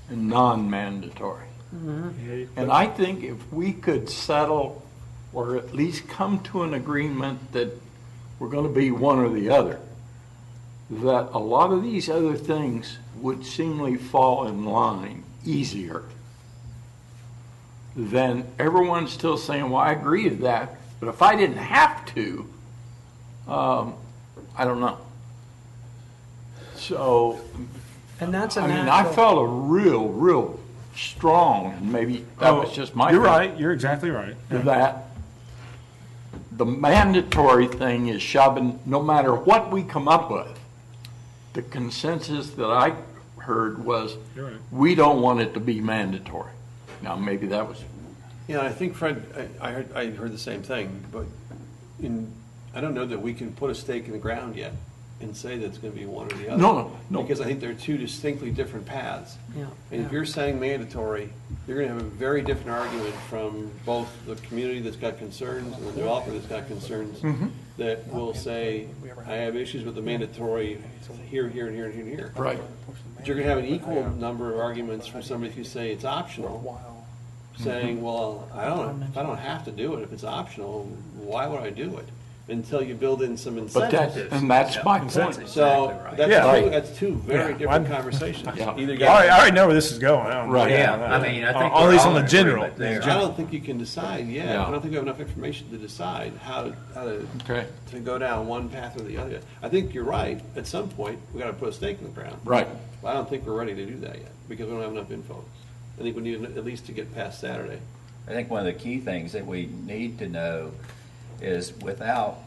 and non-mandatory. Mm-hmm. And I think if we could settle or at least come to an agreement that we're going to be one or the other, that a lot of these other things would seemingly fall in line easier than everyone's still saying, well, I agree with that, but if I didn't have to, I don't know. So, and that's I felt a real strong, and maybe that was just my You're right. You're exactly right. That the mandatory thing is shoving, no matter what we come up with. The consensus that I heard was, we don't want it to be mandatory. Now, maybe that was, Yeah, I think Fred, I heard the same thing, but I don't know that we can put a stake in the ground yet and say that it's going to be one or the other. No. Because I think they're two distinctly different paths. Yeah. And if you're saying mandatory, you're going to have a very different argument from both the community that's got concerns and the developer that's got concerns that will say, I have issues with the mandatory here, here, and here, and here, and here. right. But you're going to have an equal number of arguments from somebody who say it's optional, saying, well, if I don't have to do it, if it's optional, why would I do it? Until you build in some But incentives. that's my point. So that's two very different conversations. Yeah. Either I get- already know where this is going. I don't know. Right. Yeah, I mean, I think At we're least all on the in general. agreement there. I don't think you can decide yet. Yeah. I don't think we have enough information to decide how to Okay. go down one path or the other. I think you're right. At some point, we got to put a stake in the ground. Right. But I don't think we're ready to do that yet because we don't have enough info. I think we need at least to get past Saturday. I think one of the key things that we need to know is without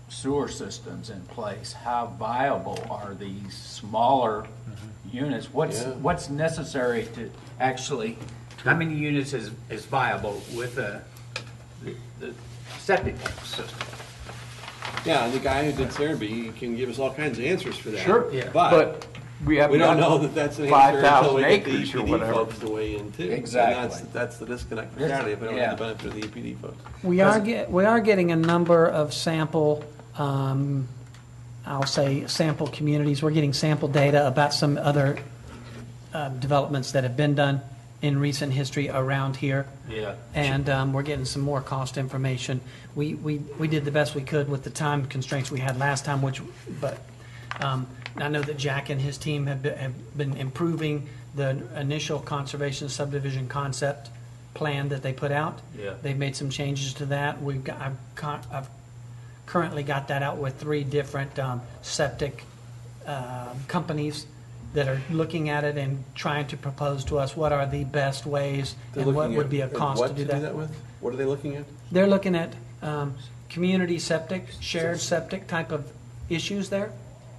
sewer systems in place, how viable are these smaller units? What's necessary to actually, how many units is viable with the septic system? Yeah, and the guy who did Cerebi can give us all kinds of answers for that. Sure. Yeah. But we haven't don't got know that that's an answer until 5,000 we get the acres or EPD whatever. folks to weigh in too. Exactly. And that's the disconnect for Saturday if we don't have the benefit of the EPD folks. We are getting a number of sample, I'll say sample communities. We're getting sample data about some other developments that have been done in recent history around here. Yeah. And we're getting some more cost information. We did the best we could with the time constraints we had last time, but I know that Jack and his team have been improving the initial conservation subdivision concept plan that they put out. Yeah. They've made some changes to that. I've currently got that out with 3 different septic companies that are looking at it and trying to propose to us what are the best ways and what would be a cost to do that. With? What are they looking at? They're looking at community septic, shared septic type of issues there.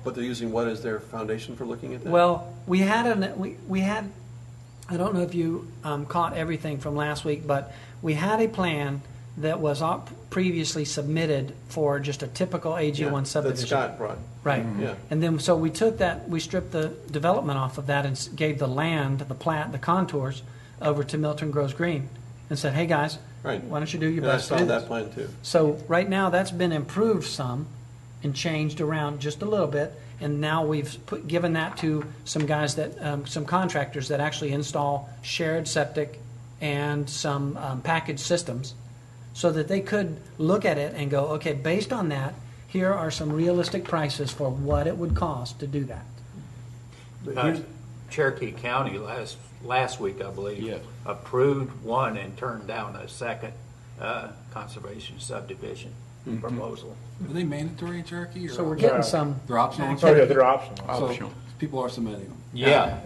But they're using what as their foundation for looking at that? Well, we had I don't know if you caught everything from last week, but we had a plan that was previously submitted for just a typical AG1 subdivision. That Scott brought. Right. Yeah. And then, so we took that, we stripped the development off of that and gave the land, the plat, the contours over to Milton Grows Green and said, hey, guys, Right. why don't you do your And I best to saw do that this? plan too. So right now, that's been improved some and changed around just a little bit. And now we've given that to some guys that, some contractors that actually install shared septic and some packaged systems so that they could look at it and go, okay, based on that, here are some realistic prices for what it would cost to do that. Cherokee County last week, I believe, Yes. approved one and turned down a second conservation subdivision proposal. Are they mandatory in Cherokee? Or So we're getting some, they're optional? Oh, yeah, they're optional. Optional. So people are submitting them. Yeah,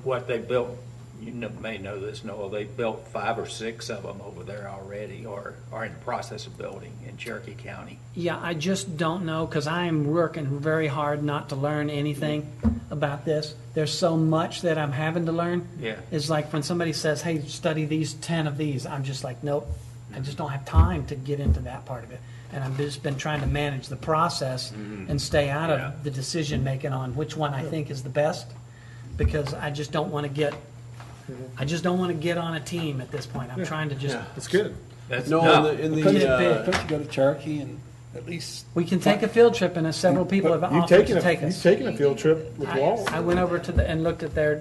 what they built, you may know this, Noel, they built 5 or 6 of them over there already, or are in the process of building in Cherokee County. yeah, I just don't know because I'm working very hard not to learn anything about this. There's so much that I'm having to learn. Yeah. It's like when somebody says, hey, study these 10 of these, I'm just like, nope, I just don't have time to get into that part of it. And I've just been trying to manage the process and stay out Yeah. of the decision making on which one I think is the best because I just don't want to get on a team at this point. I'm trying to just. It's good. That's No, in the Couldn't it be? Don't you go to Cherokee and at least? We can take a field trip, and several people have offered to take us. You've taken a field trip with Walt. I went over to and looked at their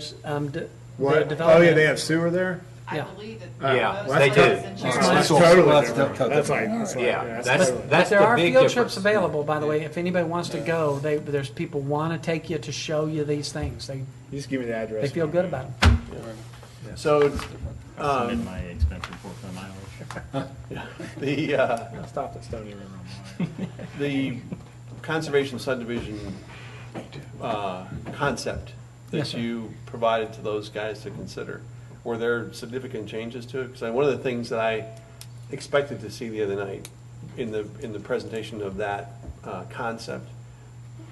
What? development. Oh, yeah, they have sewer there? I Yeah. believe that. Yeah, most they of do. those in Cherokee- That's So- totally that's different. different. That's like, Yeah, that's that's But the there are big field difference. trips available, by the way. If anybody wants to go, there's people want to take you to show you these things. You just give me the address. They feel good about them. So, Submit my expense report for the mileage. I stopped at Stony River on mine. the conservation subdivision concept Yes, that sir. you provided to those guys to consider, were there significant changes to it? Because one of the things that I expected to see the other night in the presentation of that concept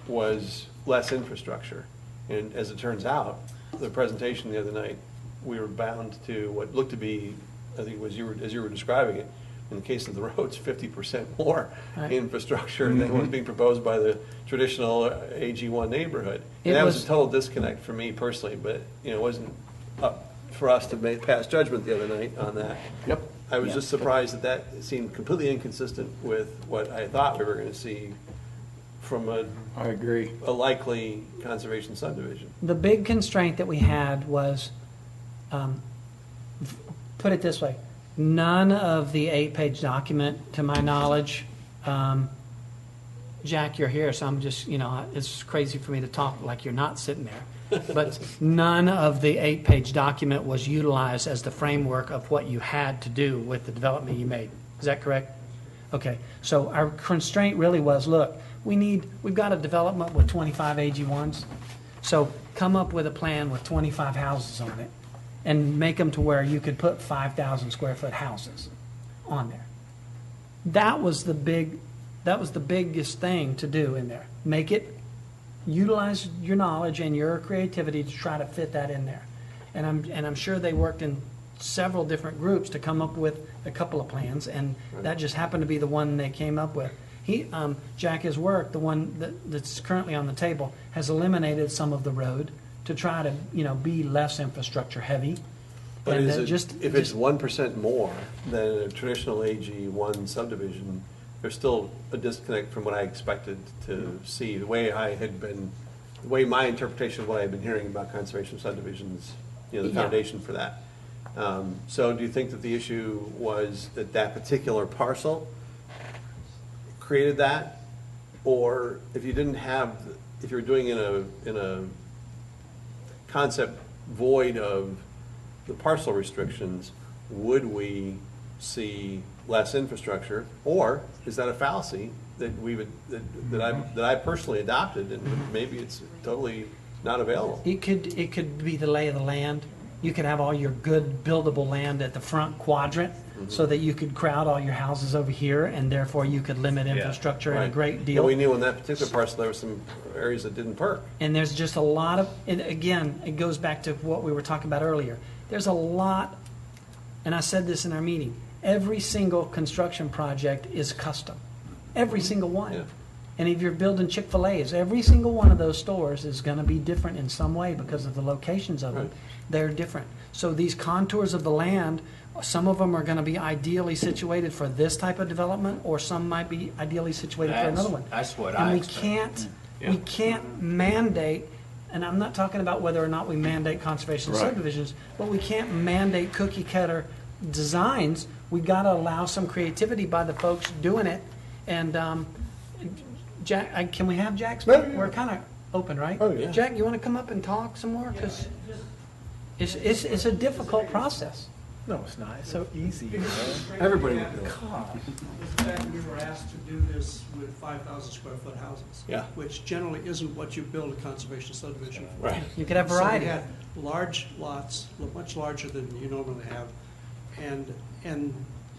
was less infrastructure. And as it turns out, the presentation the other night, we were bound to what looked to be, I think as you were describing it, in the case of the roads, 50% more infrastructure than was being proposed by the traditional AG1 neighborhood. And that was a total disconnect for me personally, but it wasn't up for us to make past judgment the other night on that. Yep. I was just surprised that seemed completely inconsistent with what I thought we were going to see from I agree. a likely conservation subdivision. The big constraint that we had was, put it this way, none of the 8-page document, to my knowledge, Jack, you're here, so I'm just, it's crazy for me to talk like you're not sitting there. But none of the 8-page document was utilized as the framework of what you had to do with the development you made. Is that correct? Okay. So our constraint really was, look, we've got a development with 25 AG1s. So come up with a plan with 25 houses on it and make them to where you could put 5,000 square foot houses on there. That was the biggest thing to do in there. Make it, utilize your knowledge and your creativity to try to fit that in there. And I'm sure they worked in several different groups to come up with a couple of plans, and that just happened to be the one they came up with. Jack has worked, the one that's currently on the table, has eliminated some of the road to try to, be less infrastructure heavy. But And is it, just if it's 1% more than a traditional AG1 subdivision, there's still a disconnect from what I expected to see. The way my interpretation of what I've been hearing about conservation subdivisions, the foundation for that. So do you think that the issue was that particular parcel created that? Or if you were doing in a concept void of the parcel restrictions, would we see less infrastructure? Or is that a fallacy that I personally adopted, and maybe it's totally not available? It could be the lay of the land. You could have all your good buildable land at the front quadrant so that you could crowd all your houses over here, and therefore you could limit infrastructure in a great deal. Well, we knew in that particular parcel there were some areas that didn't perk. And there's just a lot of, and again, it goes back to what we were talking about earlier. There's a lot, and I said this in our meeting, every single construction project is custom. Every single one. Yeah. And if you're building Chick-fil-A's, every single one of those stores is going to be different in some way because of the locations of them. They're different. So these contours of the land, some of them are going to be ideally situated for this type of development, or some might be ideally situated for another one. That's what And I we expect. we can't mandate, and I'm not talking about whether or not we mandate conservation subdivisions, but we can't mandate cookie cutter designs. We've got to allow some creativity by the folks doing it. And Jack, can we have Jack speak? We're kind of open, right? Oh, yeah. Jack, you want to come up and talk some more? Because it's a difficult process. No, it's not. It's so easy. Everybody would would do it. The fact we were asked to do this with 5,000 square foot houses. Yeah. Which generally isn't what you build a conservation subdivision for. Right. You could have variety. So we had large lots, much larger than you normally have. And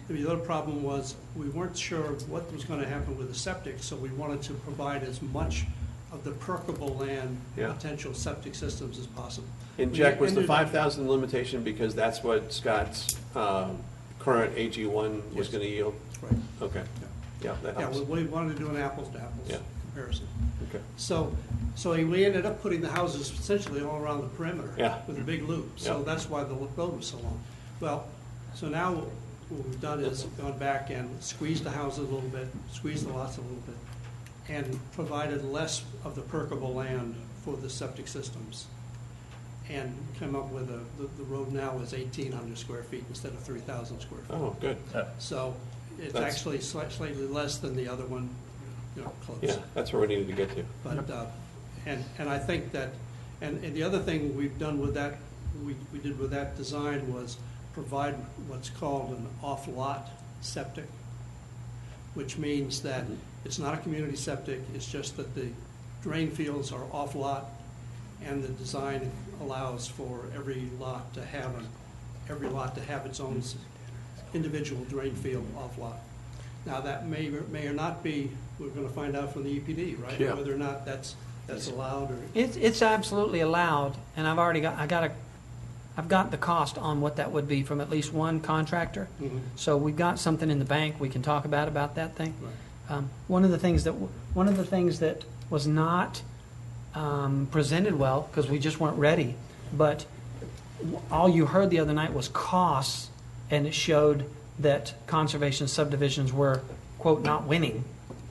the other problem was we weren't sure what was going to happen with the septic, so we wanted to provide as much of the perkable land, potential septic systems as possible. And Jack, was the 5,000 limitation because that's what Scott's current AG1 was going to yield? Right. Okay. Yeah, that helps. Yeah, we wanted to do an apples to apples comparison. Okay. So we ended up putting the houses essentially all around the perimeter with a big loop. So Yeah. that's why the road was so long. Well, so now what we've done is gone back and squeezed the houses a little bit, squeezed the lots a little bit, and provided less of the perkable land for the septic systems. And come up with the road now is 1,800 square feet instead of 3,000 square feet. Oh, good. So it's That's- actually slightly less than the other one, close. Yeah, that's where we needed to get to. But, and I think that, and the other thing we've done with that, we did with that design was provide what's called an off-lot septic, which means that it's not a community septic, it's just that the drain fields are off-lot, and the design allows for every lot to have its own individual drain field off-lot. Now, that may or not be, we're going to find out from the EPD, right? Yeah. Whether or not that's allowed or. It's absolutely allowed, and I've got the cost on what that would be from at least one contractor. Mhm. So we've got something in the bank we can talk about that thing. Right. One of the things that was not presented well, because we just weren't ready, but all you heard the other night was costs, and it showed that conservation subdivisions were, quote, not winning,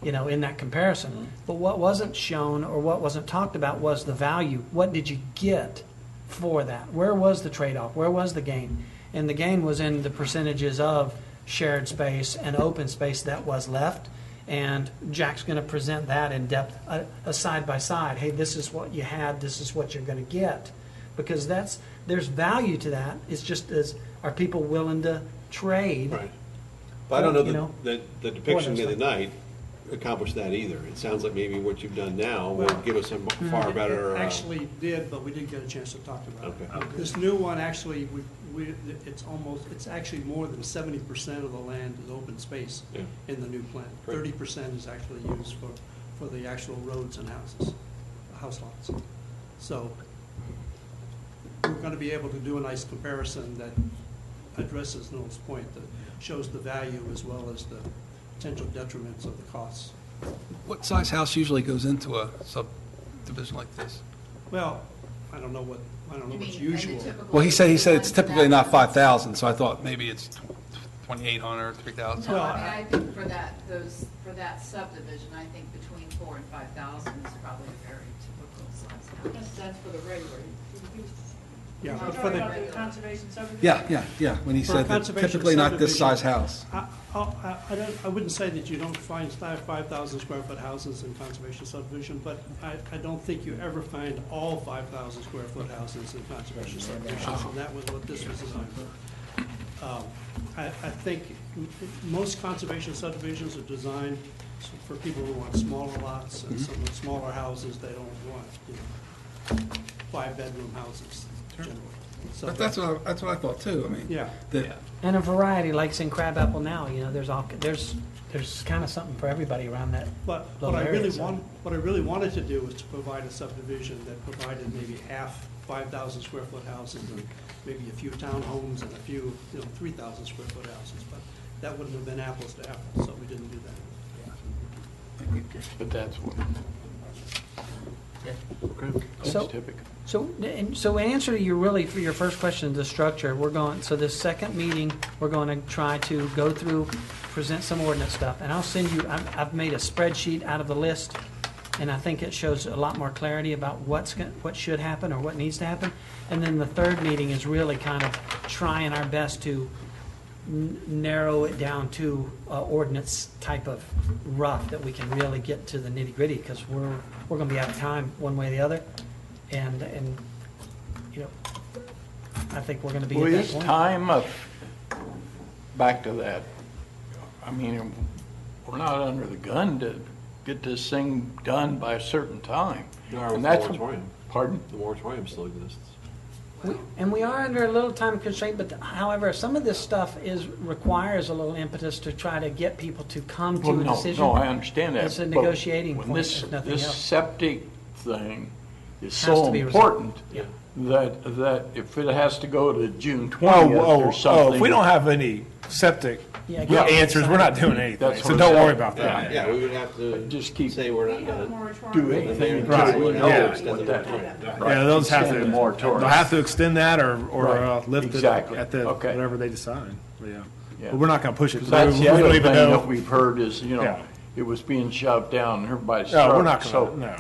in that comparison. But what wasn't shown or what wasn't talked about was the value. What did you get for that? Where was the trade-off? Where was the gain? And the gain was in the percentages of shared space and open space that was left. And Jack's going to present that in depth, a side by side. Hey, this is what you had. This is what you're going to get, because there's value to that. It's just are people willing to trade? Right. But I don't know You that the depiction the other night accomplished that either. It sounds like maybe what you've done now will give us a far better. It actually did, but we didn't get a chance to talk about it. Okay. This new one, actually, it's actually more than 70% of the land is open space in the new plan. Great. 30% is actually used for the actual roads and house lots. So we're going to be able to do a nice comparison that addresses Noel's point, that shows the value as well as the potential detriments of the costs. What size house usually goes into a subdivision like this? Well, I don't know what's mean, usual. in the typical- Well, he said it's typically not 5,000, so I thought maybe it's 2,800, 3,000. No, I think for that subdivision, I think between 4,000 and 5,000 is probably a very typical size. That's for the regular. Yeah, You're but for talking the about conservation subdivision? Yeah, when he For a said that conservation typically not this size subdivision, house. I wouldn't say that you don't find 5,000 square foot houses in conservation subdivision, but I don't think you ever find all 5,000 square foot houses in conservation subdivisions, and that was what this was designed for. I think most conservation subdivisions are designed for people who want smaller lots, and some of the smaller houses, they don't want, 5-bedroom houses generally. So But that's what I thought too. I mean, Yeah. And a variety, like in Crabapple now, there's kind of something for everybody around that. But little area, so. what I really wanted to do was to provide a subdivision that provided maybe half 5,000 square foot houses and maybe a few townhomes and a few, 3,000 square foot houses. But that wouldn't have been apples to apples, so we didn't do that. But that's what. So- That's typical. So in answer to for your first question, the structure, so this second meeting, we're going to try to go through, present some ordinance stuff, and I'll send you, I've made a spreadsheet out of the list, and I think it shows a lot more clarity about what should happen or what needs to happen. And then the third meeting is really kind of trying our best to narrow it down to ordinance type of rough that we can really get to the nitty gritty, because we're going to be out of time one way or the other. And I think we're going to be Well, at that is point. time up, back to that. I mean, we're not under the gun to get this thing done by a certain time. And that's moratorium. Pardon? The moratorium still exists. We are under a little time constraint, but however, some of this stuff requires a little impetus to try to get people to come to a decision. No, I understand that. It's a but negotiating when point, this, if nothing this else. septic thing is Has so to be resolved. important Yeah. that if it has to go to June 20th or something. If we don't have any septic Yeah, answers, we're not doing anything. That's So what don't I'm worry saying. about that. Yeah, we would have to Just keep say we're not going to do anything Right, until we know yeah. what that. Yeah, they'll just have Extend to, the moratorium. they'll have to extend that or Right, lift exactly. it at the, Okay. whatever they decide. But yeah. Yeah. But we're not going to push it 'Cause through. that's We the don't other even thing know. that we've heard is, Yeah. it was being shoved down everybody's No, throat. we're not So- going to, no.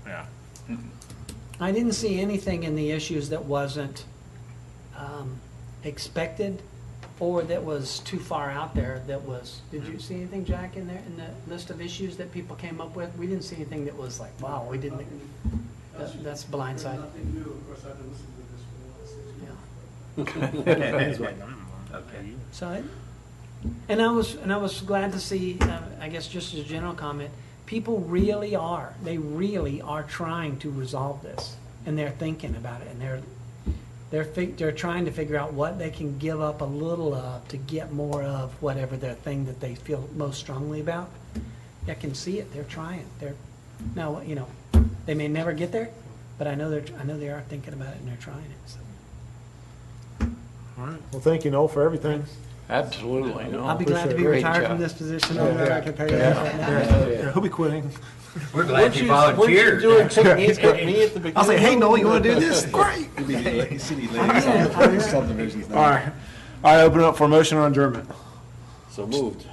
Yeah. I didn't see anything in the issues that wasn't expected or that was too far out there did you see anything, Jack, in there, in the list of issues that people came up with? We didn't see anything that was like, wow, we didn't, that's blindside. Nothing new, of course, I've been listening to this for the last 6 months. Yeah. Okay. So, and I was glad to see, I guess just as a general comment, people really are trying to resolve this, and they're thinking about it, and they're trying to figure out what they can give up a little of to get more of whatever their thing that they feel most strongly about. I can see it. They're trying. Now, they may never get there, but I know they are thinking about it and they're trying it. So. All right. Well, thank you, Noel, for everything. Absolutely. No, I'll be glad to be great retired job. from this position. I can tell you that right now. He'll be quitting. We're glad you volunteered. I'll say, hey, Noel, you want to do this? Great. All right. I open up for a motion on adjournment. So moved.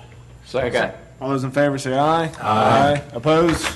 Second. All those in favor say aye. Aye. Opposed?